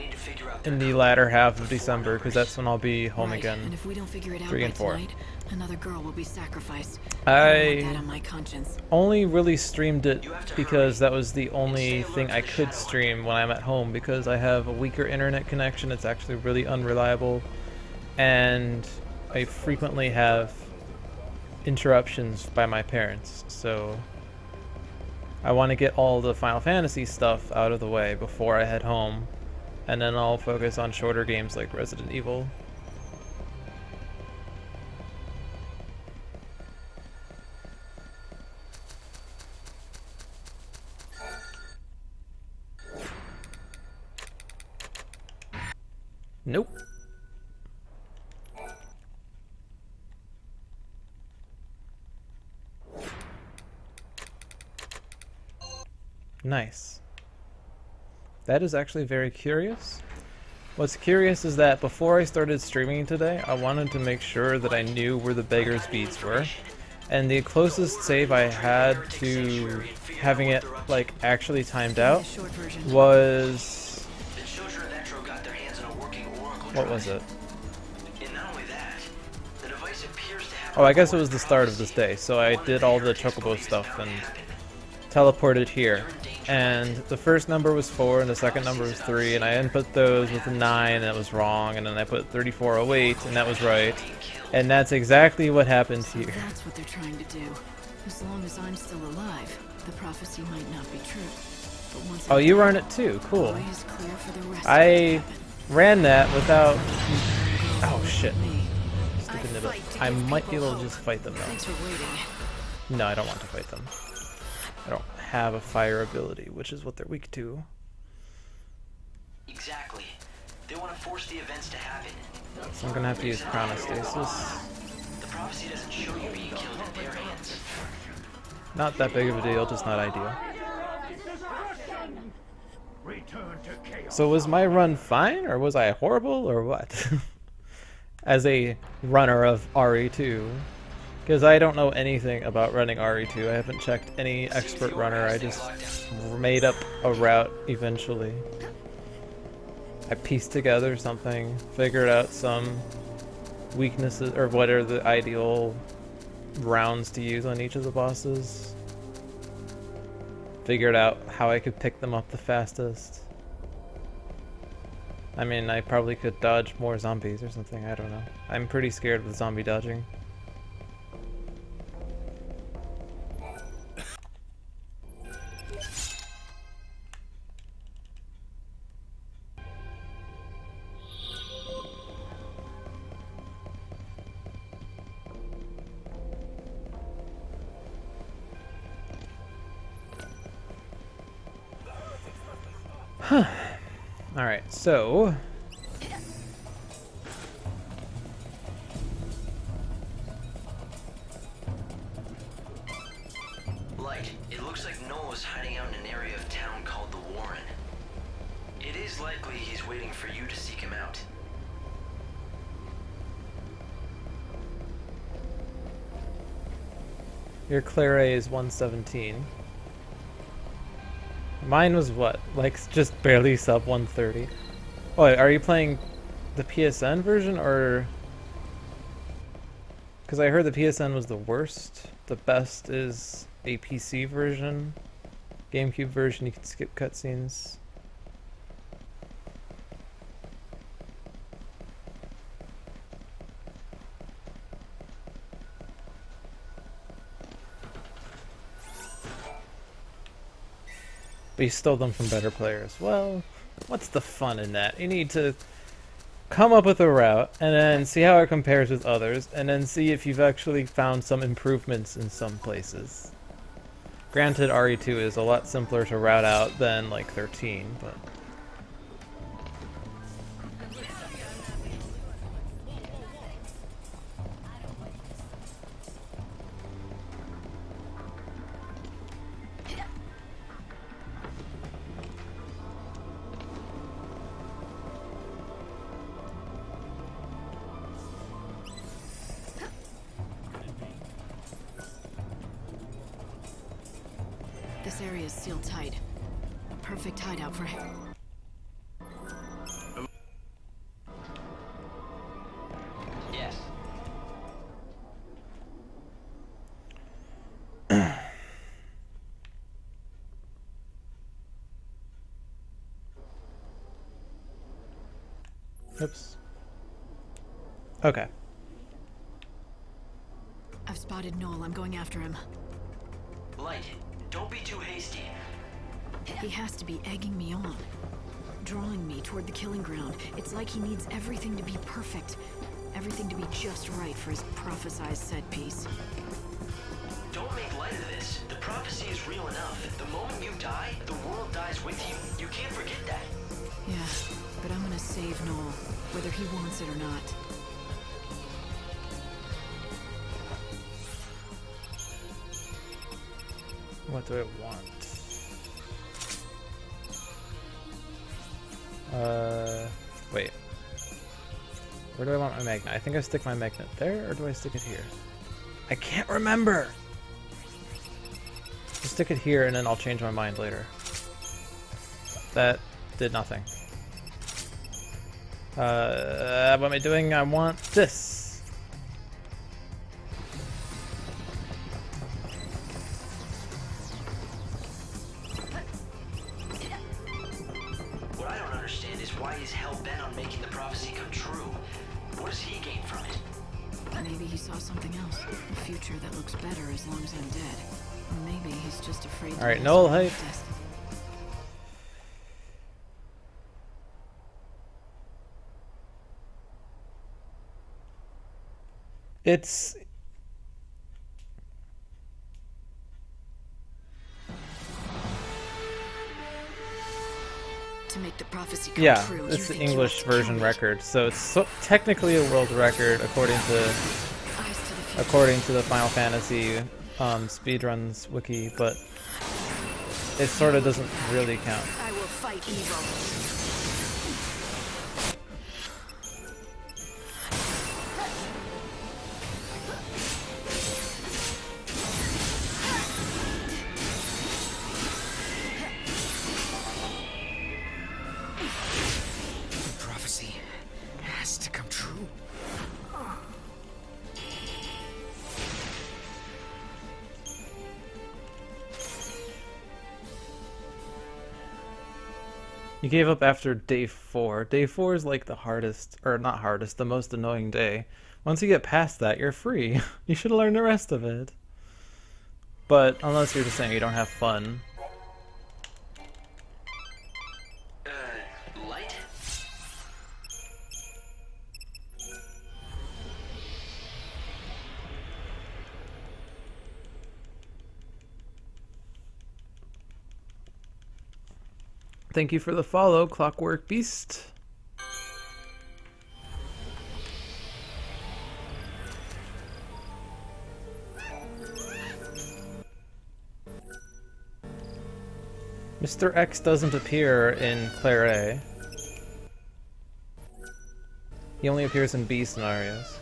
in the latter half of December, because that's when I'll be home again. And if we don't figure it out 3 and 4. Tonight, another girl will be sacrificed. I that on my conscience. only really streamed it because that was the only thing I could stream when I'm at home, because I have a weaker internet connection. It's actually really unreliable, and I frequently have interruptions by my parents, so I want to get all the Final Fantasy stuff out of the way before I head home, and then I'll focus on shorter games like Resident Evil. Nope. Nice. That is actually very curious. What's curious is that before I started streaming today, I wanted to make sure that I knew where the Beggar's Beads were. And the closest save I had to having it, like, actually timed out was... What was it? Oh, I guess it was the start of this day, so I did all the Chocobo stuff and teleported here. And the first number was 4 and the second number was 3, and I input those with a 9 and that was wrong, and then I put 3408 and that was right. And that's exactly what happened here. That's what they're trying to do. As long as I'm still alive, the prophecy might not be true. But once oh, you run it too. Cool. I ran that without... Oh, shit. Stupid nibble. I might be able to just fight them, though. Thanks for waiting. No, I don't want to fight them. I don't have a fire ability, which is what they're weak to. Exactly. They want to force the events to happen. So I'm gonna have to use Chronostasis. The prophecy doesn't show you being killed at their hands. Not that big of a deal, just not ideal. So was my run fine, or was I horrible, or what? As a runner of RE2. Because I don't know anything about running RE2. I haven't checked any expert runner. I just made up a route eventually. I pieced together something, figured out some weaknesses, or what are the ideal rounds to use on each of the bosses. Figured out how I could pick them up the fastest. I mean, I probably could dodge more zombies or something, I don't know. I'm pretty scared with zombie dodging. Huh. Alright, so... Light, it looks like Noel is hiding out in an area of town called the Warren. It is likely he's waiting for you to seek him out. Your Claire is 117. Mine was what? Like just barely sub 130. Oh, wait, are you playing the PSN version or? Because I heard the PSN was the worst. The best is a PC version. GameCube version, you can skip cutscenes. But you stole them from better players. Well, what's the fun in that? You need to come up with a route and then see how it compares with others and then see if you've actually found some improvements in some places. Granted, RE2 is a lot simpler to route out than like 13, but... This area is sealed tight. Perfect hideout for him. Yes. Oops. Okay. I've spotted Noel. I'm going after him. Light, don't be too hasty. He has to be egging me on. Drawing me toward the killing ground. It's like he needs everything to be perfect. Everything to be just right for his prophesized set piece. Don't make light of this. The prophecy is real enough. The moment you die, the world dies with you. You can't forget that. Yeah, but I'm gonna save Noel, whether he wants it or not. What do I want? Wait. Where do I want my magnet? I think I stick my magnet there, or do I stick it here? I can't remember! I'll stick it here, and then I'll change my mind later. That did nothing. What am I doing? I want this! What I don't understand is why he's hell-bent on making the prophecy come true. What does he gain from it? Maybe he saw something else. A future that looks better as long as I'm dead. Or maybe he's just afraid to... Alright, Noel hype. It's... To make the prophecy come yeah, true, it's the English version record, so it's technically a world record according to the Final Fantasy Speedrun's wiki, but it sort of doesn't really count. I will fight evil. You gave up after day 4. Day 4 is like the hardest, or not hardest, the most annoying day. Once you get past that, you're free. You should learn the rest of it. But unless you're just saying you don't have fun. Light? Thank you for the follow, Clockwork Beast. Mr. X doesn't appear in Claire A. He only appears in B scenarios.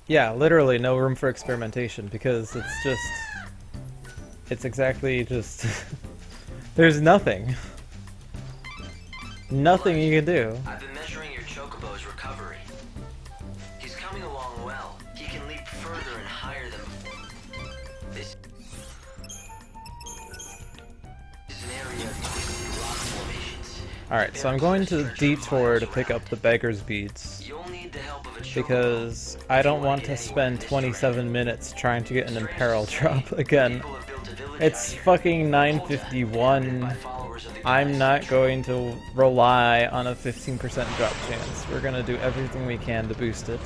Yeah, literally no room for experimentation because it's exactly just, there's nothing. Nothing you can do. I've been measuring your chocobo's recovery. He's coming along well. He can leap further and higher than this. Is an area of twisted rock formations. Alright, so I'm going to detour to pick up the beggar's beads. You'll need the help of a chocobo. Because I don't want to spend 27 minutes trying to get an imperil drop again. It's fucking 9:51. I'm not going to rely on a 15% drop chance. We're gonna do everything we can to boost it.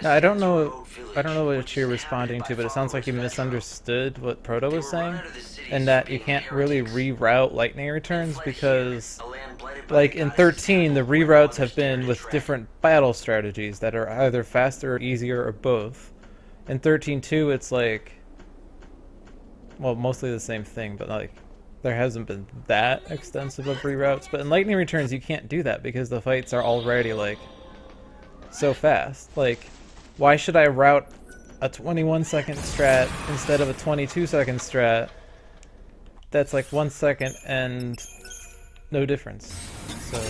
I don't know what you're responding to, but it sounds like you misunderstood what Proto was saying, and that you can't really reroute lightning returns because, like in 13, the reroutes have been with different battle strategies that are either faster or easier or both. In 13.2, it's like, well, mostly the same thing, but like there hasn't been that extensive of reroutes. But in lightning returns, you can't do that because the fights are already like so fast. Like, why should I route a 21-second strat instead of a 22-second strat? That's like 1 second and no difference. So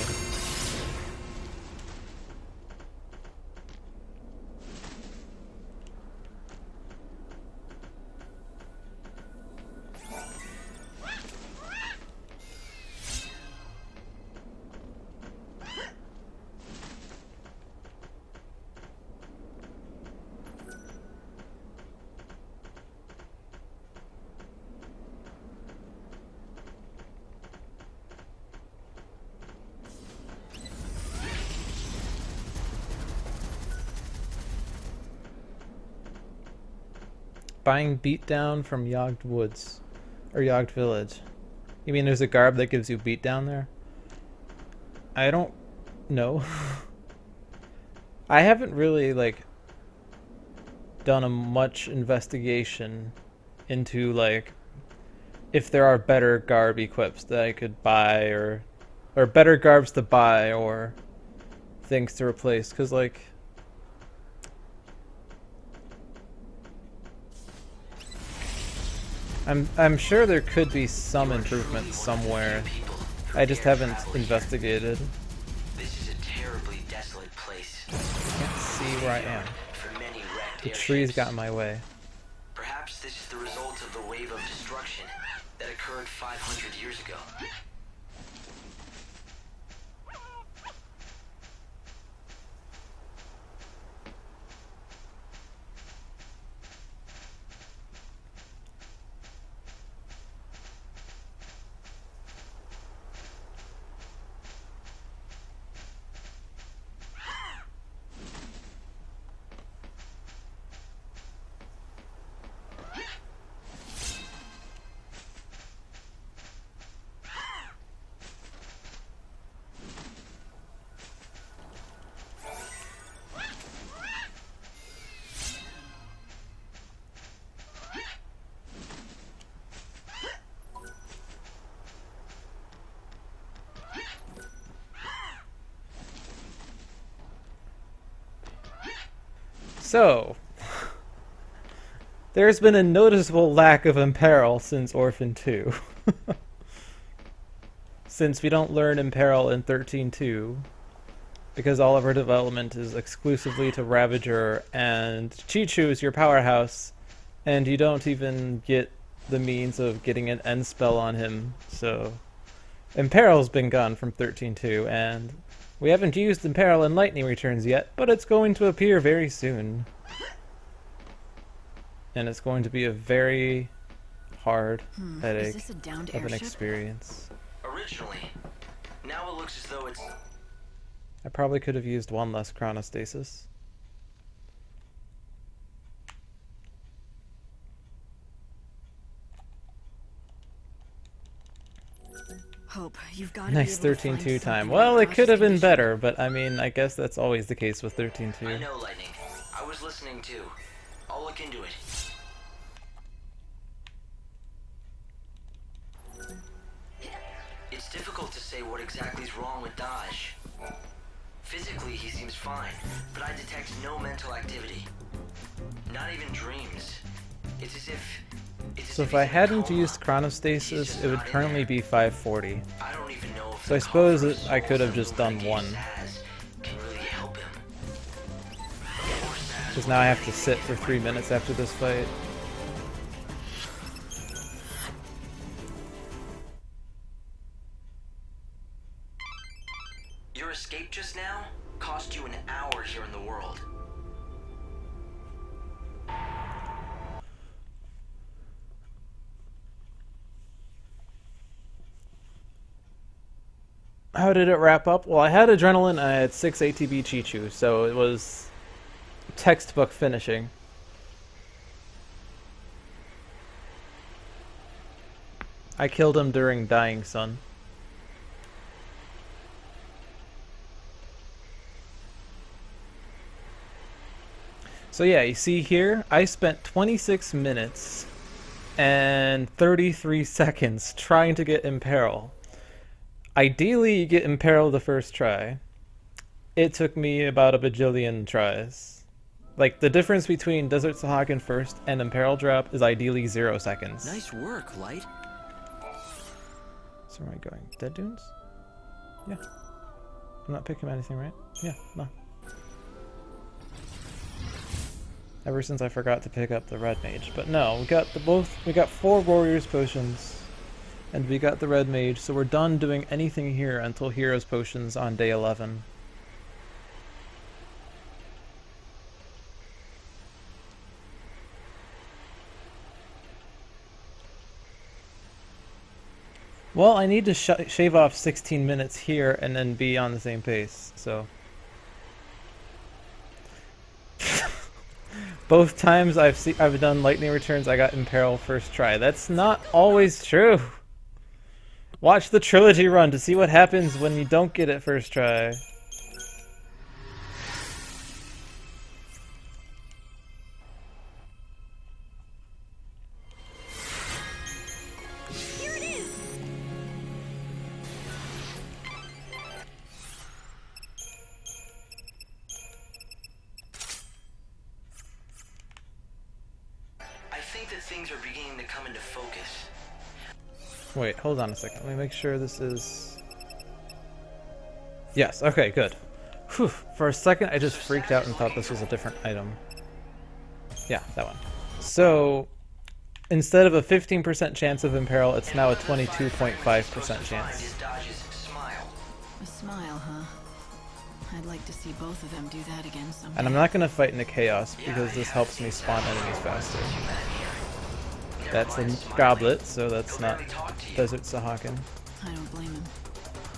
buying beatdown from Yogged Woods or Yogged Village. You mean there's a garb that gives you beatdown there? I don't know. I haven't really like done a much investigation into like if there are better garb equips that I could buy or better garbs to buy or things to replace, because like I'm sure there could be some improvements somewhere. I just haven't investigated. This is a terribly desolate place. I can't see where I am. The trees got in my way. Perhaps this is the result of the wave of destruction that occurred 500 years ago. So, there's been a noticeable lack of Imperil since Orphan 2. Since we don't learn Imperil in 13.2, because all of our development is exclusively to Ravager, and Chichu is your powerhouse, and you don't even get the means of getting an end spell on him, so Imperil's been gone from 13.2, and we haven't used Imperil in Lightning Returns yet, but it's going to appear very soon. And it's going to be a very hard headache of an experience. Originally. Now it looks as though it's... I probably could have used one less chronostasis. Hope, you've got Nice 13.2 time. Well, it could have been better, but I mean, I guess that's always the case with 13.2. I know, Lightning. I was listening too. I'll look into it. It's difficult to say what exactly is wrong with Dodge. Physically, he seems fine, but I detect no mental activity. Not even dreams. It's as if... So if I hadn't used chronostasis, it would currently be 540. So I suppose that I could have just done one. Because now I have to sit for 3 minutes after this fight. Your escape just now cost you an hour here in the world. How did it wrap up? Well, I had adrenaline, I had 6 ATB Chichu, so it was textbook finishing. I killed him during Dying Sun. So yeah, you see here, I spent 26 minutes and 33 seconds trying to get Imperil. Ideally, you get Imperil the first try. It took me about a bajillion tries. Like, the difference between Desert Sahagan first and Imperil drop is ideally 0 seconds. Nice work, Light. So where am I going? Dead Dunes? Yeah. I'm not picking anything, right? Yeah, no. Ever since I forgot to pick up the Red Mage. But no, we got 4 Warriors Potions. And we got the Red Mage, so we're done doing anything here until Heroes Potions on day 11. Well, I need to shave off 16 minutes here and then be on the same pace, so... Both times I've done Lightning Returns, I got Imperil first try. That's not always true! Watch the Trilogy run to see what happens when you don't get it first try. Here it is. I think that things are beginning to come into focus. Wait, hold on a second. Let me make sure this is... Yes, okay, good. Whew. For a second, I just freaked out and thought this was a different item. Yeah, that one. So, instead of a 15% chance of Imperil, it's now a 22.5% chance. A smile, huh? I'd like to see both of them do that again someday. And I'm not going to fight in the Chaos, because this helps me spawn enemies faster. That's a goblet, so that's not Desert Sahagan. I don't blame him.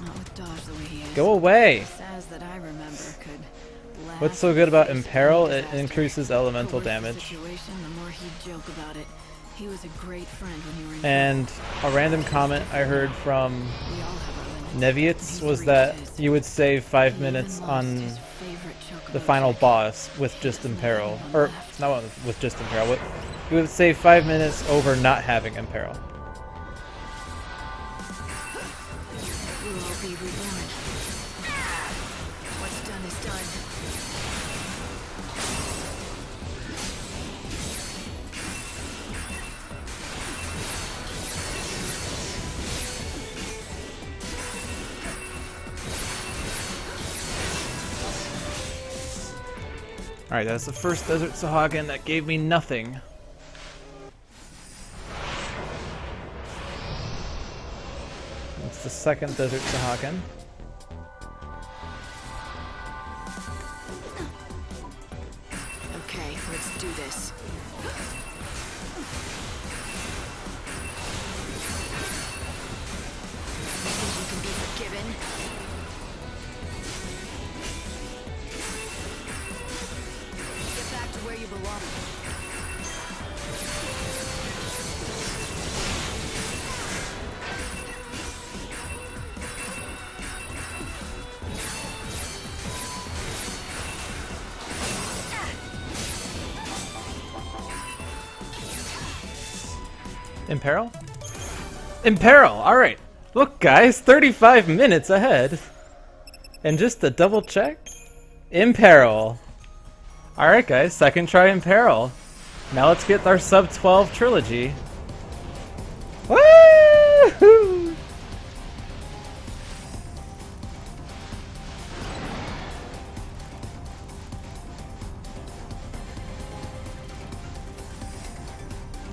Not with Dodge the way he is. Go away! Says that I remember could What's so good about Imperil? It increases elemental damage. The more he'd joke about it. He was a great friend when you were in And a random comment I heard from Nevietz was that you would save 5 minutes on the final boss with just Imperil. Or, not with just Imperil. You would save 5 minutes over not having Imperil. We will be reborn. What's done is done. Alright, that's the first Desert Sahagin that gave me nothing. That's the second Desert Sahagin. Okay, let's do this. You think you can be forgiven? Get back to where you belong. Imperil? Imperil! Alright. Look guys, 35 minutes ahead. And just to double check, Imperil. Alright guys, second try Imperil. Now let's get our sub 12 trilogy. Woo!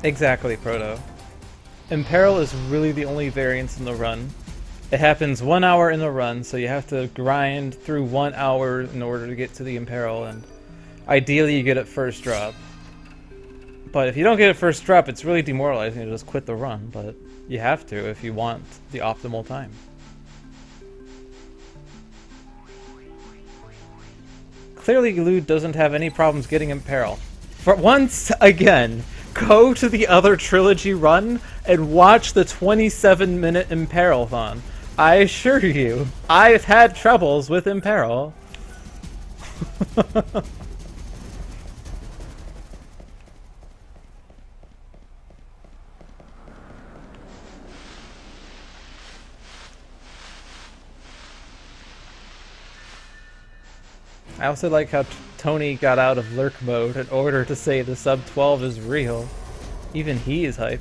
Exactly, Proto. Imperil is really the only variance in the run. It happens 1 hour in the run, so you have to grind through 1 hour in order to get to the Imperil, and ideally you get it first drop. But if you don't get it first drop, it's really demoralizing to just quit the run, but you have to if you want the optimal time. Clearly Lude doesn't have any problems getting Imperil. For once again, go to the other trilogy run and watch the 27-minute Imperil-thon. I assure you, I've had troubles with Imperil. I also like how Tony got out of lurk mode in order to say the sub 12 is real. Even he is hyped.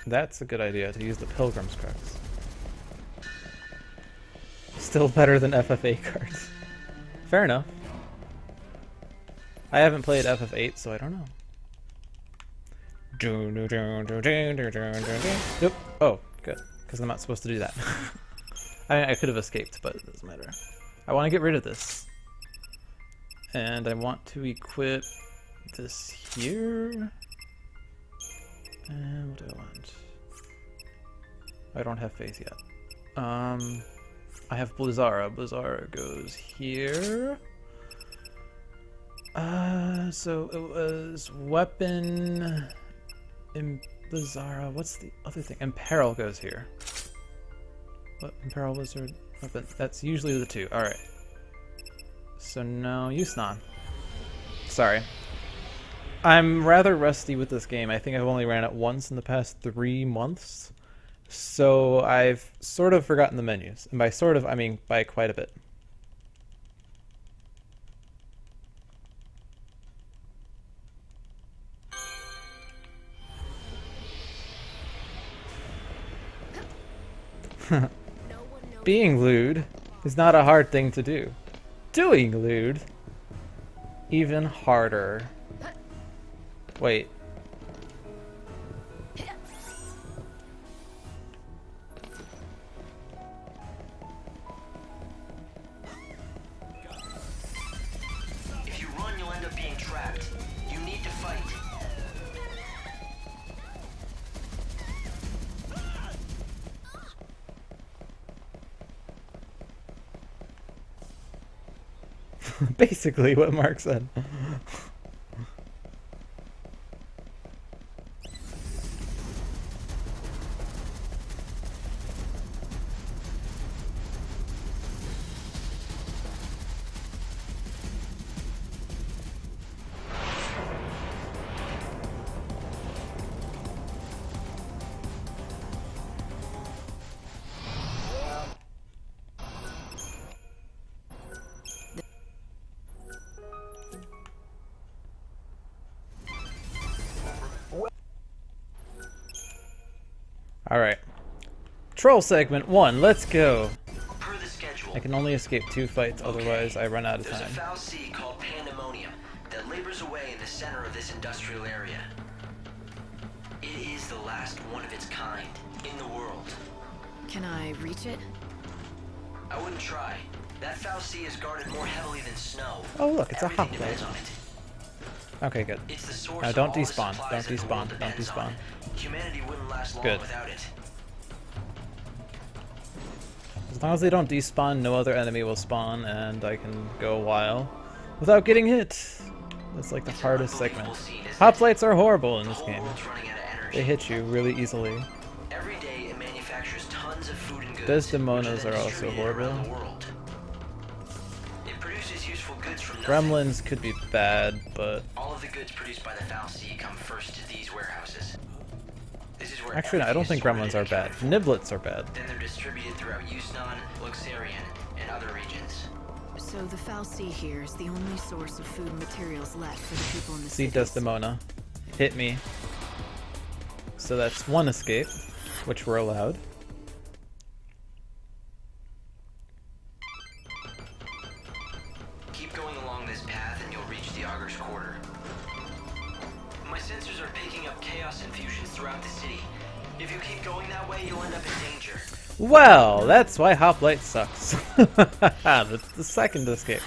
That's a good idea, to use the Pilgrim's Crux. Still better than FF8 cards. Fair enough. I haven't played FF8, so I don't know. Yep. Oh, good. Because I'm not supposed to do that. I mean, I could have escaped, but it doesn't matter. I want to get rid of this. And I want to equip this here. And what do I want? I don't have Faith yet. I have Blizzara. Blizzara goes here. So it was weapon... Blizzara. What's the other thing? Imperil goes here. What? Imperil, Wizard, weapon. That's usually the two. Alright. So no, Yusnan. Sorry. I'm rather rusty with this game. I think I've only ran it once in the past 3 months. So I've sort of forgotten the menus. And by sort of, I mean by quite a bit. Being lewd is not a hard thing to do. Doing lewd, even harder. Wait. If you run, you'll end up being trapped. You need to fight. Basically what Mark said. Alright. Troll segment 1, let's go. Per the schedule, I can only escape 2 fights, otherwise I run out of there's a time. foul sea called Pandemonium that labors away in the center of this industrial area. It is the last one of its kind in the world. Can I reach it? I wouldn't try. That foul sea is guarded more heavily than snow. Oh look, it's a Everything hot depends plate. on it. Okay, good. It's the source Now of don't all the despawn, supplies don't that the world despawn, don't depends on. despawn. Humanity wouldn't last long Good. without it. As long as they don't despawn, no other enemy will spawn, and I can go a while without getting hit. That's like the hardest segment. Hoplites are horrible in this game. They hit you really easily. Every day it manufactures tons of food and goods. Desdemonas are also horrible. It produces useful goods from nothing. Gremlins could be bad, but All of the goods produced by the foul sea come first to these warehouses. This is where actually, no, I don't think gremlins are bad. Niblets are bad. Then they're distributed throughout Yusnan, Luxarian, and other regions. So the foul sea here is the only source of food and materials left for the people in the See cities. Desdemona. Hit me. So that's one escape, which we're allowed. Keep going along this path and you'll reach the Augur's Quarter. My sensors are picking up chaos infusions throughout the city. If you keep going that way, you'll end up in danger. Well, that's why Hoplite sucks. That's the second escape.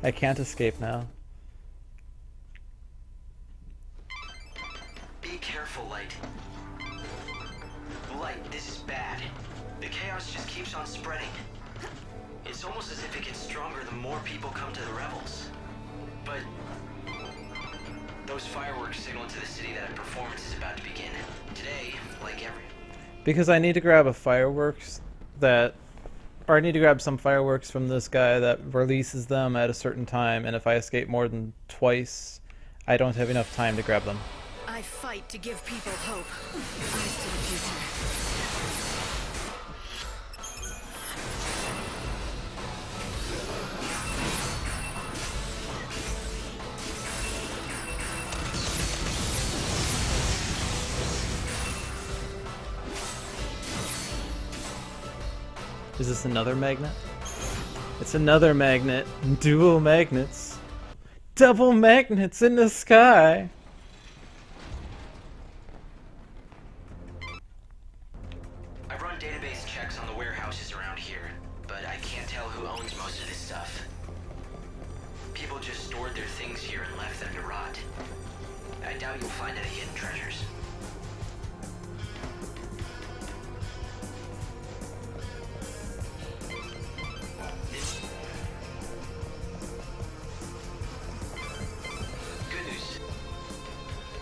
I can't escape now. Be careful, Light. Light, this is bad. The chaos just keeps on spreading. It's almost as if it gets stronger the more people come to the revels. But those fireworks signal to the city that a performance is about to begin. Today, like every... Because I need to grab a fireworks that... Or I need to grab some fireworks from this guy that releases them at a certain time, and if I escape more than twice, I don't have enough time to grab them. I fight to give people hope. Eyes to the future. Is this another magnet? It's another magnet. Dual magnets. Double magnets in the sky. I've run database checks on the warehouses around here, but I can't tell who owns most of this stuff. People just stored their things here and left them to rot. I doubt you'll find any hidden treasures. Good news.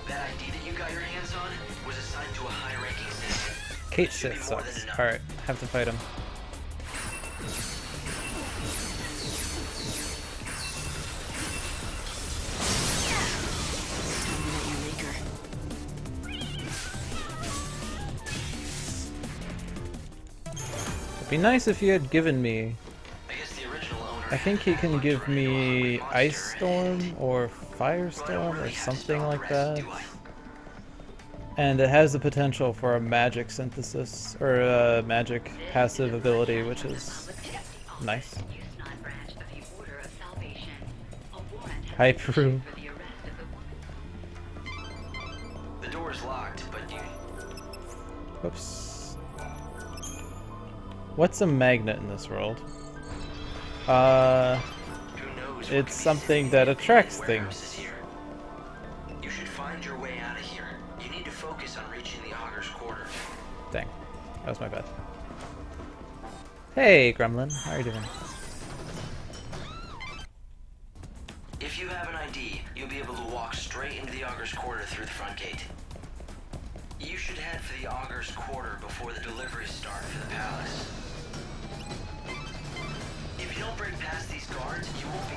That ID that you got your hands on was assigned to a high-ranking citizen. Kate Sith sucks. Alright, have to fight him. It'd be nice if he had given me... I think he can give me Ice Storm or Firestorm or something like that. And it has the potential for a magic synthesis, or a magic passive ability, which is nice. Hi, Peru. The door is locked, but you... Whoops. What's a magnet in this world? It's something that attracts things. You should find your way out of here. You need to focus on reaching the Augur's Quarter. Dang. That was my bad. Hey, Gremlin. How are you doing? If you have an ID, you'll be able to walk straight into the Augur's Quarter through the front gate. You should head for the Augur's Quarter before the deliveries start for the palace. If you don't break past these guards, you won't be...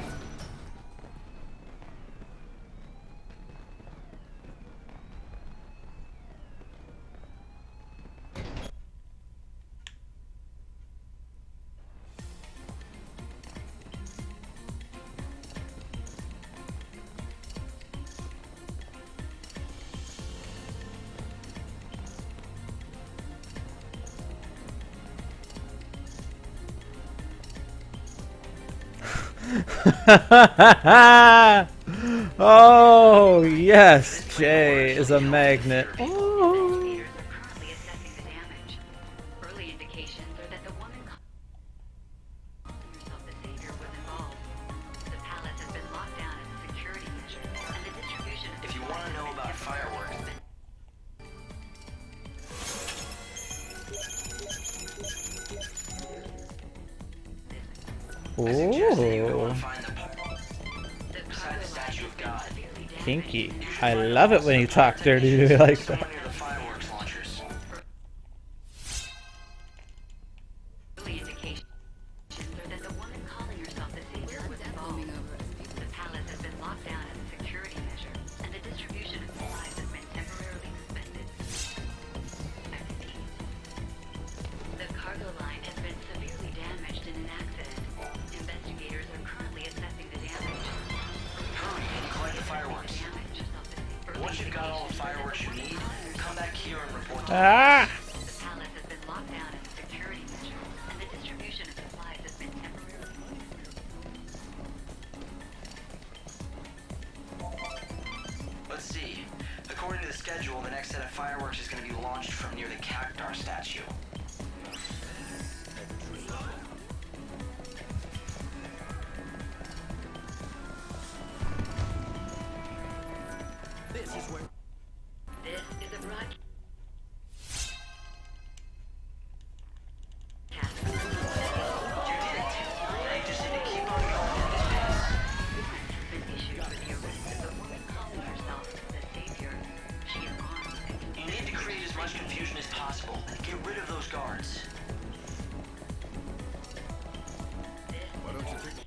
Oh, yes, Jay is a magnet. Oh. Investigators are currently assessing the damage. Early indications are that the woman calling herself the Savior was involved. The palace has been locked down as a security measure, and the distribution of If you want to know about fireworks, I suggest that you go and find the beside the statue of God. Kinky. I love it when you talk dirty to me like that. Somewhere near the fireworks launchers. early indications are that the woman calling herself the Savior was involved. The palace has been locked down as a security measure, and the distribution of supplies has been temporarily suspended. I repeat, the cargo line has been severely damaged in an accident. Investigators are currently assessing the damage. Hurry and collect the fireworks. Once you've got all the fireworks you need, come back here and report to me. Ah! The palace has been locked down as a security measure, and the distribution of supplies has been temporarily suspended. Let's see. According to the schedule, the next set of fireworks is going to be launched from near the Cactar statue. This is a broadcast. You did it. Now you just need to keep on going at this pace. Warrant has been issued for the arrest of the woman calling herself the Savior. She is armed and You need to create as much confusion as possible and get rid of those guards. Why don't you take...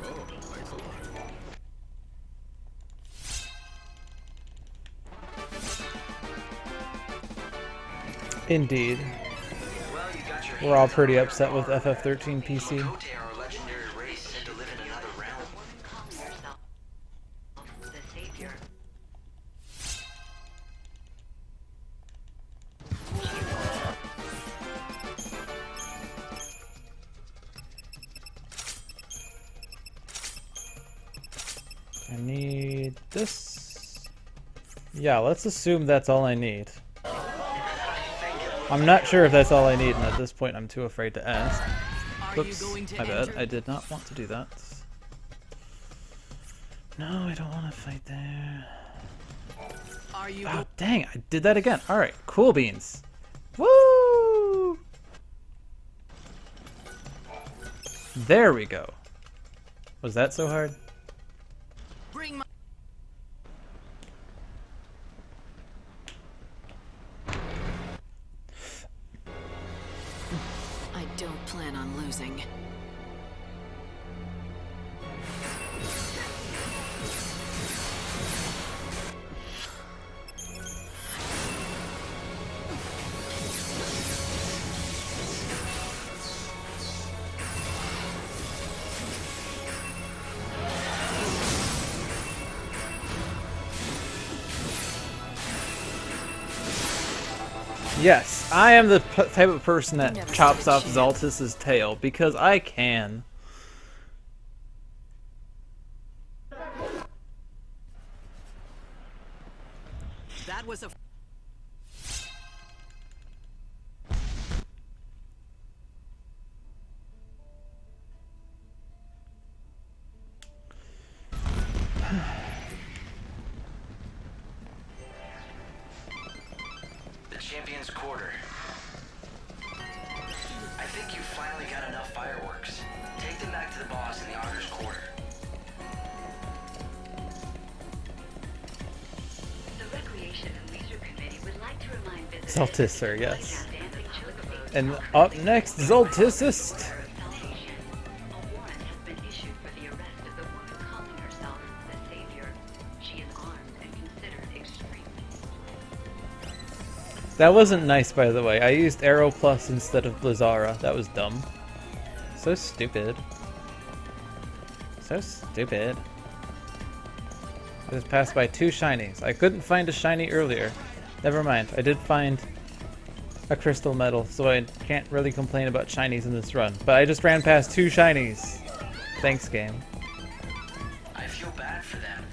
Oh, thanks a lot. Indeed. Well, you got your We're all pretty upset with FF13 PC. Kote are a legendary race said to live in another realm. calling herself the Savior. I need this. Yeah, let's assume that's all I need. I'm not sure if that's all I need, and at this point I'm too afraid to ask. Oops, my bad. I did not want to do that. No, I don't want to fight there. Oh, dang, I did that again. Alright, cool beans. Woo! There we go. Was that so hard? Bring my I don't plan on losing. Yes, I am the type of person that chops off Xaltis's tail because I can. That was a The Champion's Quarter. I think you finally got enough fireworks. Take them back to the boss in the Auditor's Quarter. The Recreation and Leisure Committee would like to remind visitors Xaltis, sir, yes. dancing chocobos And up next, Xaltisist. A warrant has been issued for the arrest of the woman calling herself the Savior. She is armed and considered extremely. That wasn't nice, by the way. I used Arrow Plus instead of Blizzara. That was dumb. So stupid. So stupid. I just passed by 2 shinies. I couldn't find a shiny earlier. Never mind. I did find a crystal medal, so I can't really complain about shinies in this run. But I just ran past 2 shinies. Thanks, game. I feel bad for them.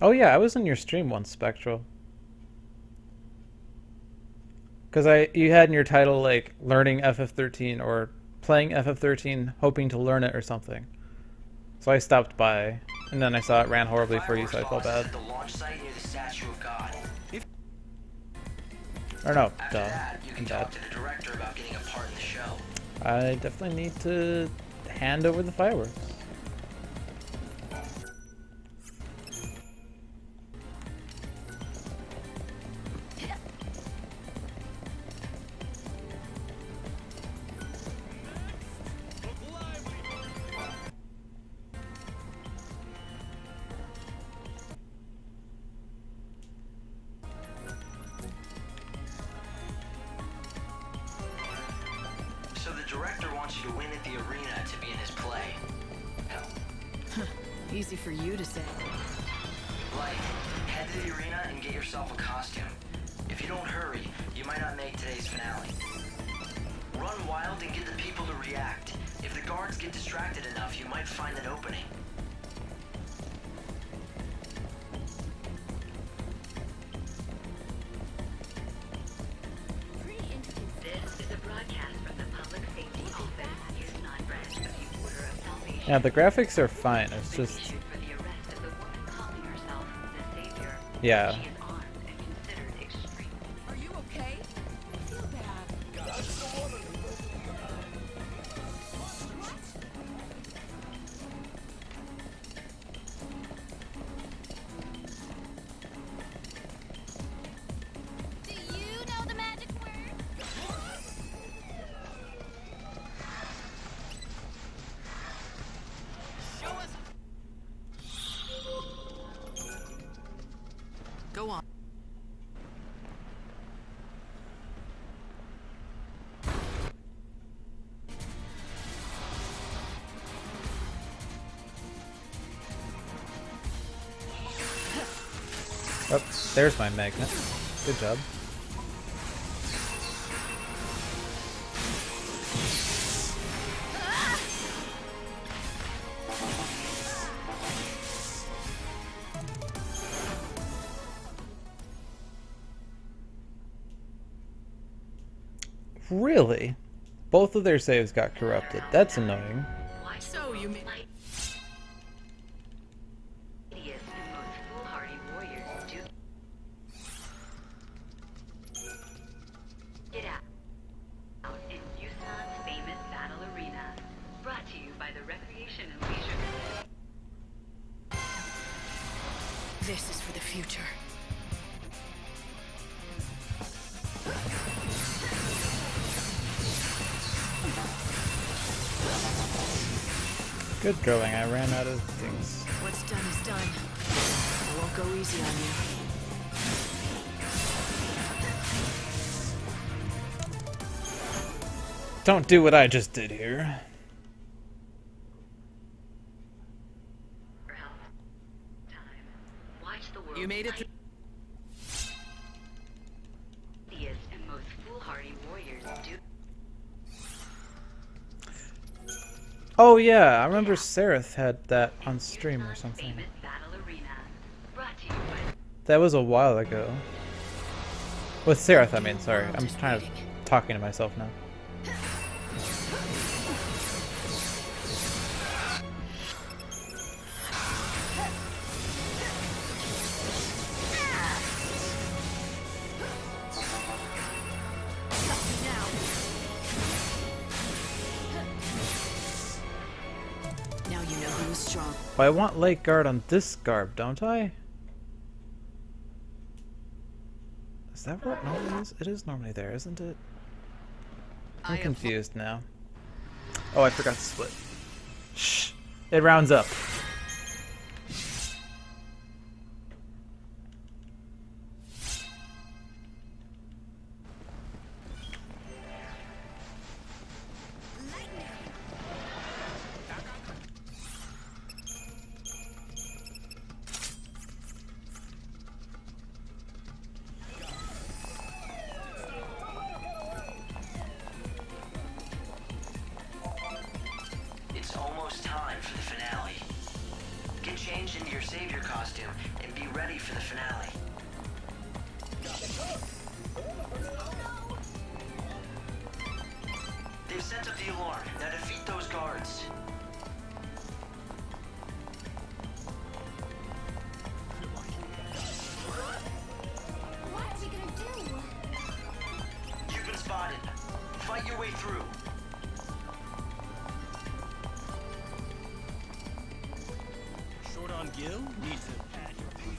Oh yeah, I was in your stream once, Spectral. Because you had in your title, like, learning FF13 or playing FF13 hoping to learn it or something. So I stopped by, and then I saw it ran horribly for you, so I felt bad. The launch site near the statue of God. Or no, After duh. that, you can I'm talk bad. to the director about getting a part in the show. I definitely need to hand over the fireworks. So the director wants you to win at the arena to be in his play. Easy for you to say. Like, head to the arena and get yourself a costume. If you don't hurry, you might not make today's finale. Run wild and get the people to react. If the guards get distracted enough, you might find an opening. This is a broadcast from the Public Safety Office, Houston Branch of the Order of Salvation. Yeah, the graphics are fine. It's just, For the arrest of the woman calling herself the Savior. yeah. She is armed and considered extreme. Are you okay? I feel bad. Do you know the magic word? Go on. Oh, there's my magnet. Good job. Really? Both of their saves got corrupted. That's annoying. So you mean Hideous and most foolhardy warriors do get out in Houston's famous battle arena. Brought to you by the Recreation and Leisure. this is for the future? Good going. I ran out of things. What's done is done. I won't go easy on you. Don't do what I just did here. For help. Time. Watch the world. You made it through. Hideous and most foolhardy warriors do. Oh yeah, I remember Seraph had that on stream or something. Famous battle arena. Brought to you by That was a while ago. With Seraph, I mean, sorry. I'm kind of talking to myself now. Now you know who is strong. But I want Lake Guard on this garb, don't I? Is that what it normally is? It is normally there, isn't it? I'm confused now. Oh, I forgot to split. Shh. It rounds up. chief in the finale. They've set up the alarm. Now defeat those guards. What are you gonna do? You've been spotted. Fight your way through. Short on Gil? Need to pad your patience.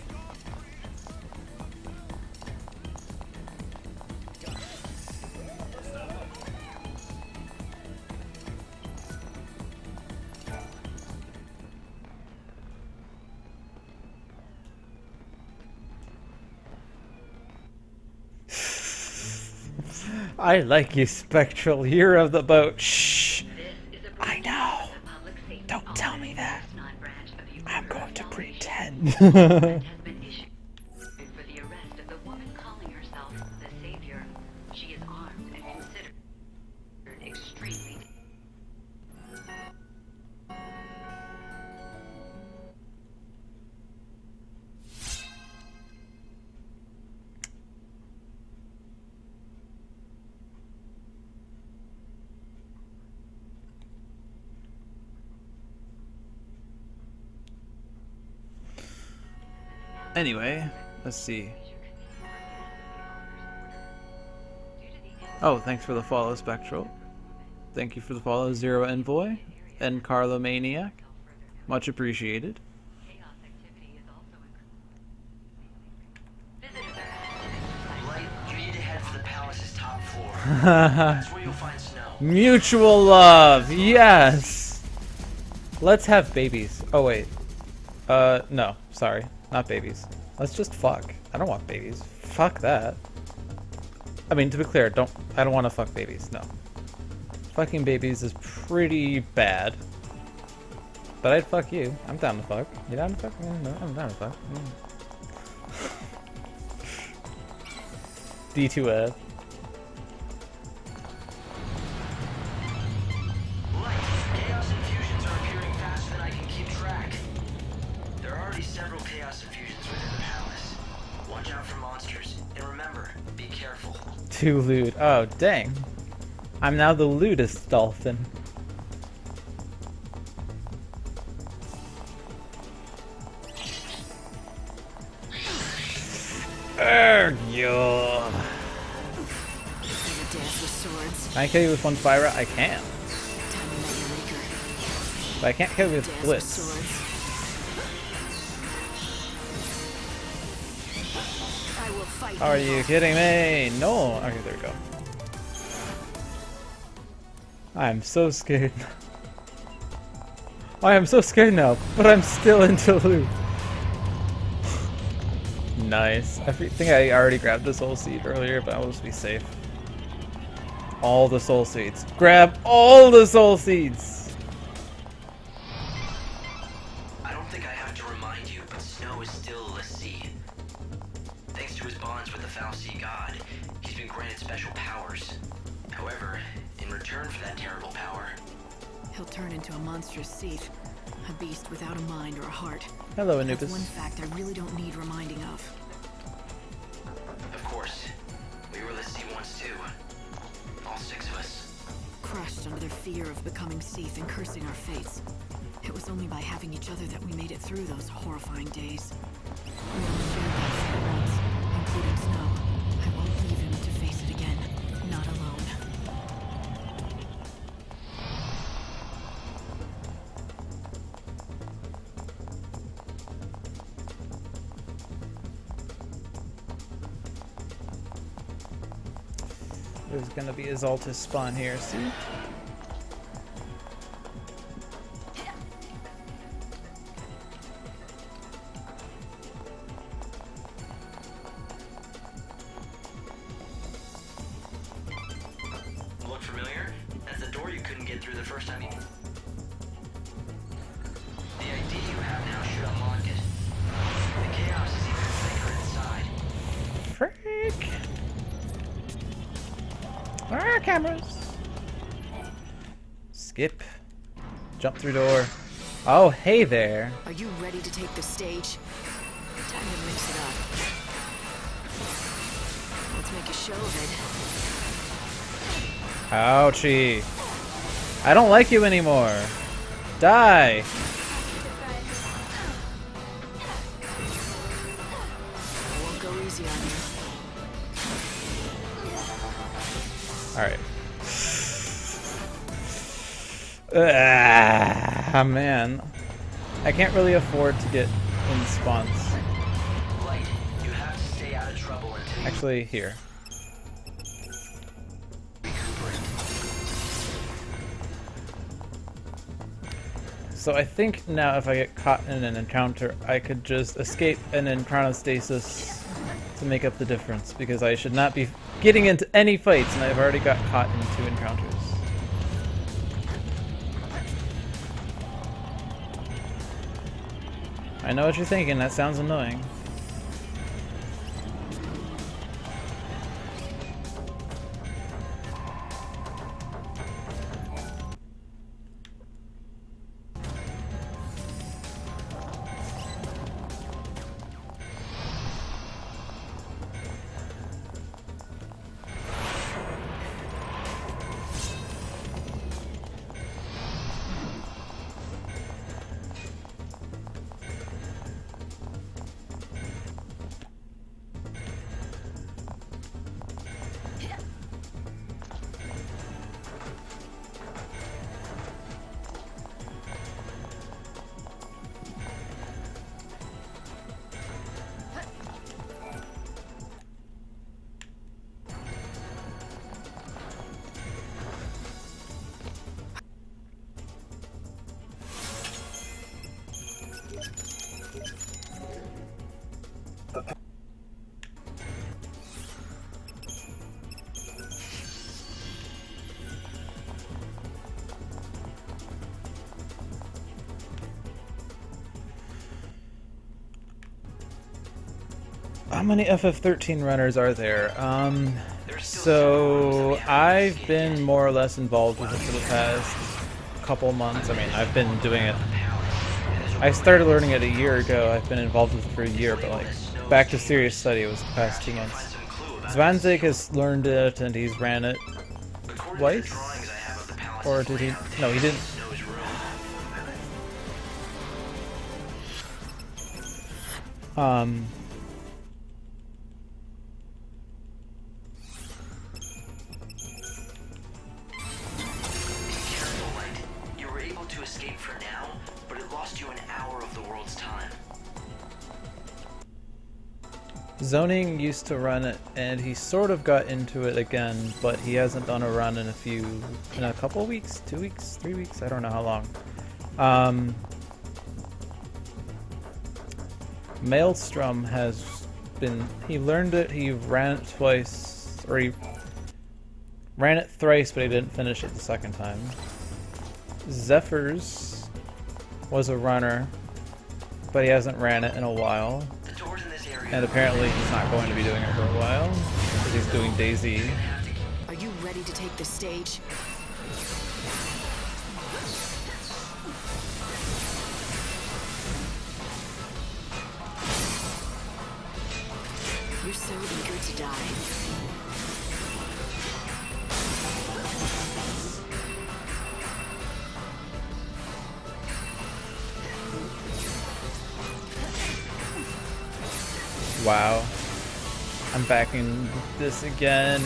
I like you, Spectral. You're of the boat. Shh. I know. Don't tell me that. I'm going to pretend. For the arrest of the woman calling herself the Savior. She is armed and considered extremely. Anyway, let's see. Oh, thanks for the follow, Spectral. Thank you for the follow, Zero Envoy and Carlo Maniac. Much appreciated. Light, you need to head for the palace's top floor. That's where you'll find Snow. Mutual love, yes. Let's have babies. Oh wait, no, sorry, not babies. Let's just fuck. I don't want babies. Fuck that. I mean, to be clear, I don't want to fuck babies. No, fucking babies is pretty bad. But I'd fuck you. I'm down to fuck. You down to fuck? No, I'm down to fuck. D2F. Light, chaos infusions are appearing faster than I can keep track. There are already several chaos infusions within the palace. Watch out for monsters, and remember, be careful. Too lewd. Oh, dang. I'm now the lewdest dolphin. Yo. Can I kill you with one Fyra? I can. But I can't kill you with Blitz. Are you kidding me? No. Okay, there we go. I'm so scared. I am so scared now, but I'm still into loot. Nice. I think I already grabbed the soul seed earlier, but I'll just be safe. All the soul seeds. Grab all the soul seeds! I don't think I have to remind you, but Snow is still a sea. Thanks to his bonds with the Foul Sea God, he's been granted special powers. However, in return for that terrible power, He'll turn into a monstrous Seath. A beast without a mind or a heart. Hello, That's Anubis. one fact I really don't need reminding of. of course, we were the sea once too. All 6 of us. Crushed under their fear of becoming Seath and cursing our fates. It was only by having each other that we made it through those horrifying days. We all shared that fate once, including Snow. I won't leave him to face it again. Not alone. There's gonna be a Zaltis spawn here, see? Look familiar? That's the door you couldn't get through the first time you... The ID you have now should unlock it. The chaos is even thicker inside. Freak! Ah, cameras! Skip. Jump through door. Oh, hey there. Are you ready to take the stage? Time to mix it up. make a show of it. Ouchie. I don't like you anymore. Die. I won't go easy on you. Alright. Ah, man. I can't really afford to get in spawns. Light, you have to stay out of trouble until you Actually, here. recuperate. So I think now if I get caught in an encounter, I could just escape and then chronostasis to make up the difference, because I should not be getting into any fights, and I've already got caught in 2 encounters. I know what you're thinking, that sounds annoying. How many FF13 runners are there? So I've been more or less involved with it for the past couple months. I mean, I've been doing it. I started learning it a year ago. I've been involved with it for a year, but like back to serious study was the past 2 months. Zwanzig has learned it and he's ran it twice? Or did he? No, he didn't. You were able to escape for now, but it lost you an hour of the world's time. Zoning used to run it, and he sort of got into it again, but he hasn't done a run in a couple weeks, 2 weeks, 3 weeks, I don't know how long. Maelstrom has been, he learned it, he ran it twice, or he ran it thrice, but he didn't finish it the second time. Zephyrs was a runner, but he hasn't ran it in a while. And apparently he's not going to be doing it for a while, because he's doing Daisy. Are you ready to take the stage? You're so eager to die. Wow. I'm back in this again.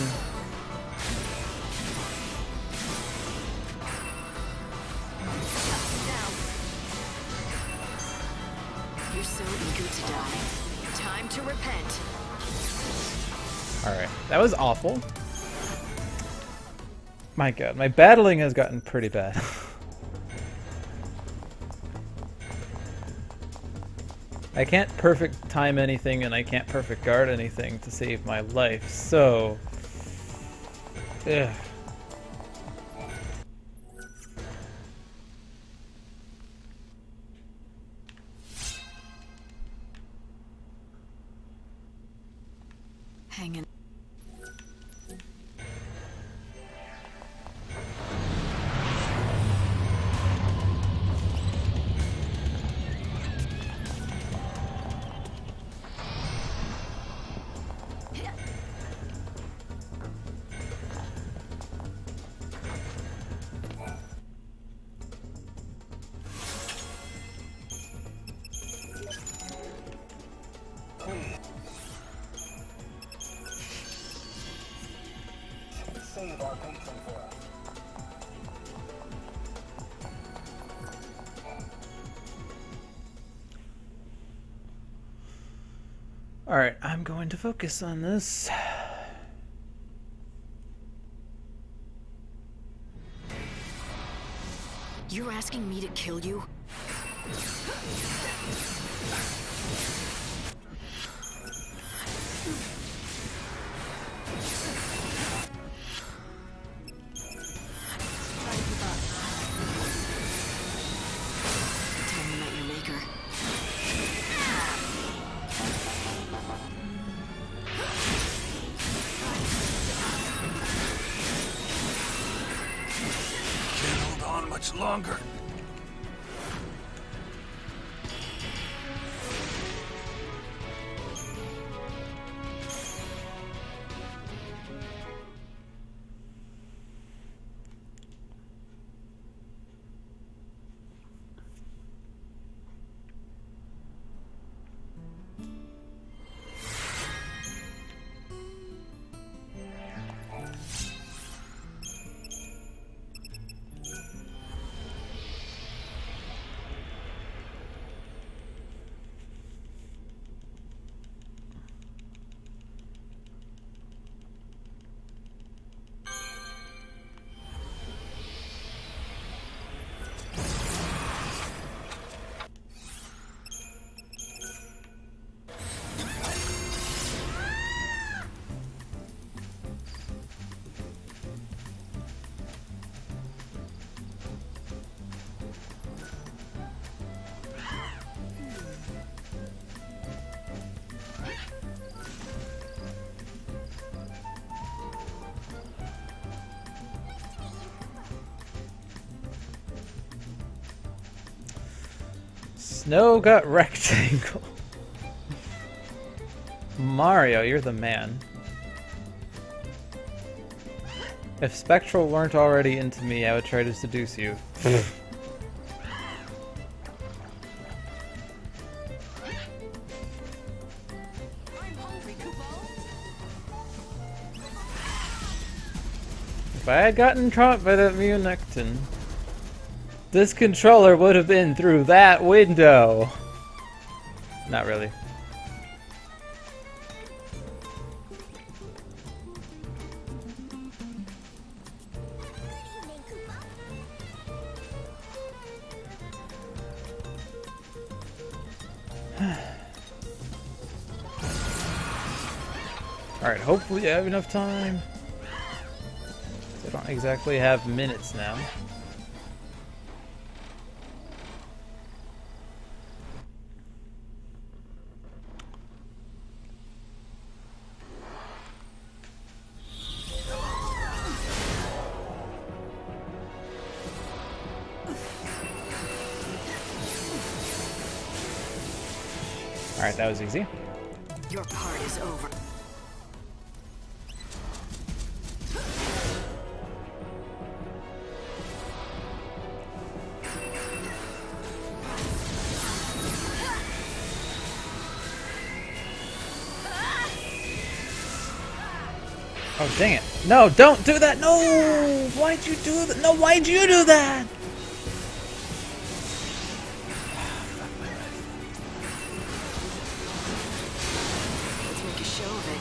You're so eager to die. Time to repent. Alright, that was awful. My god, my battling has gotten pretty bad. I can't perfect time anything, and I can't perfect guard anything to save my life, so... Ugh. Hang in. Alright, I'm going to focus on this. You're asking me to kill you? Tell me about your maker. Can't hold on much longer. Snow got rectangle. Mario, you're the man. If Spectral weren't already into me, I would try to seduce you. If I had gotten caught by that Munectin, this controller would have been through that window. Not really. Alright, hopefully I have enough time. I don't exactly have minutes now. Alright, that was easy. Your part is over. Oh, dang it. No, don't do that! No! Why'd you do that? No, why'd you do that? Let's make a show of it.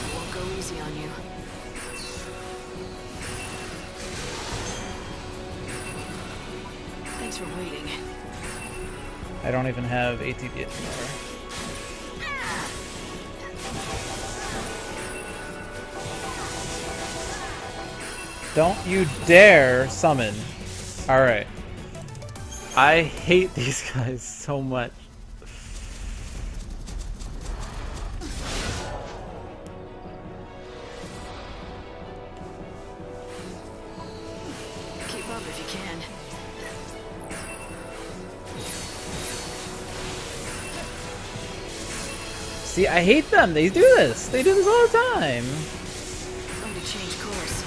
I won't go easy on you. Thanks for waiting. I don't even have ATB anymore. Don't you dare summon. Alright. I hate these guys so much. Keep up if you can. See, I hate them. They do this. They do this all the time. Time to change course.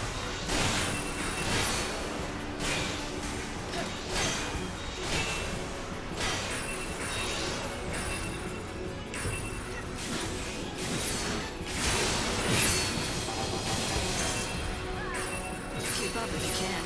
Keep up if you can.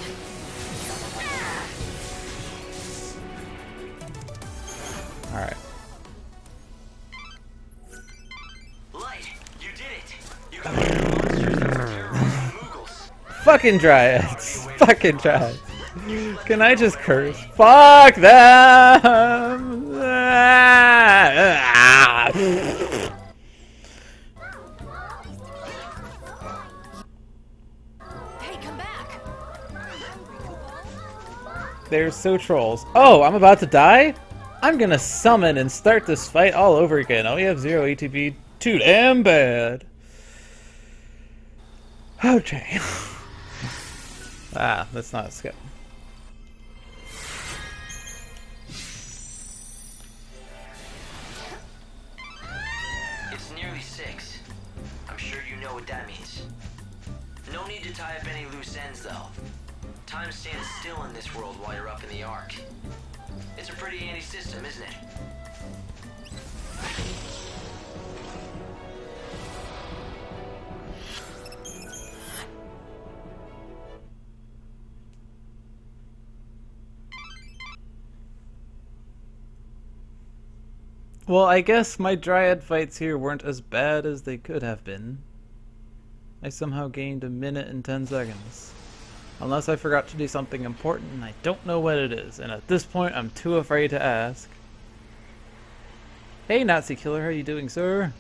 did it! You got rid of monsters that were terrorizing Moogles. Fucking dryads. Fucking dryads. Can I just curse? Fuck them! Hey, come back! They're so trolls. Oh, I'm about to die? I'm gonna summon and start this fight all over again. Oh, we have 0 ATB. Too damn bad. Okay. Let's not skip. It's nearly 6. I'm sure you know what that means. No need to tie up any loose ends, though. Time stands still in this world while you're up in the Ark. It's a pretty handy system, isn't it? Well, I guess my dryad fights here weren't as bad as they could have been. I somehow gained 1 minute and 10 seconds. Unless I forgot to do something important and I don't know what it is, and at this point I'm too afraid to ask. Hey Nazi killer, how you doing, sir?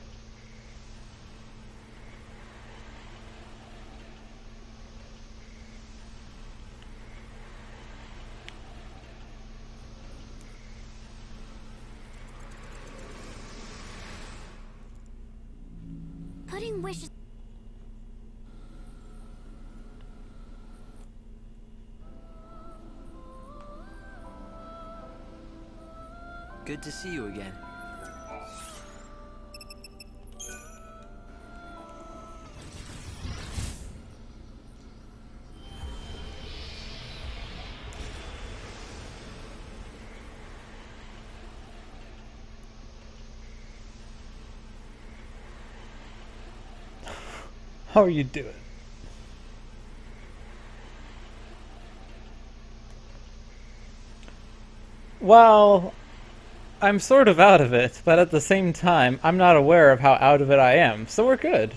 Putting wishes. Good to see you again. How are you doing? Well, I'm sort of out of it, but at the same time, I'm not aware of how out of it I am, so we're good.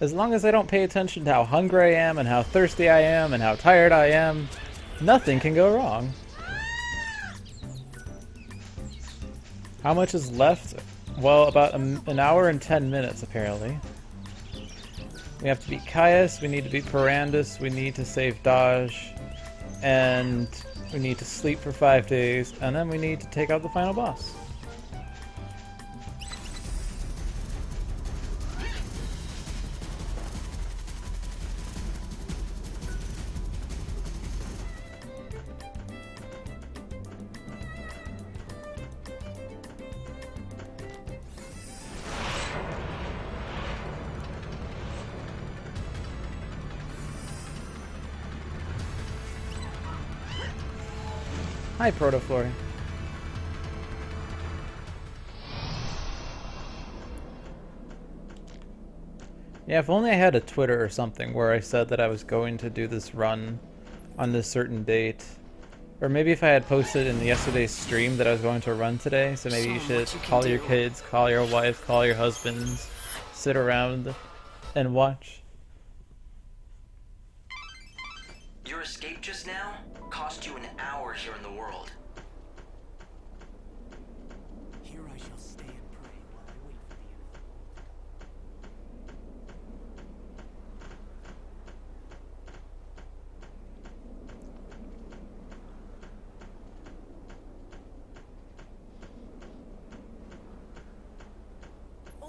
As long as I don't pay attention to how hungry I am, and how thirsty I am, and how tired I am, nothing can go wrong. How much is left? Well, about an hour and 10 minutes, apparently. We have to beat Caius, we need to beat Perandus, we need to save Dodge, and we need to sleep for 5 days, and then we need to take out the final boss. Hi, Protoflori. Yeah, if only I had a Twitter or something where I said that I was going to do this run on this certain date. Or maybe if I had posted in yesterday's stream that I was going to run today, so maybe you should call your kids, call your wife, call your husbands, sit around and watch. Your escape just now cost you an hour here in the world. Here I shall stay and pray while I wait for the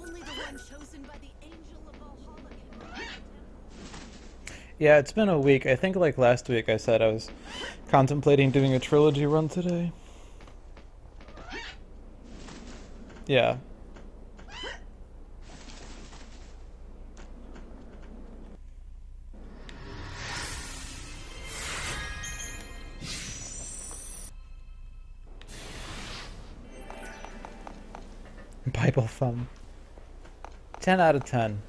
end. Only the one chosen by the angel of Valhalla can reach the temple. Yeah, it's been a week. I think like last week I said I was contemplating doing a trilogy run today. Yeah. Bible thumb. 10 out of 10.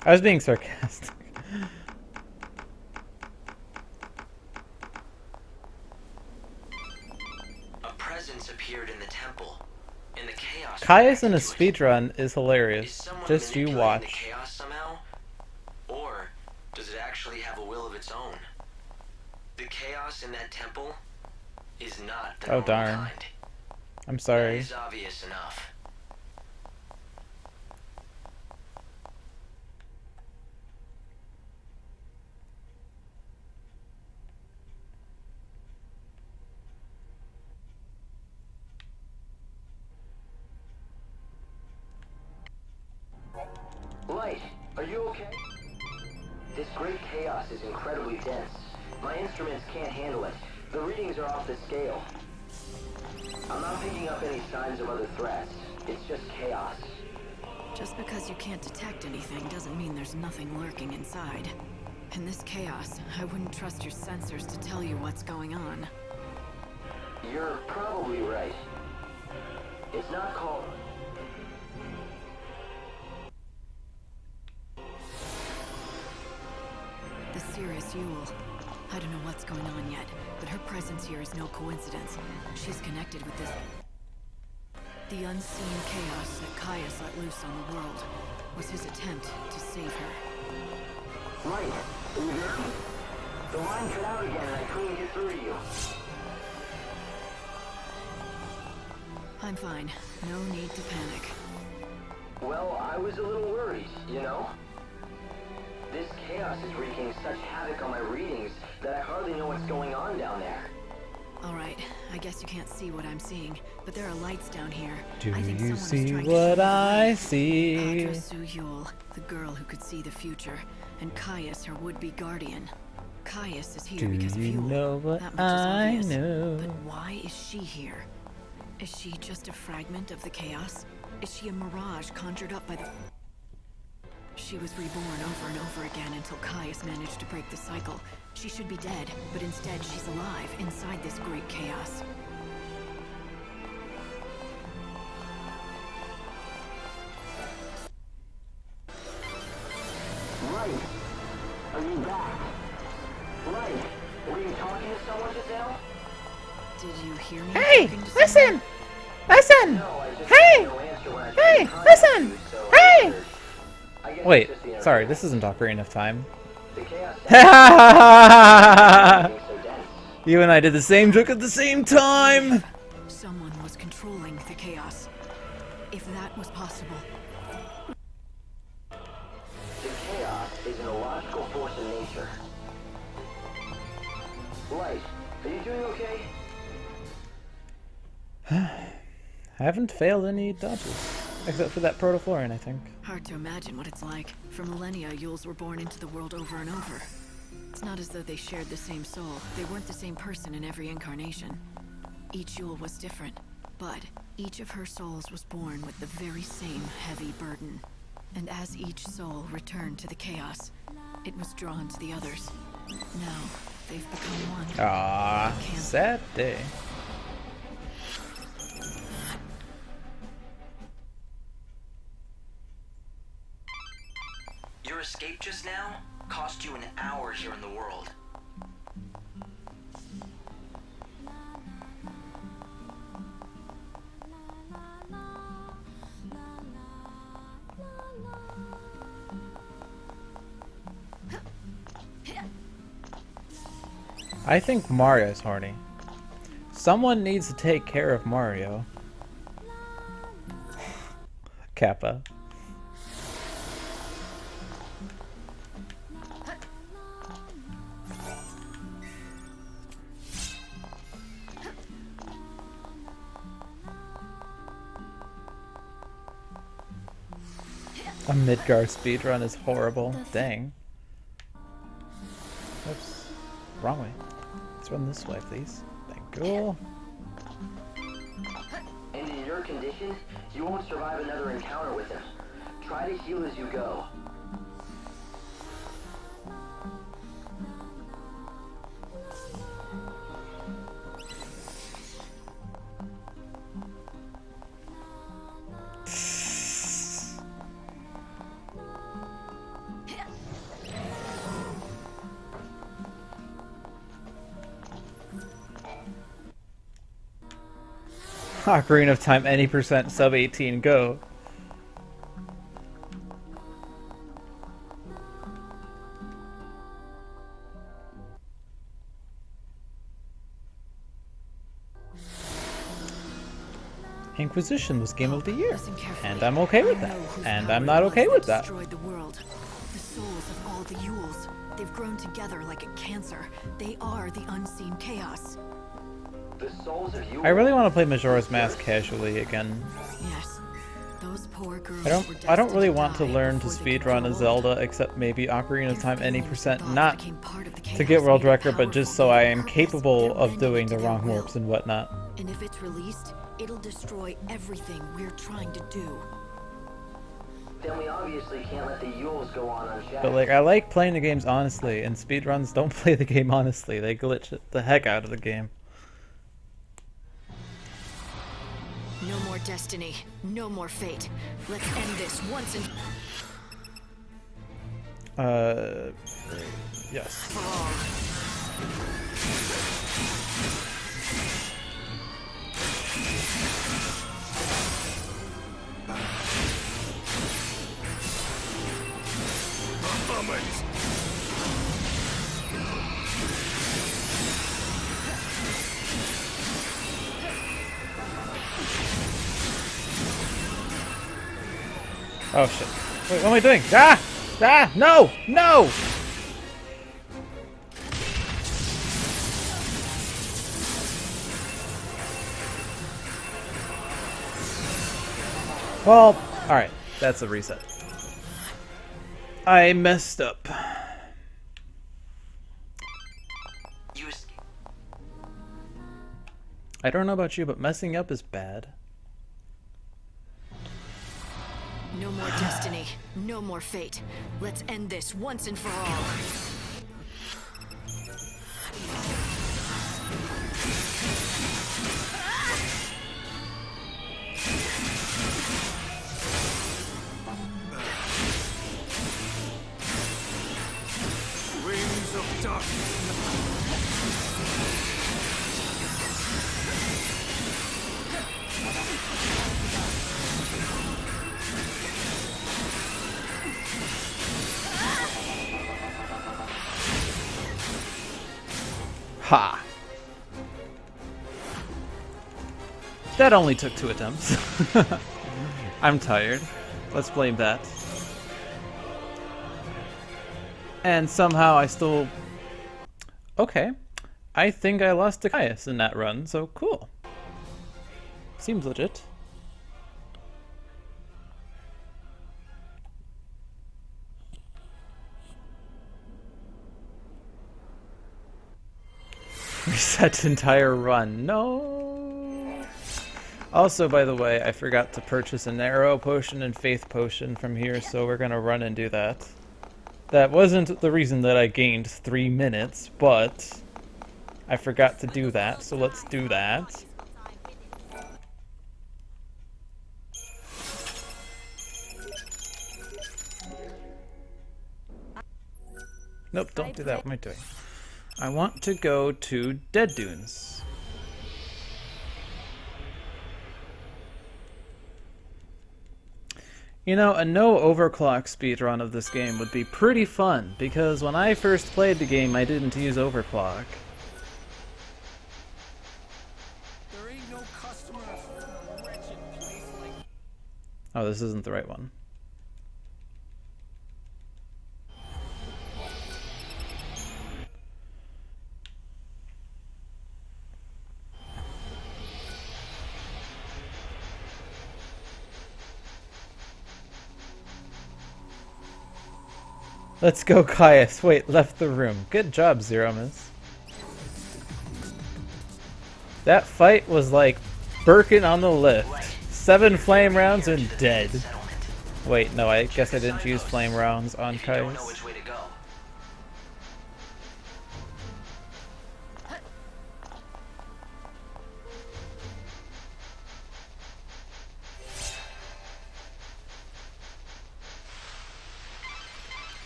I was being sarcastic. presence appeared in the temple, and the chaos. Caius in a reacted to it. speedrun is hilarious. Is someone Just you manipulating the watch. chaos somehow? Or does it actually have a will of its own? The chaos in that temple is not the Oh normal darn. kind. I'm That sorry. is obvious enough. Light, are you okay? This great chaos is incredibly dense. My instruments can't handle it. The readings are off the scale. I'm not picking up any signs of other threats. It's just chaos. Just because you can't detect anything doesn't mean there's nothing lurking inside. In this chaos, I wouldn't trust your sensors to tell you what's going on. You're probably right. It's not called... The Cirrus Yule. I don't know what's going on yet, but her presence here is no coincidence. She's connected with this. The unseen chaos that Caius let loose on the world was his attempt to save her. Light, are you there? The line cut out again and I couldn't get through to you. I'm fine. No need to panic. Well, I was a little worried, you know? This chaos is wreaking such havoc on my readings that I hardly know what's going on down there. Alright, I guess you can't see what I'm seeing, but there are lights down here. Do I think you someone is see trying to what show me I the light. see? Atrocious, the girl who could see the future, and Caius, her would-be guardian. Caius is here Do because of you Yule. know what That much is I obvious. know? But why is she here? Is she just a fragment of the chaos? Is she a mirage conjured up by the... She was reborn over and over again until Caius managed to break the cycle. She should be dead, but instead she's alive inside this great chaos. Light, are you back? Light, were you talking to someone just now? Did you hear me? Hey, talking to listen! someone? Listen! No, I just Hey! had no answer when I Hey, tried to listen! contact you, so Hey! I wondered. I guess Wait, it's just the sorry, internet. this isn't Ocarina of Time. The chaos being so dense. You and I did the same joke at the same time! Someone was controlling the chaos. If that was possible. The chaos is an illogical force in nature. Light, are you doing okay? I haven't failed any dodges. Except for that Protoflorian, I think. Hard to imagine what it's like. For millennia, Yules were born into the world over and over. It's not as though they shared the same soul. They weren't the same person in every incarnation. Each Yule was different, but each of her souls was born with the very same heavy burden. And as each soul returned to the chaos, it was drawn to the others. Now, they've become one. Ah, Can't- sad day. Your escape just now cost you an hour here in the world. I think Mario's horny. Someone needs to take care of Mario. Kappa. A Midgar speedrun is horrible. Dang. Oops. Wrong way. Let's run this way, please. Thank you. And in your condition, you won't survive another encounter with him. Try to heal as you go. Ocarina of Time, any percent sub 18, go. Inquisition was Game of the Year, and I'm okay with that, and I'm not okay with that. Destroyed the world. The souls of all the Yules. They've grown together like a cancer. They are the unseen chaos. The souls of you. I really want to play Majora's Mask casually again. Yes. Those poor girls I don't really want to learn to speedrun a Zelda, except maybe Ocarina of Time any percent, not to get world record, but just so I am capable of doing the wrong warps and whatnot. And if it's released, it'll destroy everything we're trying to do. Then we obviously can't let the Yules go on unchecked. But like, I like playing the games honestly, and speedruns don't play the game honestly. They glitch the heck out of the game. No more destiny. No more fate. Let's end this once and yes. for all. Oh shit. Wait, what am I doing? Ah! Ah! No! No! Well, alright. That's a reset. I messed up. I don't know about you, but messing up is bad. No more destiny. No more fate. Let's end this once and for all. Wings of darkness. Ha! That only took 2 attempts. I'm tired. Let's blame that. And somehow I still... Okay. I think I lost to Caius in that run, so cool. Seems legit. Reset entire run. No. Also, by the way, I forgot to purchase an arrow potion and faith potion from here, so we're gonna run and do that. That wasn't the reason that I gained 3 minutes, but I forgot to do that, so let's do that. Nope, don't do that. What am I doing? I want to go to Dead Dunes. You know, a no overclock speedrun of this game would be pretty fun, because when I first played the game, I didn't use overclock. There ain't no customers for a wretched place like... Oh, this isn't the right one. Let's go, Caius. Wait, left the room. Good job, Zeromus. That fight was like Birkin on the lift. 7 flame rounds and dead. Wait, no, I guess I didn't use flame rounds on Caius.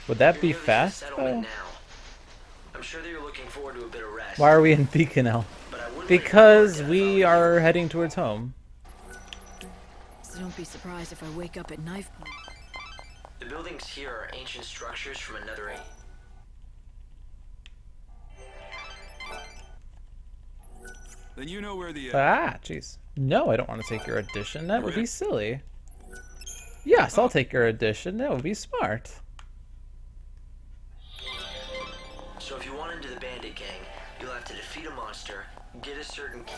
Would that be fast? I'm sure that you're looking forward to a bit of rest. Why are we in Beaconel? Because we are heading towards home. So don't be surprised if I wake up at knife point. The buildings here are ancient structures from another age. Then you know where the... Ah, jeez. No, I don't want to take your addition. That would be silly. Yes, I'll take your addition. That would be smart. So if you want into the bandit gang, you'll have to defeat a monster, get a certain key.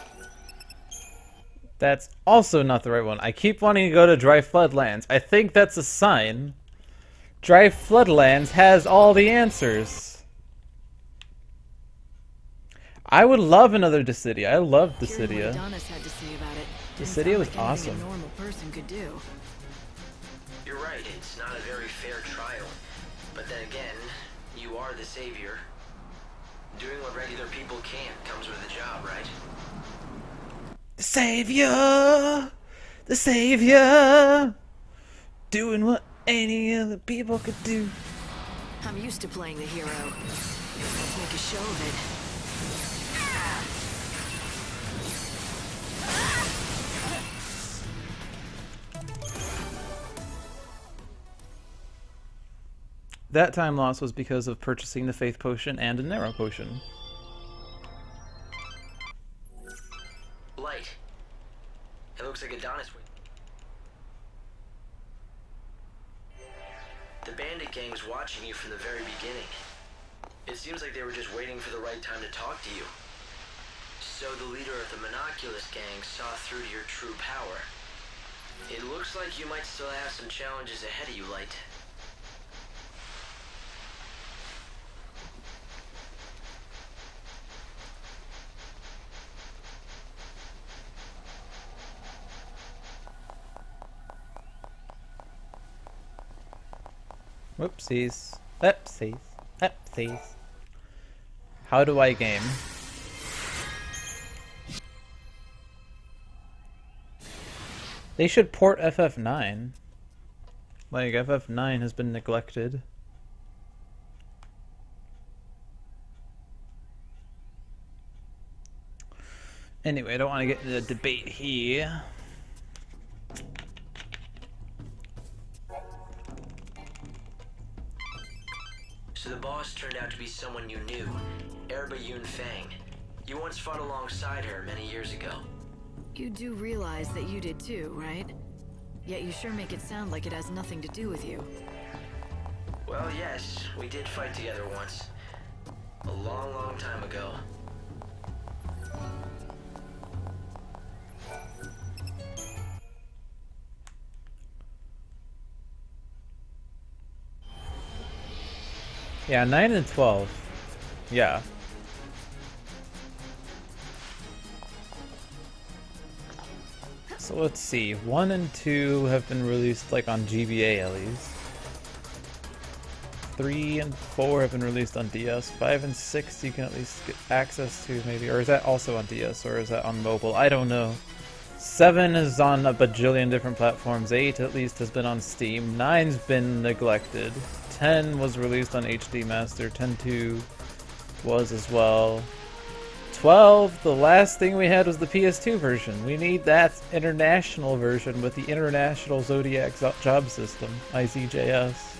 That's also not the right one. I keep wanting to go to Dry Floodlands. I think that's a sign. Dry Floodlands has all the answers. I would love another Dissidia. I loved Dissidia. Adonis had to say about it. Dissidia was awesome. A normal person could do. You're right, it's not a very fair trial. But then again, you are the savior. Doing what regular people can't comes with a job, right? The savior! The savior! Doing what any other people could do. I'm used to playing the hero. Let's make a show of it. That time loss was because of purchasing the Faith Potion and a Narrow Potion. Light. It looks like Adonis. The bandit gang's watching you from the very beginning. It seems like they were just waiting for the right time to talk to you. So the leader of the Monoculus gang saw through to your true power. It looks like you might still have some challenges ahead of you, Light. Whoopsies. Whoopsies. Whoopsies. How do I game? They should port FF9. Like, FF9 has been neglected. Anyway, I don't want to get into a debate here. So the boss turned out to be someone you knew, Erba Yun Fang. You once fought alongside her many years ago. You do realize that you did too, right? Yet you sure make it sound like it has nothing to do with you. Well, yes, we did fight together once. A long, long time ago. Yeah, 9 and 12. Yeah. So let's see. 1 and 2 have been released like on GBA at least. 3 and 4 have been released on DS. 5 and 6 you can at least get access to maybe. Or is that also on DS or is that on mobile? I don't know. 7 is on a bajillion different platforms. 8 at least has been on Steam. 9's been neglected. 10 was released on HD Master. 10.2 was as well. 12, the last thing we had was the PS2 version. We need that international version with the International Zodiac Job System, IZJS.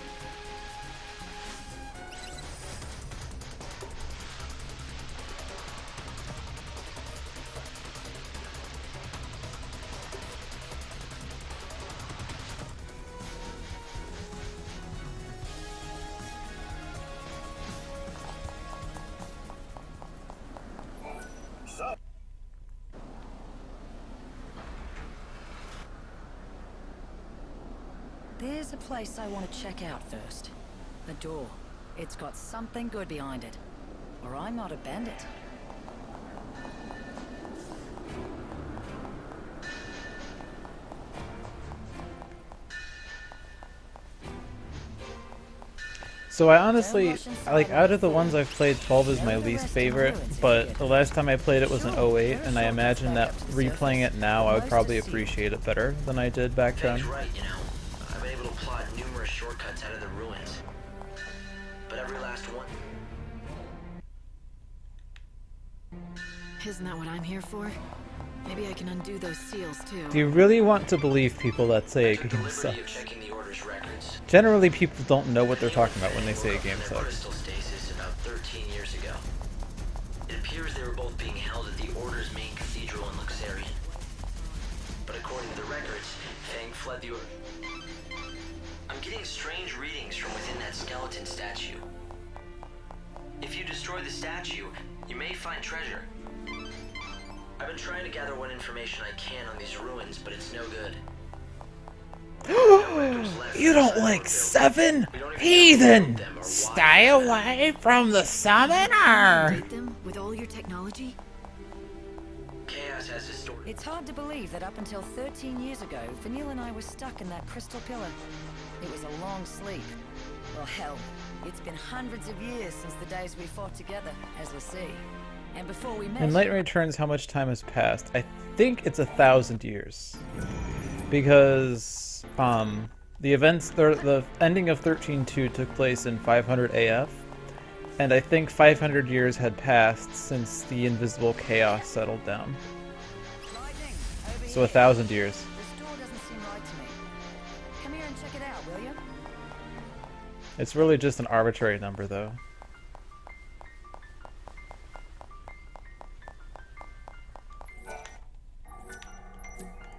There's a place I want to check out first. A door. It's got something good behind it. Or I'm not a bandit. So I honestly, like, out of the ones I've played, 12 is my least favorite, but the last time I played it was in 08, and I imagine that replaying it now I would probably appreciate it better than I did back then. Right, you know. I've been able to plot numerous shortcuts out of the ruins. But every last one... Isn't that what I'm here for? Maybe I can undo those seals too. Do you really want to believe people that say a game sucks? Generally, people don't know what they're talking about when they say a game sucks. Crystal stasis about 13 years ago. It appears they were both being held at the Order's main cathedral in Luxarian. But according to the records, Fang fled the Order. I'm getting strange readings from within that skeleton statue. If you destroy the statue, you may find treasure. I've been trying to gather what information I can on these ruins, but it's no good. You don't like 7? Heathen! Stay away from the summoner! Date them with all your technology? Chaos has his story. It's hard to believe that up until 13 years ago, Vanille and I were stuck in that crystal pillar. It was a long sleep. Well, hell, it's been hundreds of years since the days we fought together as Lassie. And before we met... In Light Returns, how much time has passed? I think it's 1,000 years. Because... the events, the ending of 13.2 took place in 500 AF, and I think 500 years had passed since the invisible chaos settled down. So 1,000 years. This door doesn't seem right to me. Come here and check it out, will you? It's really just an arbitrary number, though.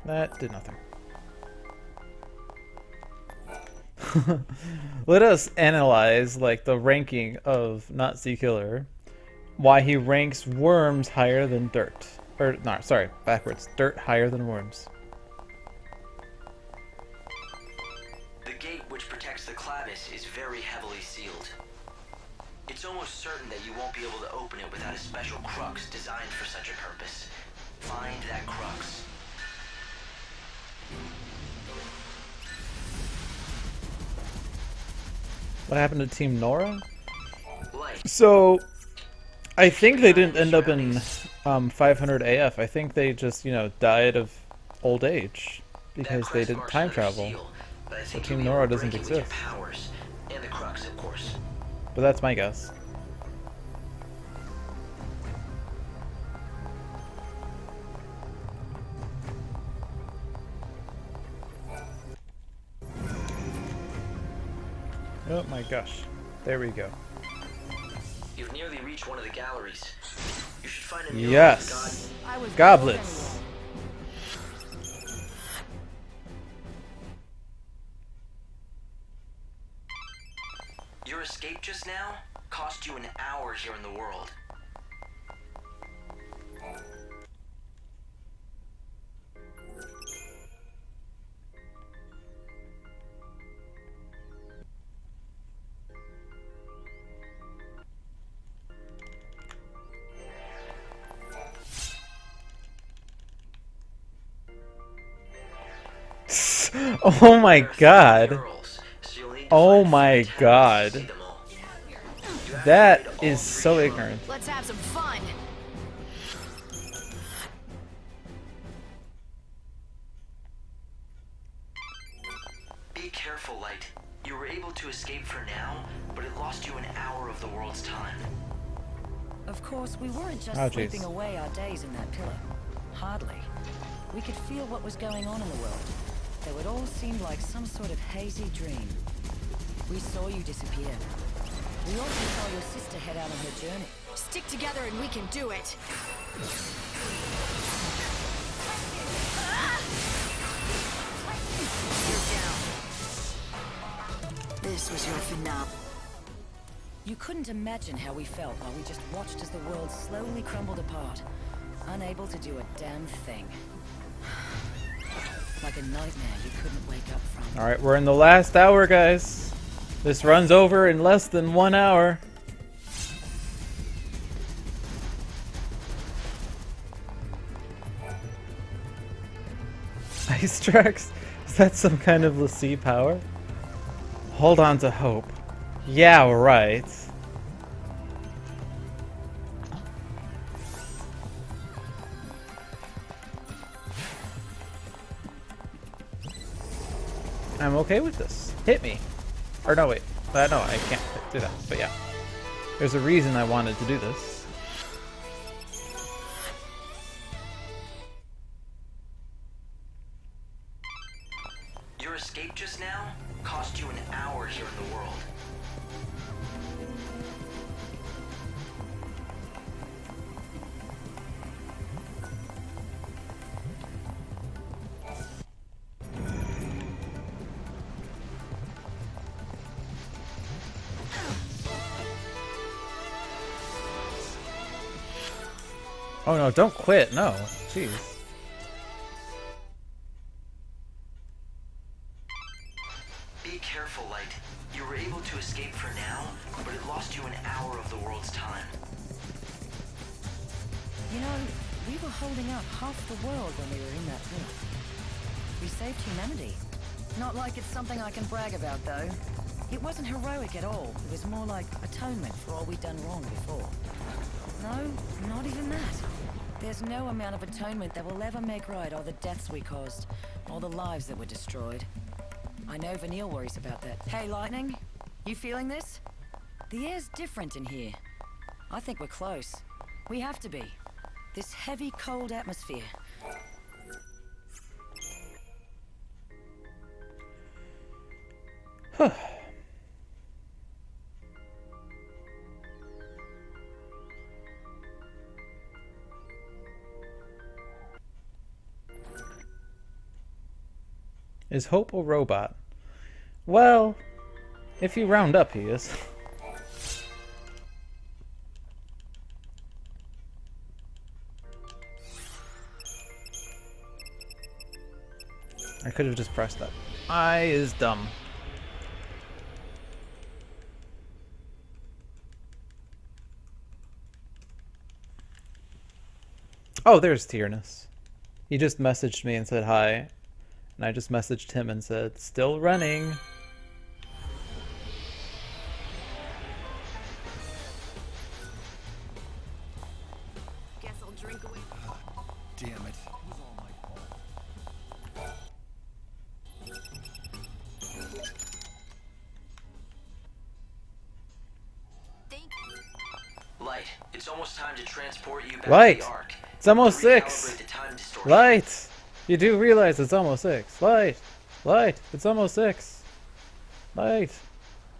That did nothing. Let us analyze like the ranking of Nazi Killer, why he ranks worms higher than dirt. Or no, sorry, backwards. Dirt higher than worms. The gate which protects the Clavis is very heavily sealed. It's almost certain that you won't be able to open it without a special crux designed for such a purpose. Find that crux. What happened to Team Nora? So, I think they didn't end up in 500 AF. I think they just, you know, died of old age because they didn't time travel. So Team Nora doesn't exist. And the crux, of course. But that's my guess. Oh my gosh. There we go. You've nearly reached one of the galleries. You should find a new Yes. Goblets. Your escape just now cost you an hour here in the world. Oh my god. Oh my god. That is so ignorant. Let's have some fun. Be careful, Light. You were able to escape for now, but it lost you an hour of the world's time. Of course, we weren't just Oh, sleeping away our days in that pillar. Hardly. We could feel what was going on in the world, though it all seemed like some sort of hazy dream. We saw you disappear. We also saw your sister head out on her journey. Stick together and we can do it. You're down. This was your finale. You couldn't imagine how we felt while we just watched as the world slowly crumbled apart, unable to do a damn thing. Like a nightmare you couldn't wake up from. Alright, we're in the last hour, guys. This runs over in less than 1 hour. Ice tracks? Is that some kind of Lassie power? Hold on to hope. Yeah, right. I'm okay with this. Hit me. Or no, wait. No, I can't do that. But yeah. There's a reason I wanted to do this. escape just now cost you an hour here in the world. Oh no, don't quit, no. Jeez. Be careful, Light. You were able to escape for now, but it lost you an hour of the world's time. You know, we were holding up half the world when we were in that pillar. We saved humanity. Not like it's something I can brag about, though. It wasn't heroic at all. It was more like atonement for all we'd done wrong before. No, not even that. There's no amount of atonement that will ever make right all the deaths we caused, all the lives that were destroyed. I know Vanille worries about that. Hey, Lightning, you feeling this? The air's different in here. I think we're close. We have to be. This heavy, cold atmosphere. Huh. Is Hope a robot? Well, if you round up, he is. I could have just pressed that. I is dumb. Oh, there's Tyrannus. He just messaged me and said hi. And I just messaged him and said, still running. Guess I'll drink away. Damn it. It was all my fault. Light, it's almost time to transport you back Light! to the Ark. It's almost To recalibrate 6! the time distortion. Light! You do realize it's almost 6. Light! Light! It's almost 6. Light!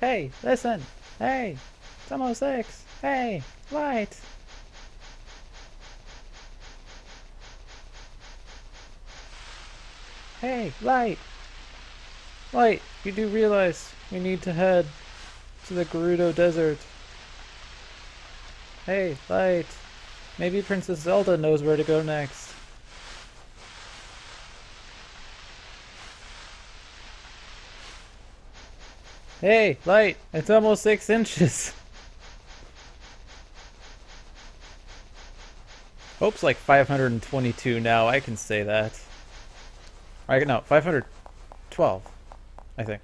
Hey, listen! Hey! It's almost 6. Hey! Light! Hey! Light! Light! You do realize we need to head to the Gerudo Desert. Hey! Light! Maybe Princess Zelda knows where to go next. Hey, Light, it's almost 6 inches. Hope's like 522 now, I can say that. No, 512, I think.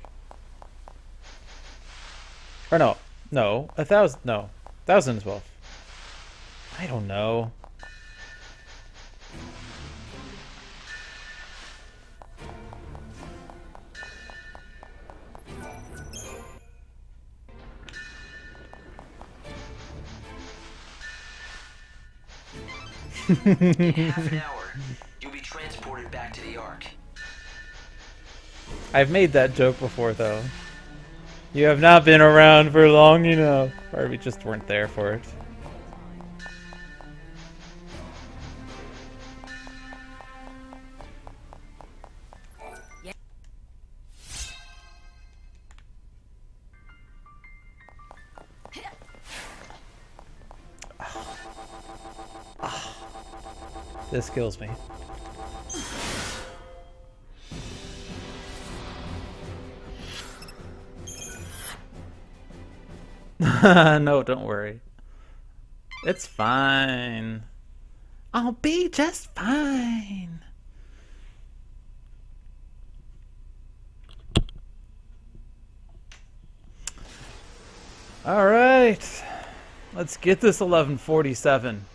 Or no, 1,000, no, 1,012. I don't know. In half an hour, you'll be transported back to the Ark. I've made that joke before, though. You have not been around for long enough. Or we just weren't there for it. This kills me. No, don't worry. It's fine. I'll be just fine. All right. Let's get this 1147.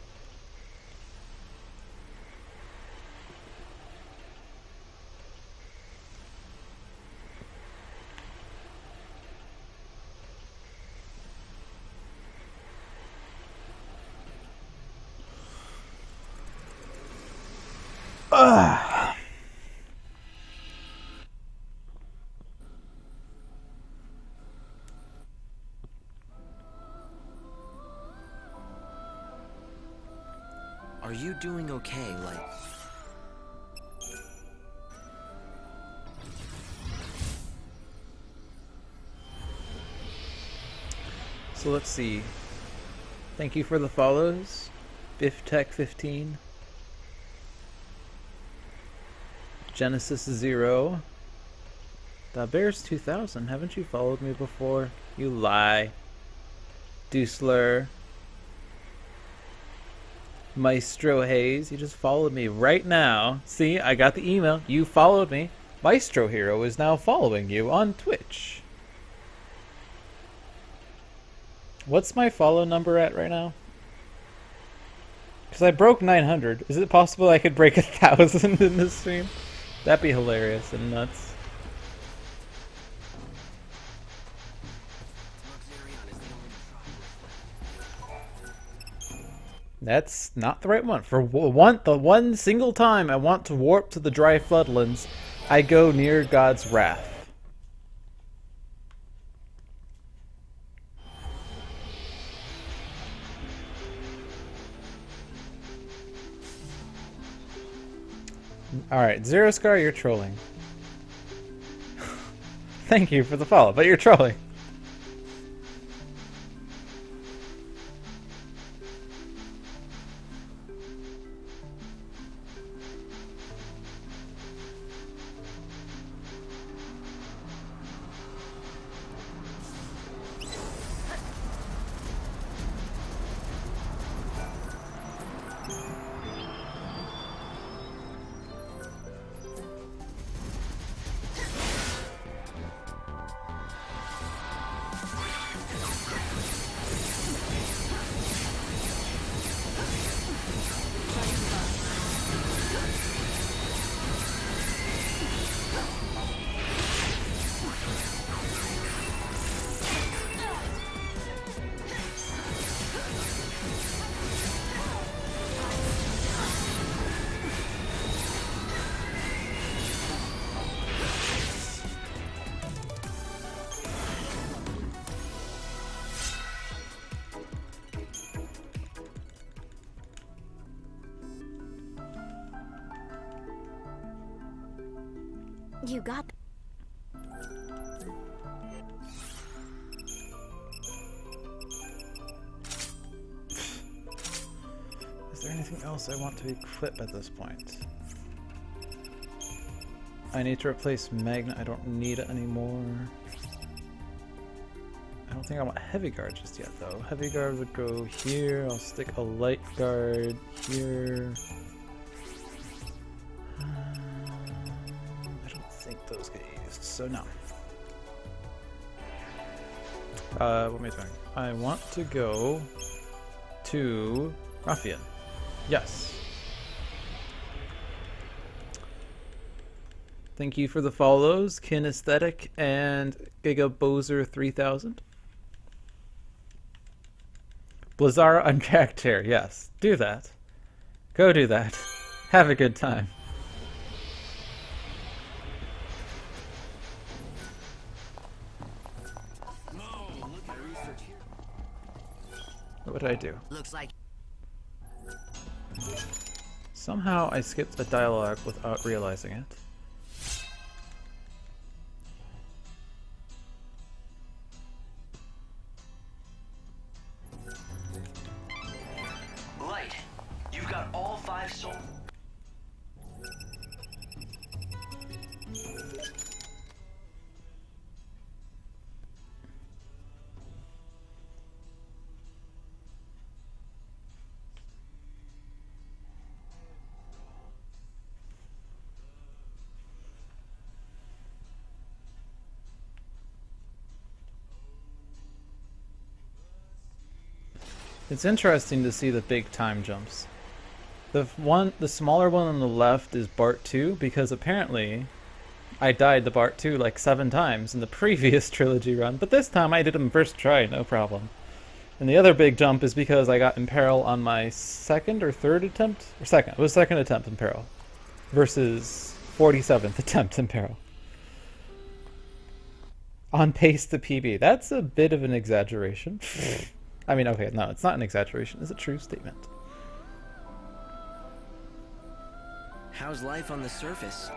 you doing okay, like... So let's see. Thank you for the follows. BiffTech15. Genesis 0. Bears 2000. Haven't you followed me before? You lie. Dusler. Maestro Hayes. You just followed me right now. See, I got the email. You followed me. Maestro Hero is now following you on Twitch. What's my follow number at right now? Because I broke 900. Is it possible I could break 1,000 in this stream? That'd be hilarious and nuts. That's not the right one. For the one single time I want to warp to the dry floodlands, I go near God's wrath. Alright, Zero Scar, you're trolling. Thank you for the follow, but you're trolling. You got... Is there anything else I want to equip at this point? I need to replace Magna. I don't need it anymore. I don't think I want Heavy Guard just yet, though. Heavy Guard would go here. I'll stick a Light Guard here. I don't think those get used, so no. What am I doing? I want to go to Ruffian. Yes. Thank you for the follows, Kinesthetic and Gigabozer 3000. Blizzara Unjacked Chair, yes. Do that. Go do that. Have a good time. What did I do? Looks like Somehow I skipped a dialogue without realizing it. Light, you've got all 5 souls. It's interesting to see the big time jumps. The smaller one on the left is Bart 2 because apparently I died to Bart 2 like 7 times in the previous Trilogy run, but this time I did him first try, no problem. And the other big jump is because I got Imperil on my second or third attempt? Or second. It was second attempt Imperil versus 47th attempt Imperil. On pace to PB. That's a bit of an exaggeration. I mean, okay, no, it's not an exaggeration. It's a true statement. How's life on the surface?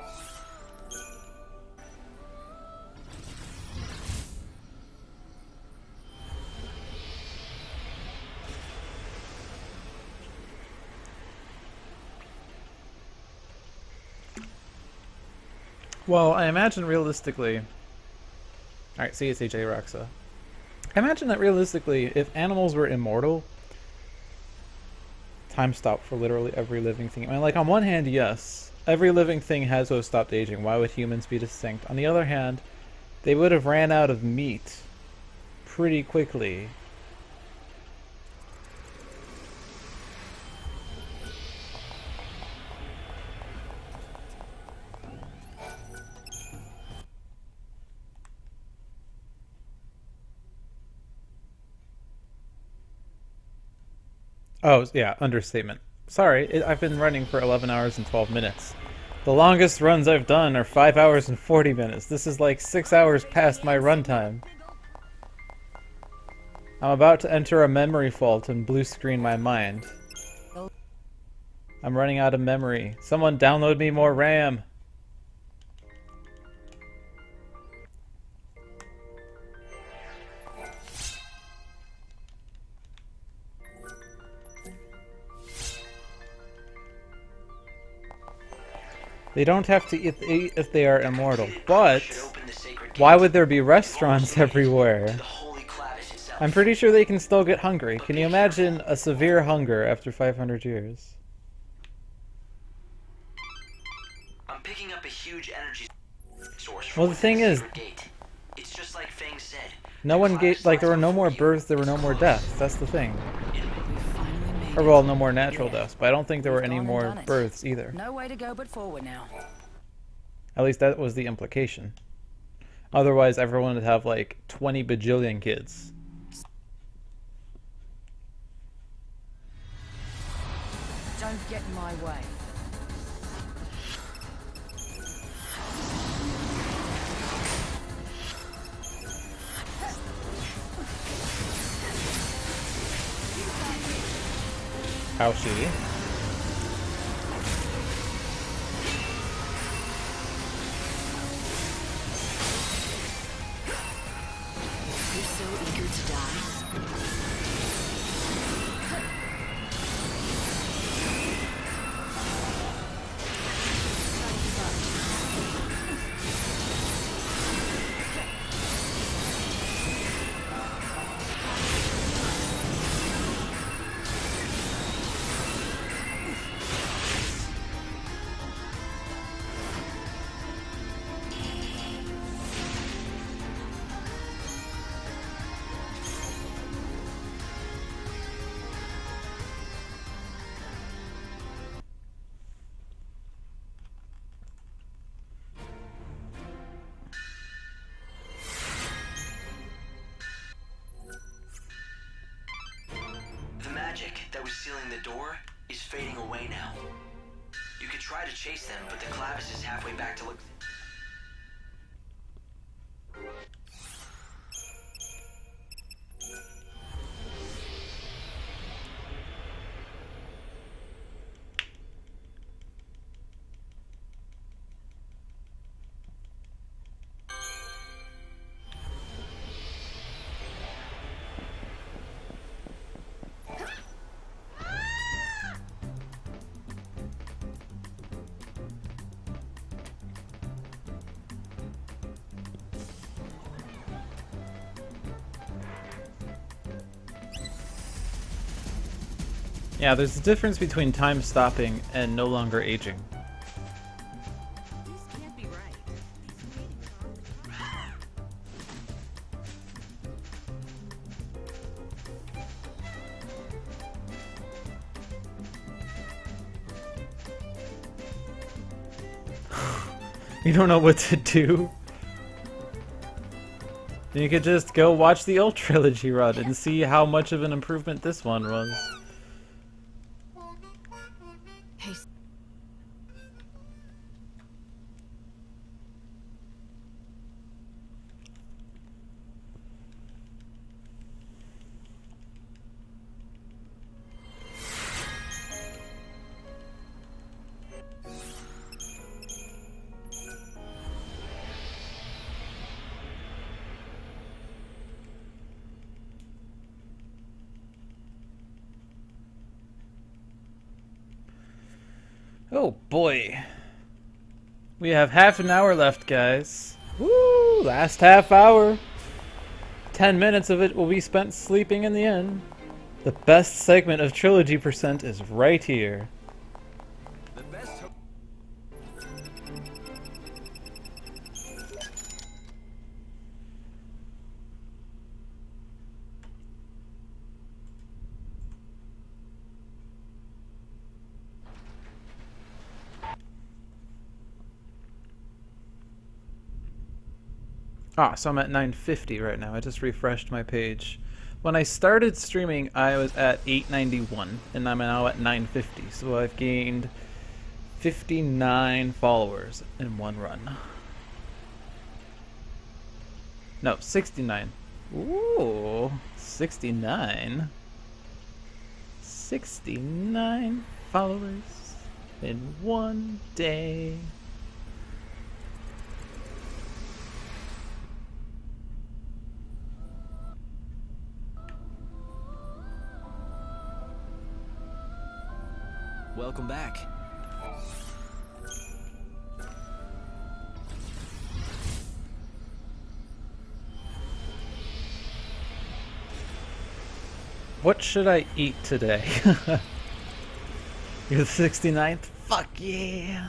Well, I imagine realistically... Alright, see, it's AJ Roxa. I imagine that realistically, if animals were immortal, time stopped for literally every living thing. I mean, like, on one hand, yes, every living thing has to have stopped aging. Why would humans be distinct? On the other hand, they would have ran out of meat pretty quickly. Oh, yeah, understatement. Sorry, I've been running for 11 hours and 12 minutes. The longest runs I've done are 5 hours and 40 minutes. This is like 6 hours past my runtime. I'm about to enter a memory fault and blue screen my mind. I'm running out of memory. Someone download me more RAM. They don't have to eat if they are immortal, but why would there be restaurants everywhere? I'm pretty sure they can still get hungry. Can you imagine a severe hunger after 500 years? I'm picking up a huge energy source. Well, the thing is, it's just like Fang said. no one like there were no more births, there were no more deaths. That's the thing. Or well, no more natural deaths, but I don't think there were any more births either. No way to go but forward now. At least that was the implication. Otherwise, everyone would have like 20 bajillion kids. Don't get in my way. How she? You're so eager to die. The magic that was sealing the door is fading away now. You could try to chase them, but the clavis is halfway back to look. Yeah, there's a difference between time stopping and no longer aging. This can't be right. You don't know what to do? You could just go watch the old Trilogy run and see how much of an improvement this one was. Hey. Oh boy. We have half an hour left, guys. Woo! Last half hour. 10 minutes of it will be spent sleeping in the end. The best segment of Trilogy Percent is right here. The best Ah, so I'm at 950 right now. I just refreshed my page. When I started streaming, I was at 891, and I'm now at 950. So I've gained 59 followers in one run. No, 69. Ooh, 69. 69 followers in one day. Welcome back. What should I eat today? You're the 69th? Fuck yeah!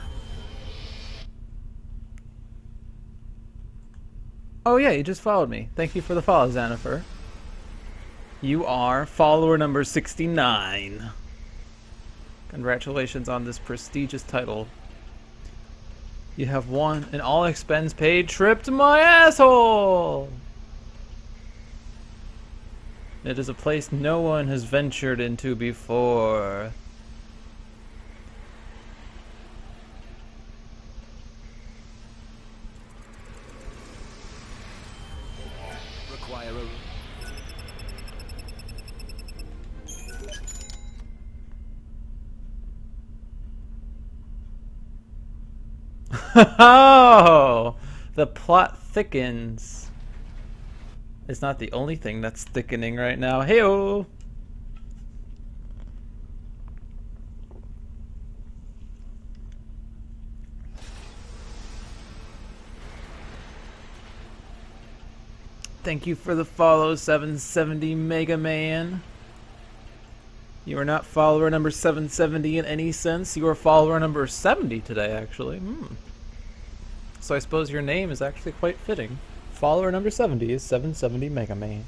Oh yeah, you just followed me. Thank you for the follow, Xanifer. You are follower number 69. Congratulations on this prestigious title. You have won an all-expense-paid trip to my asshole! It is a place no one has ventured into before. Require a... Oh, the plot thickens. It's not the only thing that's thickening right now. Heyo. Thank you for the follow, 770 Mega Man. You are not follower number 770 in any sense. You are follower number 70 today, actually. So I suppose your name is actually quite fitting. Follower number 70 is 770 Mega Man.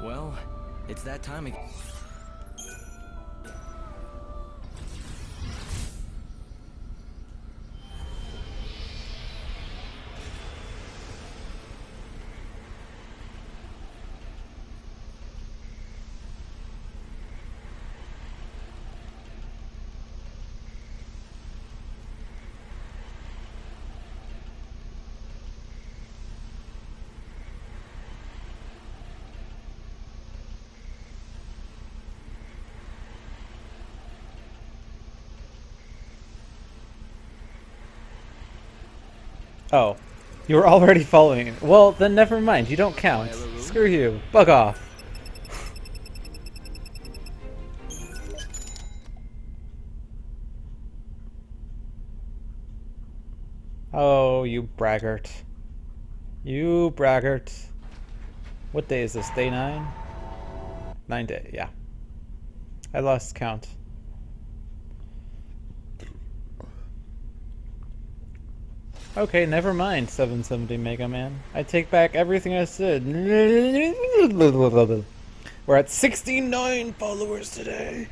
Well, it's that time again. Oh, you were already following it. Well, then never mind. You don't count. Screw you. Bug off. Oh, you braggart. You braggart. What day is this? Day 9? 9 day, yeah. I lost count. Okay, never mind, 770 Mega Man. I take back everything I said. We're at 69 followers today.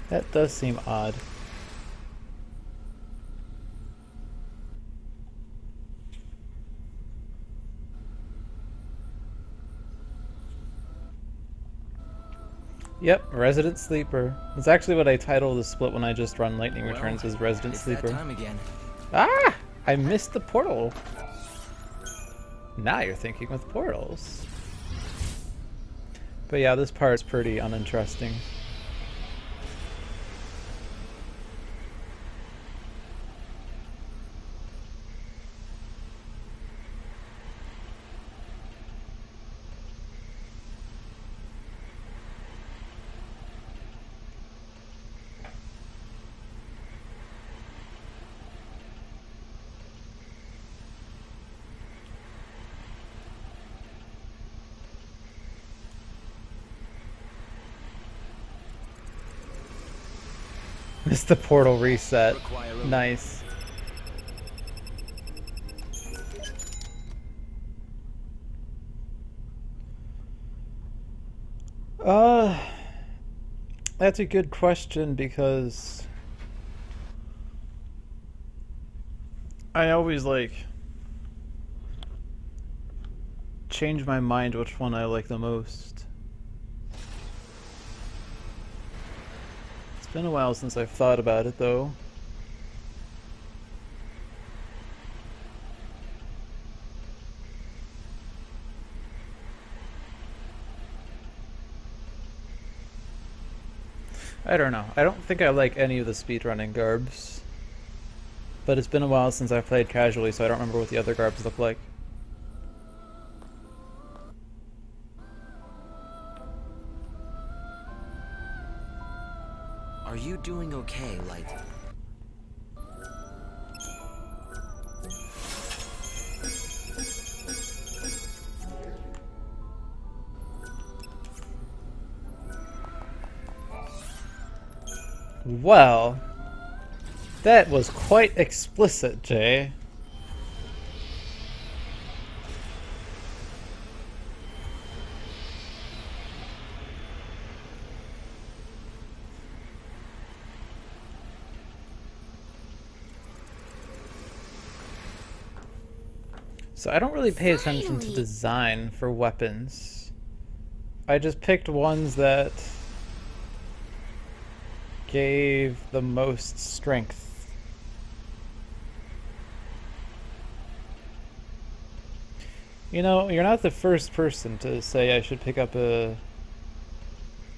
That does seem odd. Yep, Resident Sleeper. That's actually what I titled the split when I just run Lightning Returns as Resident Sleeper. That time again. Ah! I missed the portal. Now you're thinking with portals. But yeah, this part's pretty uninteresting. It's the portal reset. Nice. That's a good question because I always like change my mind which one I like the most. It's been a while since I've thought about it though. I don't know. I don't think I like any of the speedrunning garbs. But it's been a while since I've played casually, so I don't remember what the other garbs look like. Are you doing okay, Light? Well, that was quite explicit, Jay. So I don't really pay attention to design for weapons. I just picked ones that gave the most strength. You know, you're not the first person to say I should pick up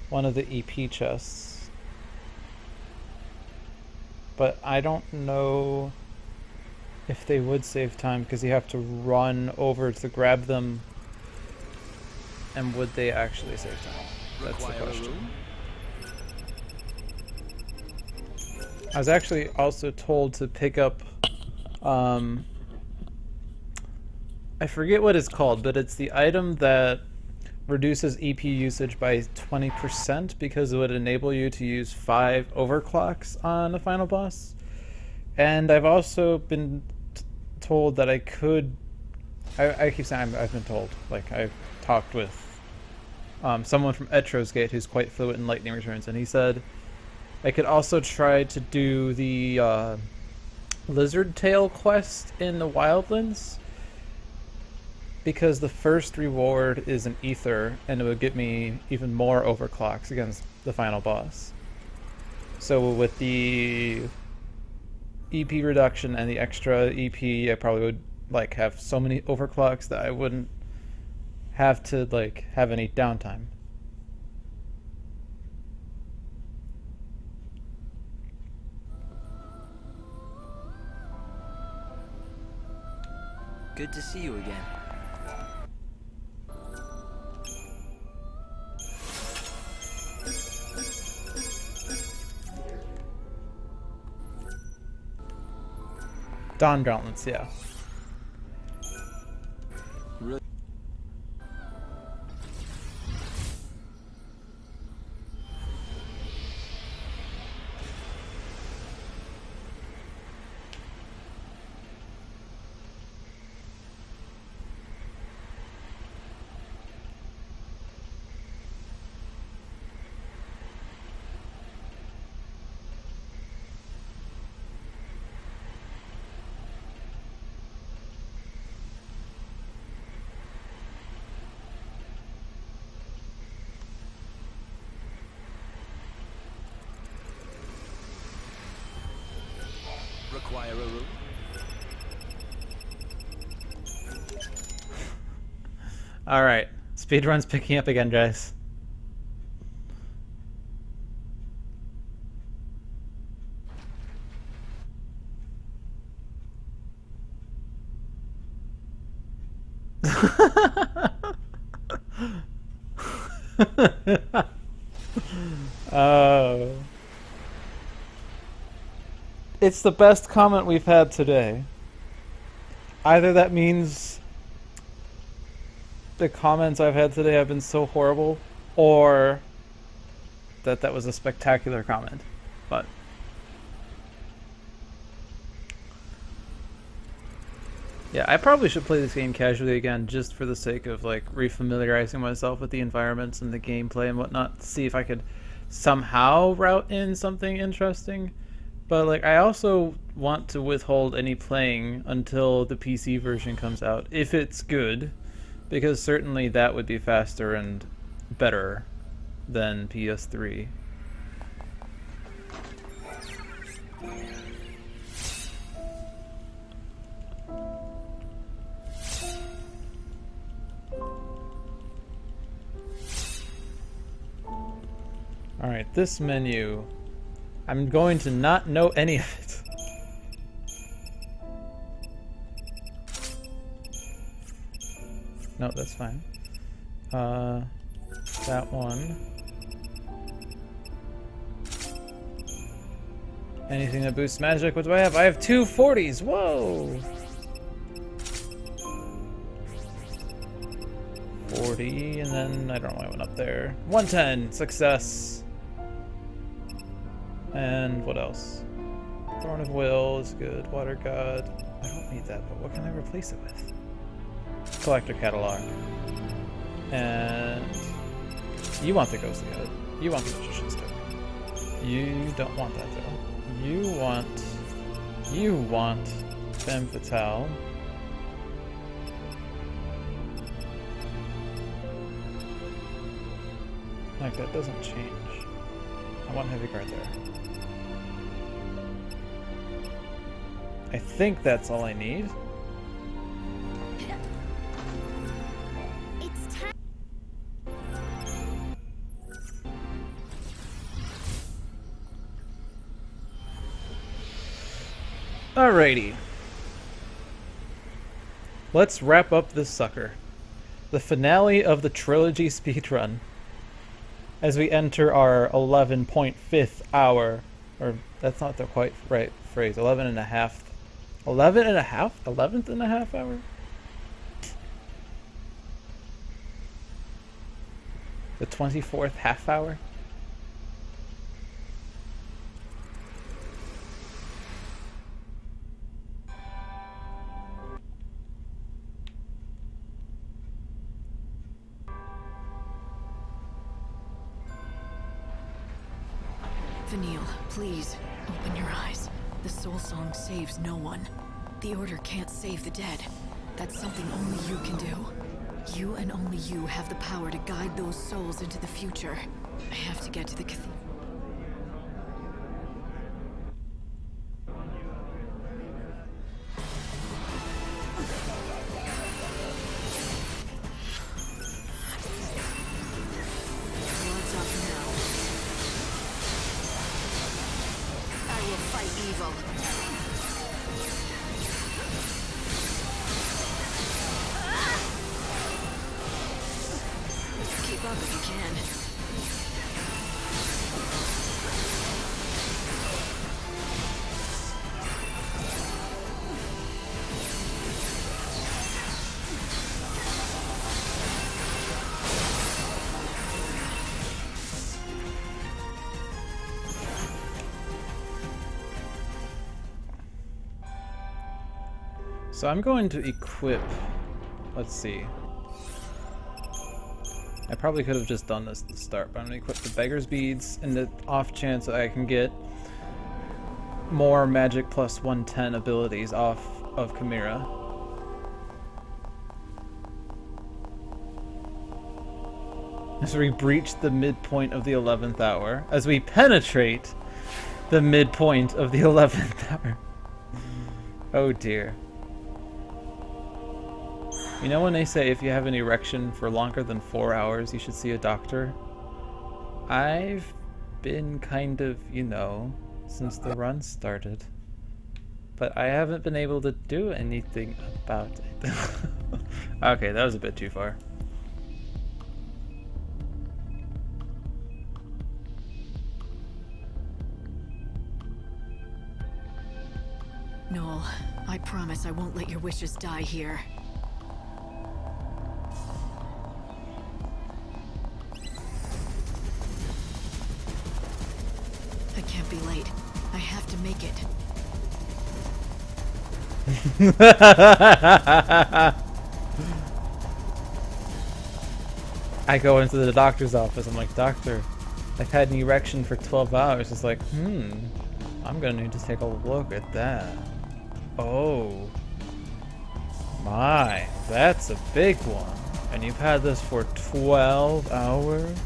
one of the EP chests. But I don't know if they would save time because you have to run over to grab them. And would they actually save time? That's the question. I was actually also told to pick up, I forget what it's called, but it's the item that reduces EP usage by 20% because it would enable you to use 5 overclocks on the final boss. And I've also been told that I could, I keep saying I've been told, like I've talked with someone from atrocious who's quite fluent in lightning returns, and he said I could also try to do the lizard tail quest in the Wildlands because the first reward is an ether and it would get me even more overclocks against the final boss. So with the EP reduction and the extra EP, I probably would like have so many overclocks that I wouldn't have to like have any downtime. Good to see you again. Dawn Gauntlets, yeah. Really? Require a room? Alright. Speedrun's picking up again, guys. Oh. It's the best comment we've had today. Either that means the comments I've had today have been so horrible, or that was a spectacular comment. But yeah, I probably should play this game casually again, just for the sake of like refamiliarizing myself with the environments and the gameplay and whatnot. See if I could somehow route in something interesting. But like, I also want to withhold any playing until the PC version comes out, if it's good, because certainly that would be faster and better than PS3. Alright, this menu, I'm going to not know any of it. No, that's fine. That one. Anything that boosts magic, what do I have? I have 2 40s, whoa! 40, and then, I don't know why I went up there. 110, success! And what else? Thorn of Will is good. Water God. I don't need that, but what can I replace it with? Collector Catalog. And you want the Ghostly Head. You want the Magician's Token. You don't want that though. You want Femme Fatale. Like, that doesn't change. I want Heavy Guard there. I think that's all I need. It's time. Alrighty. Let's wrap up this sucker. The finale of the Trilogy speedrun. As we enter our 11.5th hour, or that's not the quite right phrase, 11 and a half 11th and a half hour? The 24th half hour? Vanille, please, open your eyes. The soul song saves no one. The Order can't save the dead. That's something only you can do. You and only you have the power to guide those souls into the future. I have to get to the cathedral. Blood's up now. I will fight evil. Keep up if you can. So I'm going to equip, let's see. I probably could have just done this at the start, but I'm going to equip the Beggar's Beads in the off chance that I can get more Magic plus 110 abilities off of Chimera. As we breach the midpoint of the 11th hour, as we penetrate the midpoint of the 11th hour. Oh dear. You know when they say if you have an erection for longer than 4 hours, you should see a doctor? I've been kind of, you know, since the run started. But I haven't been able to do anything about it. Okay, that was a bit too far. Noel, I promise I won't let your wishes die here. I can't be late. I have to make it. I go into the doctor's office. I'm like, doctor, I've had an erection for 12 hours. It's like, I'm gonna need to take a look at that. Oh. My, that's a big one. And you've had this for 12 hours?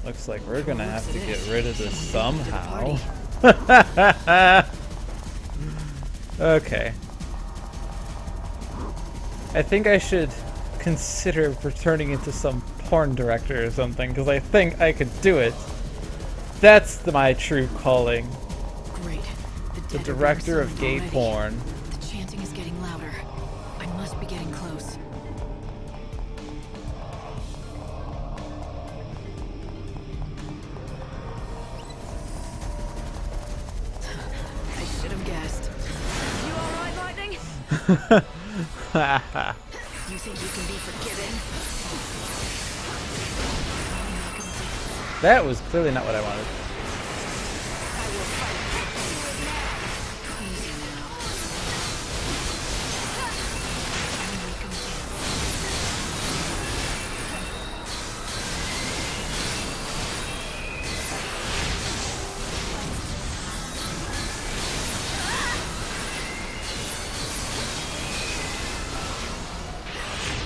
Looks like we're gonna have to get rid of this somehow. Okay. I think I should consider returning into some porn director or something, because I think I could do it. That's my true calling. Great. The director of gay porn. The chanting is getting louder. I must be getting close. I should have guessed. You alright, Lightning? You think you can be forgiven? That was clearly not what I wanted.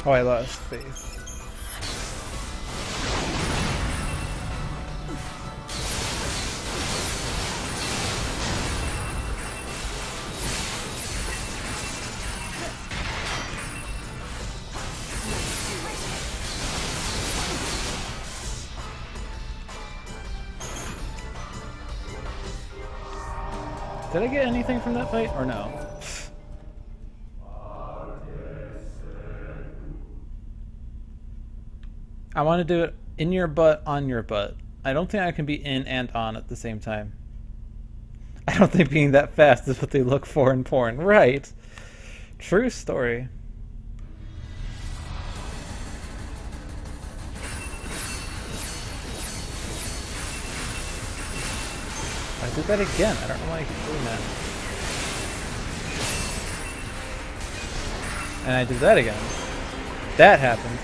Oh, I lost faith. Did I get anything from that fight, or no? I want to do it in your butt, on your butt. I don't think I can be in and on at the same time. I don't think being that fast is what they look for in porn. Right. True story. I did that again. I don't know why I keep doing that. And I did that again. That happened.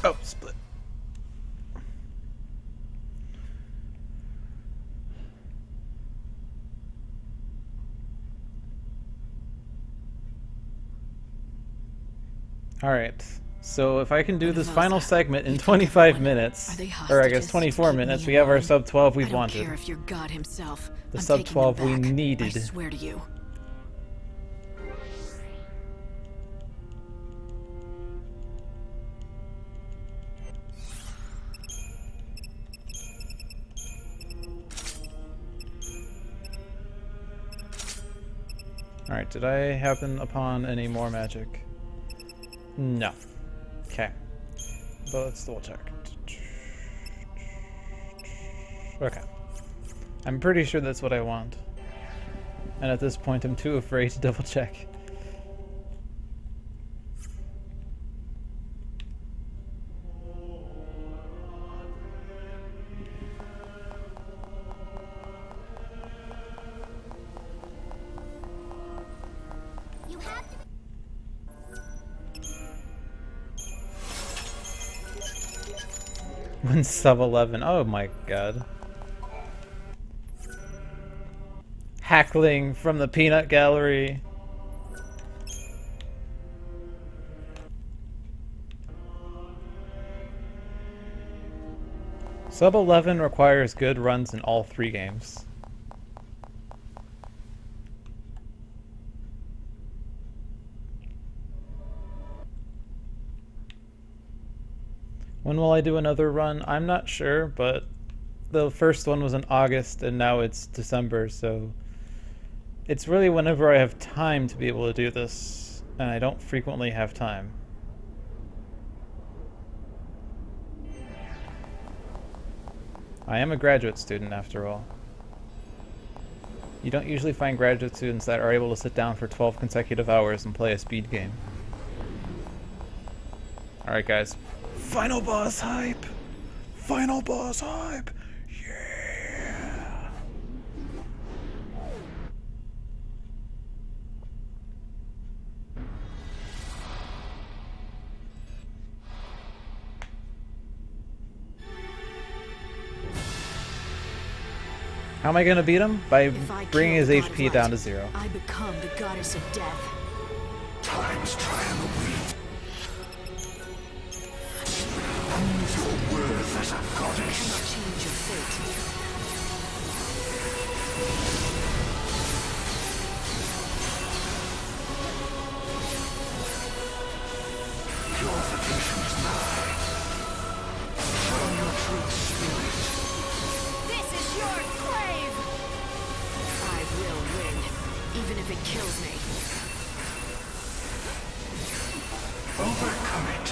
Oh, split. All right. So if I can do this final segment in 25 minutes, or I guess 24 minutes, we have our sub 12 we wanted. I don't care if you're God himself. The I'm sub taking 12 them we back. needed. I swear to you. Alright, did I happen upon any more magic? No. Okay. But let's double check. Okay. I'm pretty sure that's what I want. And at this point I'm too afraid to double check. When sub 11. Oh my god. cackling from the peanut gallery. Sub 11 requires good runs in all 3 games. When will I do another run? I'm not sure, but the first one was in August and now it's December, so it's really whenever I have time to be able to do this, and I don't frequently have time. I am a graduate student after all. You don't usually find graduate students that are able to sit down for 12 consecutive hours and play a speed game. Alright guys, final boss hype! Final boss hype! Yeah! How am I gonna beat him? By bringing his HP down to 0. I become the goddess of death. Time's triumph. Prove your worth as a goddess. You cannot change your fate. Purification is nigh. Show your true spirit. This is your grave! I will win, even if it kills me. Overcome it.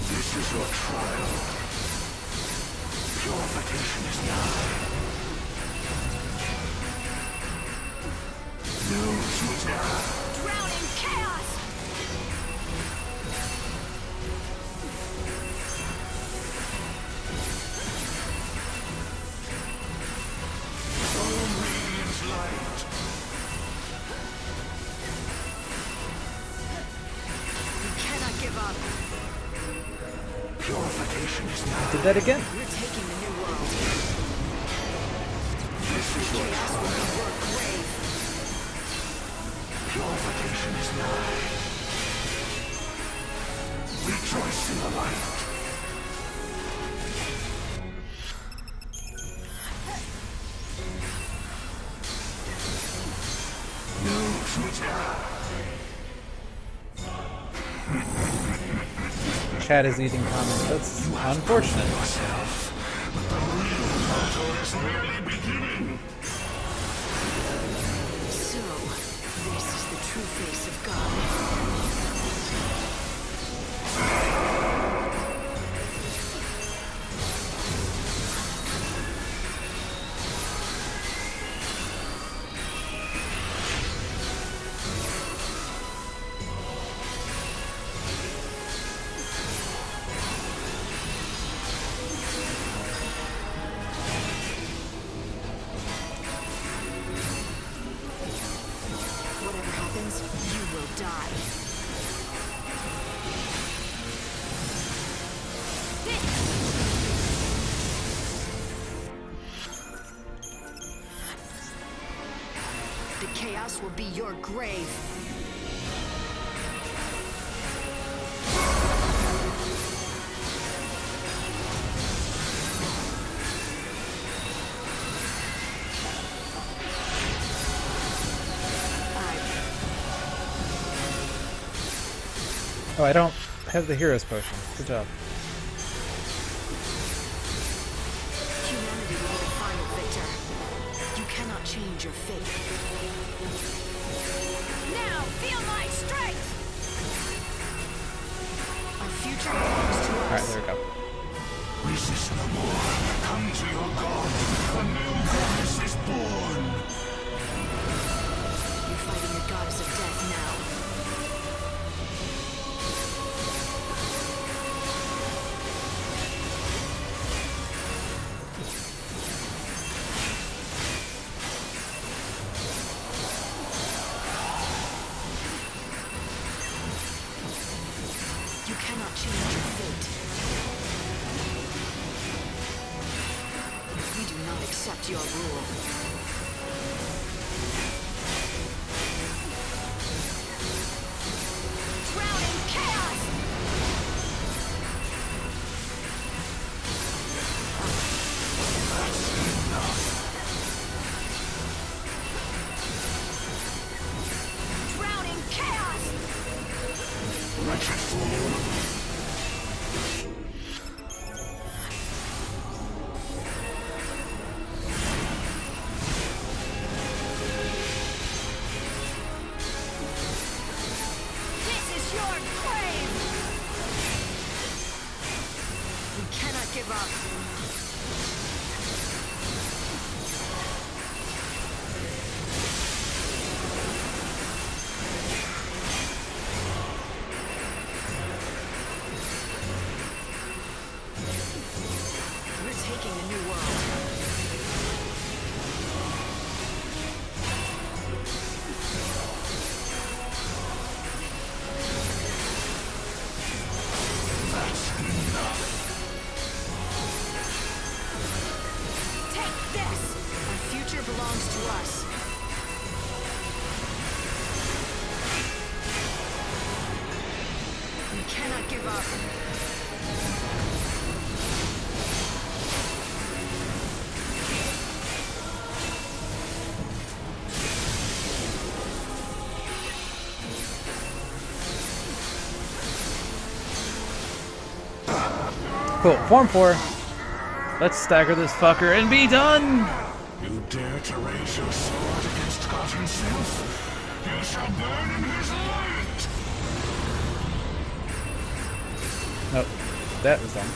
This is your trial. Purification is nigh. No to terror. Drown in chaos! Follow radiant light. You cannot give up. Purification is nigh. Did that again. We're taking the new world. This is your Chaos will trial. be your grave. Purification is nigh. Rejoice in the light. No true terror. Chat is eating comments. That's unfortunate. Yourself. The real battle is merely beginning. So, this is the true face of God. Whatever happens, you will die. The chaos will be your grave. Oh, I don't have the hero's potion. Good job. Humanity will be the final victor. You cannot change your fate. Now, feel my strength! Our future belongs to us. Alright, there we go. Resist no more. Come to your God. A new goddess is born. You're fighting the goddess of death now. You cannot change your fate. We do not accept your us. We cannot give up. Cool. Form 4. Let's stagger this fucker and be done! You dare to raise your sword against God himself? You shall burn in his light! Nope. That was dumb.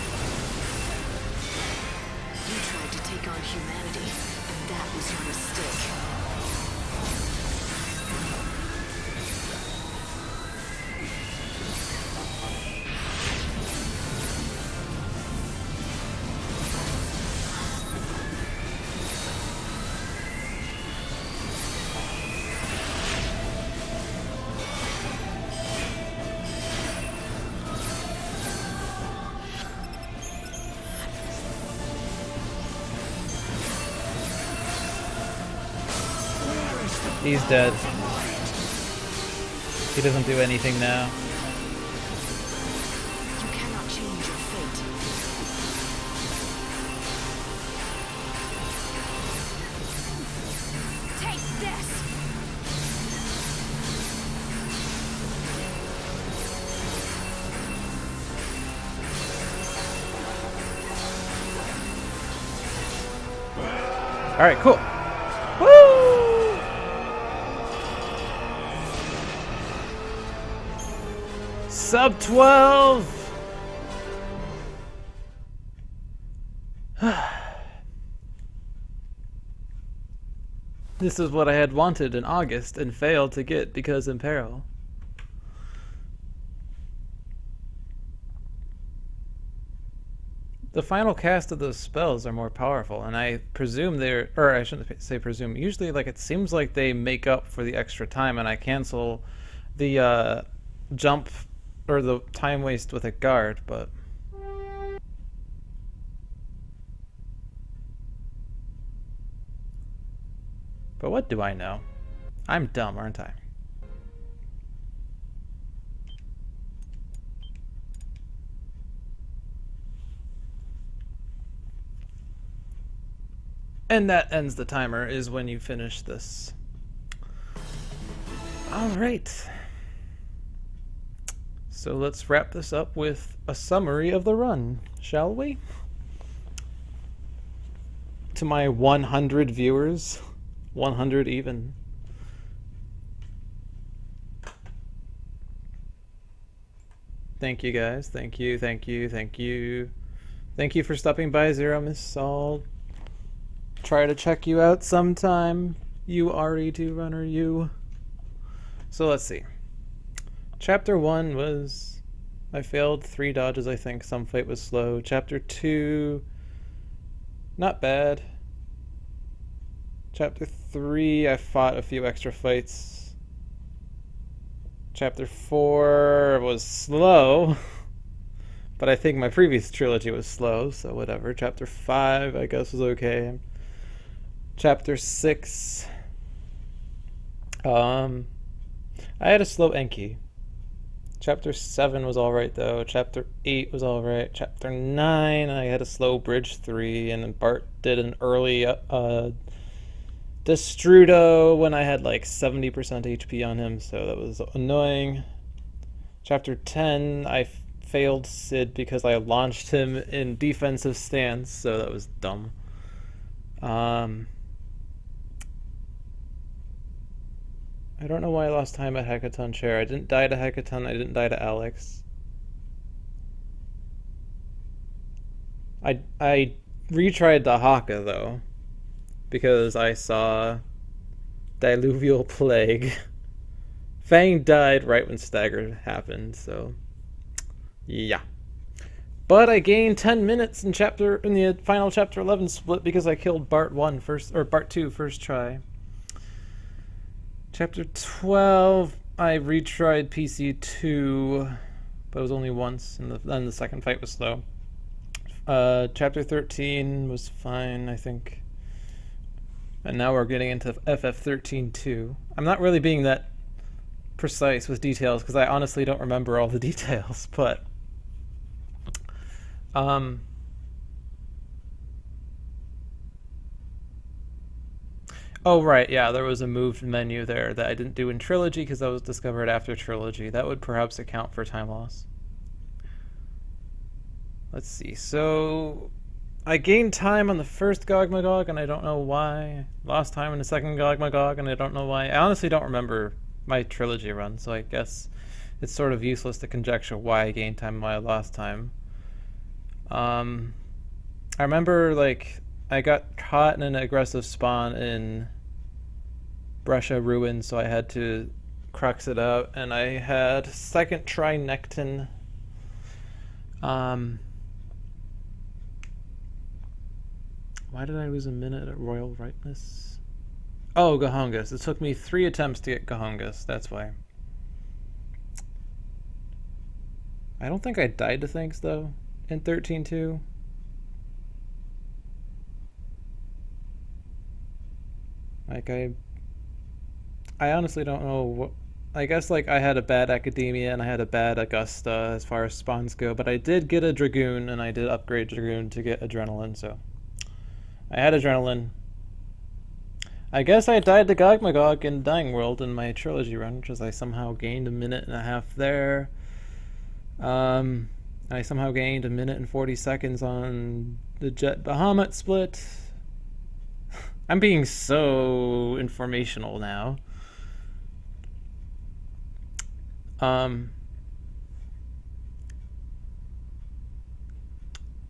You tried to take on humanity, and that was your mistake. He's dead. He doesn't do anything now. You cannot change your fate. Take this! Alright, cool. Woo! Sub 12! This is what I had wanted in August and failed to get because in peril. The final cast of those spells are more powerful, and I presume they're, or I shouldn't say presume, usually like it seems like they make up for the extra time and I cancel the jump or the time waste with a guard, but what do I know? I'm dumb, aren't I? And that ends the timer, is when you finish this. Alright. So let's wrap this up with a summary of the run, shall we? To my 100 viewers, 100 even. Thank you guys, thank you, thank you, thank you. Thank you for stopping by, Zero Miss. I'll try to check you out sometime, you RE2 runner, you. So let's see. Chapter 1 was, I failed 3 dodges, I think. Some fight was slow. Chapter 2, not bad. Chapter 3, I fought a few extra fights. Chapter 4 was slow, but I think my previous trilogy was slow, so whatever. Chapter 5, I guess, was okay. Chapter 6, I had a slow Enki. Chapter 7 was alright though. Chapter 8 was alright. Chapter 9, I had a slow bridge 3, and then Bart did an early Destrudo when I had like 70% HP on him, so that was annoying. Chapter 10, I failed Sid because I launched him in defensive stance, so that was dumb. I don't know why I lost time at Hackathon Chair. I didn't die to Hackathon, I didn't die to Alex. I retried the Haka though, because I saw Diluvial Plague. Fang died right when Stagger happened, so yeah. But I gained 10 minutes in the final chapter 11 split because I killed Bart 2 first try. Chapter 12, I retried PC2, but it was only once, and then the second fight was slow. Chapter 13 was fine, I think. And now we're getting into FF13 too. I'm not really being that precise with details because I honestly don't remember all the details, but oh right, yeah, there was a moved menu there that I didn't do in Trilogy because that was discovered after Trilogy. That would perhaps account for time loss. Let's see, so I gained time on the first Gog Magog and I don't know why. Lost time on the second Gog Magog and I don't know why. I honestly don't remember my Trilogy run, so I guess it's sort of useless to conjecture why I gained time and why I lost time. I remember, like, I got caught in an aggressive spawn in Brescia Ruins, so I had to crux it out, and I had second try Nectin. Why did I lose a minute at Royal Ripeness? Oh, Gahongas. It took me 3 attempts to get Gahongas, that's why. I don't think I died to things, though, in 13.2. Like, I honestly don't know what... I guess, like, I had a bad Academia and I had a bad Augusta as far as spawns go, but I did get a Dragoon, and I did upgrade Dragoon to get Adrenaline, so... I had Adrenaline. I guess I died to Gog Magog in Dying World in my Trilogy run, because I somehow gained a minute and a half there. I somehow gained a minute and 40 seconds on the Jet Bahamut split. I'm being so informational now.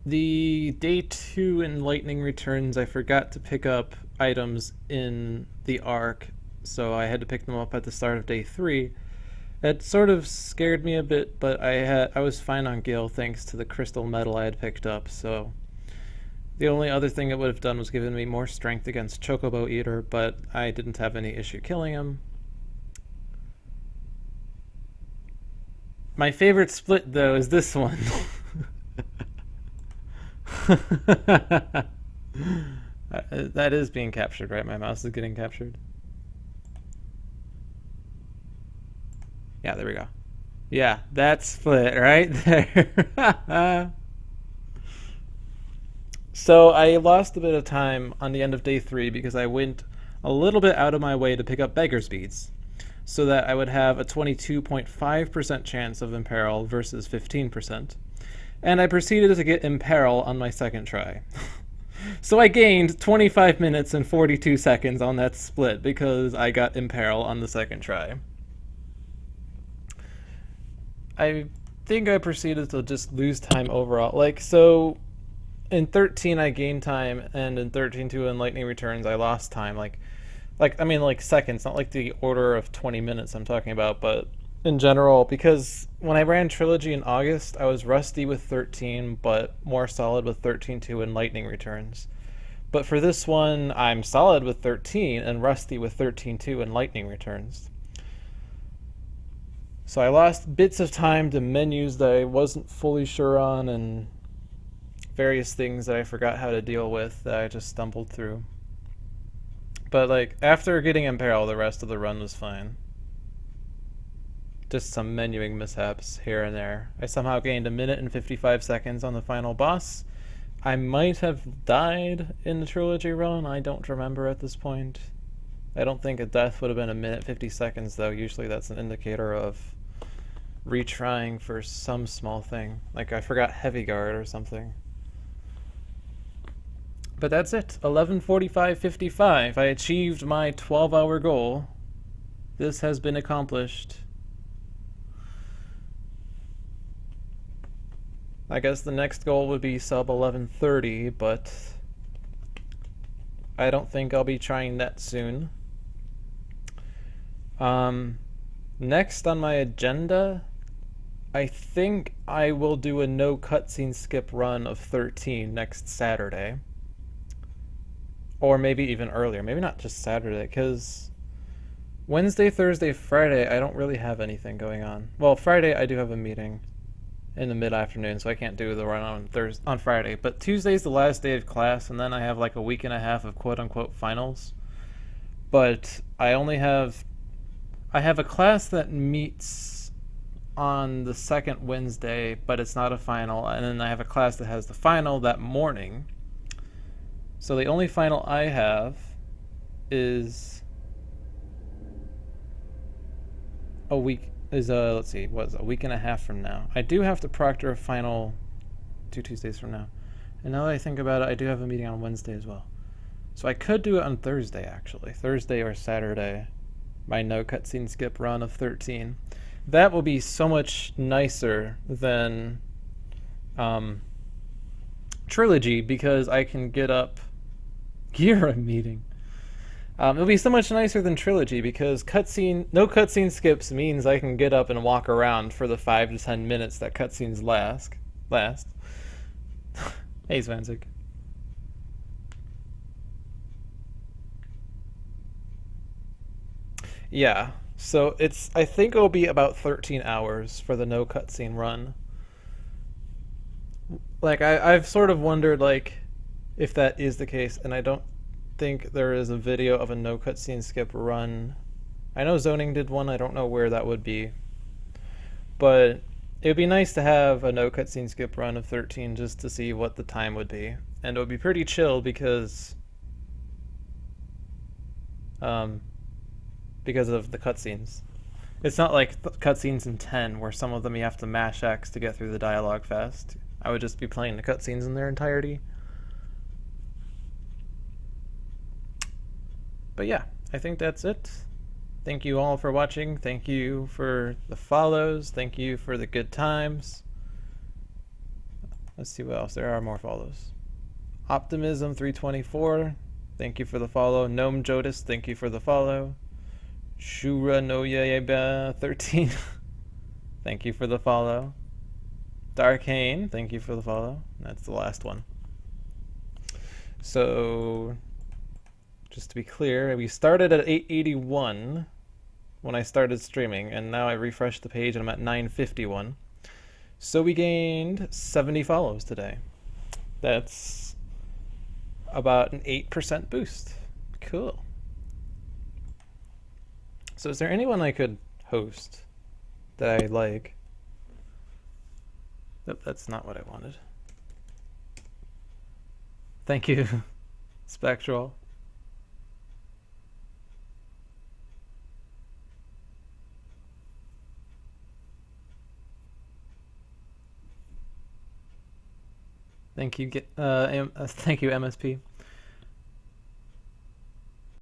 The Day 2 in Lightning Returns, I forgot to pick up items in the Ark, so I had to pick them up at the start of Day 3. It sort of scared me a bit, but I was fine on Gil thanks to the crystal metal I had picked up, so the only other thing it would have done was given me more strength against Chocobo Eater, but I didn't have any issue killing him. My favorite split, though, is this one. That is being captured, right? My mouse is getting captured. Yeah, there we go. Yeah, that split right there. So I lost a bit of time on the end of Day 3 because I went a little bit out of my way to pick up Beggar's Beads, so that I would have a 22.5% chance of Imperil versus 15%. And I proceeded to get Imperil on my second try. So I gained 25 minutes and 42 seconds on that split because I got Imperil on the second try. I think I proceeded to just lose time overall. Like, so in 13 I gained time, and in 13.2 in Lightning Returns I lost time. Like I mean, like seconds, not like the order of 20 minutes I'm talking about, but in general, because when I ran Trilogy in August, I was rusty with 13, but more solid with 13.2 and Lightning Returns. But for this one, I'm solid with 13 and rusty with 13.2 and Lightning Returns. So I lost bits of time to menus that I wasn't fully sure on, and various things that I forgot how to deal with that I just stumbled through. But like, after getting Imperil, the rest of the run was fine. Just some menuing mishaps here and there. I somehow gained a minute and 55 seconds on the final boss. I might have died in the Trilogy run, I don't remember at this point. I don't think a death would have been a minute 50 seconds though. Usually that's an indicator of retrying for some small thing. Like I forgot Heavy Guard or something. But that's it. 11:45:55. I achieved my 12-hour goal. This has been accomplished. I guess the next goal would be sub 11:30, but I don't think I'll be trying that soon. Next on my agenda, I think I will do a no cutscene skip run of 13 next Saturday. Or maybe even earlier. Maybe not just Saturday, because Wednesday, Thursday, Friday, I don't really have anything going on. Well, Friday I do have a meeting in the mid-afternoon, so I can't do the run on Friday. But Tuesday's the last day of class, and then I have like a week and a half of quote-unquote finals. but I have a class that meets on the second Wednesday, but it's not a final, and then I have a class that has the final that morning. So the only final I have is a week, let's see, what is it, a week and a half from now. I do have to proctor a final 2 Tuesdays from now. And now that I think about it, I do have a meeting on Wednesday as well. So I could do it on Thursday, actually. Thursday or Saturday. My no cutscene skip run of 13. That will be so much nicer than Trilogy, because I can get up... You're a meeting. It'll be so much nicer than Trilogy, because no cutscene skips means I can get up and walk around for the 5 to 10 minutes that cutscenes last. Hey, Svanzik. Yeah, so I think it'll be about 13 hours for the no cutscene run. Like, I've sort of wondered, like, if that is the case, and I don't think there is a video of a no cutscene skip run. I know Zoning did one, I don't know where that would be. But it would be nice to have a no cutscene skip run of 13 just to see what the time would be. And it would be pretty chill because of the cutscenes. It's not like cutscenes in 10 where some of them you have to mash X to get through the dialogue fast. I would just be playing the cutscenes in their entirety. But yeah, I think that's it. Thank you all for watching. Thank you for the follows. Thank you for the good times. Let's see what else. There are more follows. Optimism 324. Thank you for the follow. Gnome Jodis, thank you for the follow. Shura Noyeba 13. Thank you for the follow. Darkane, thank you for the follow. That's the last one. So just to be clear, we started at 881 when I started streaming, and now I refreshed the page and I'm at 951. So we gained 70 follows today. That's about an 8% boost. Cool. So is there anyone I could host that I like? Nope, that's not what I wanted. Thank you, Spectral. Thank you, thank you, MSP.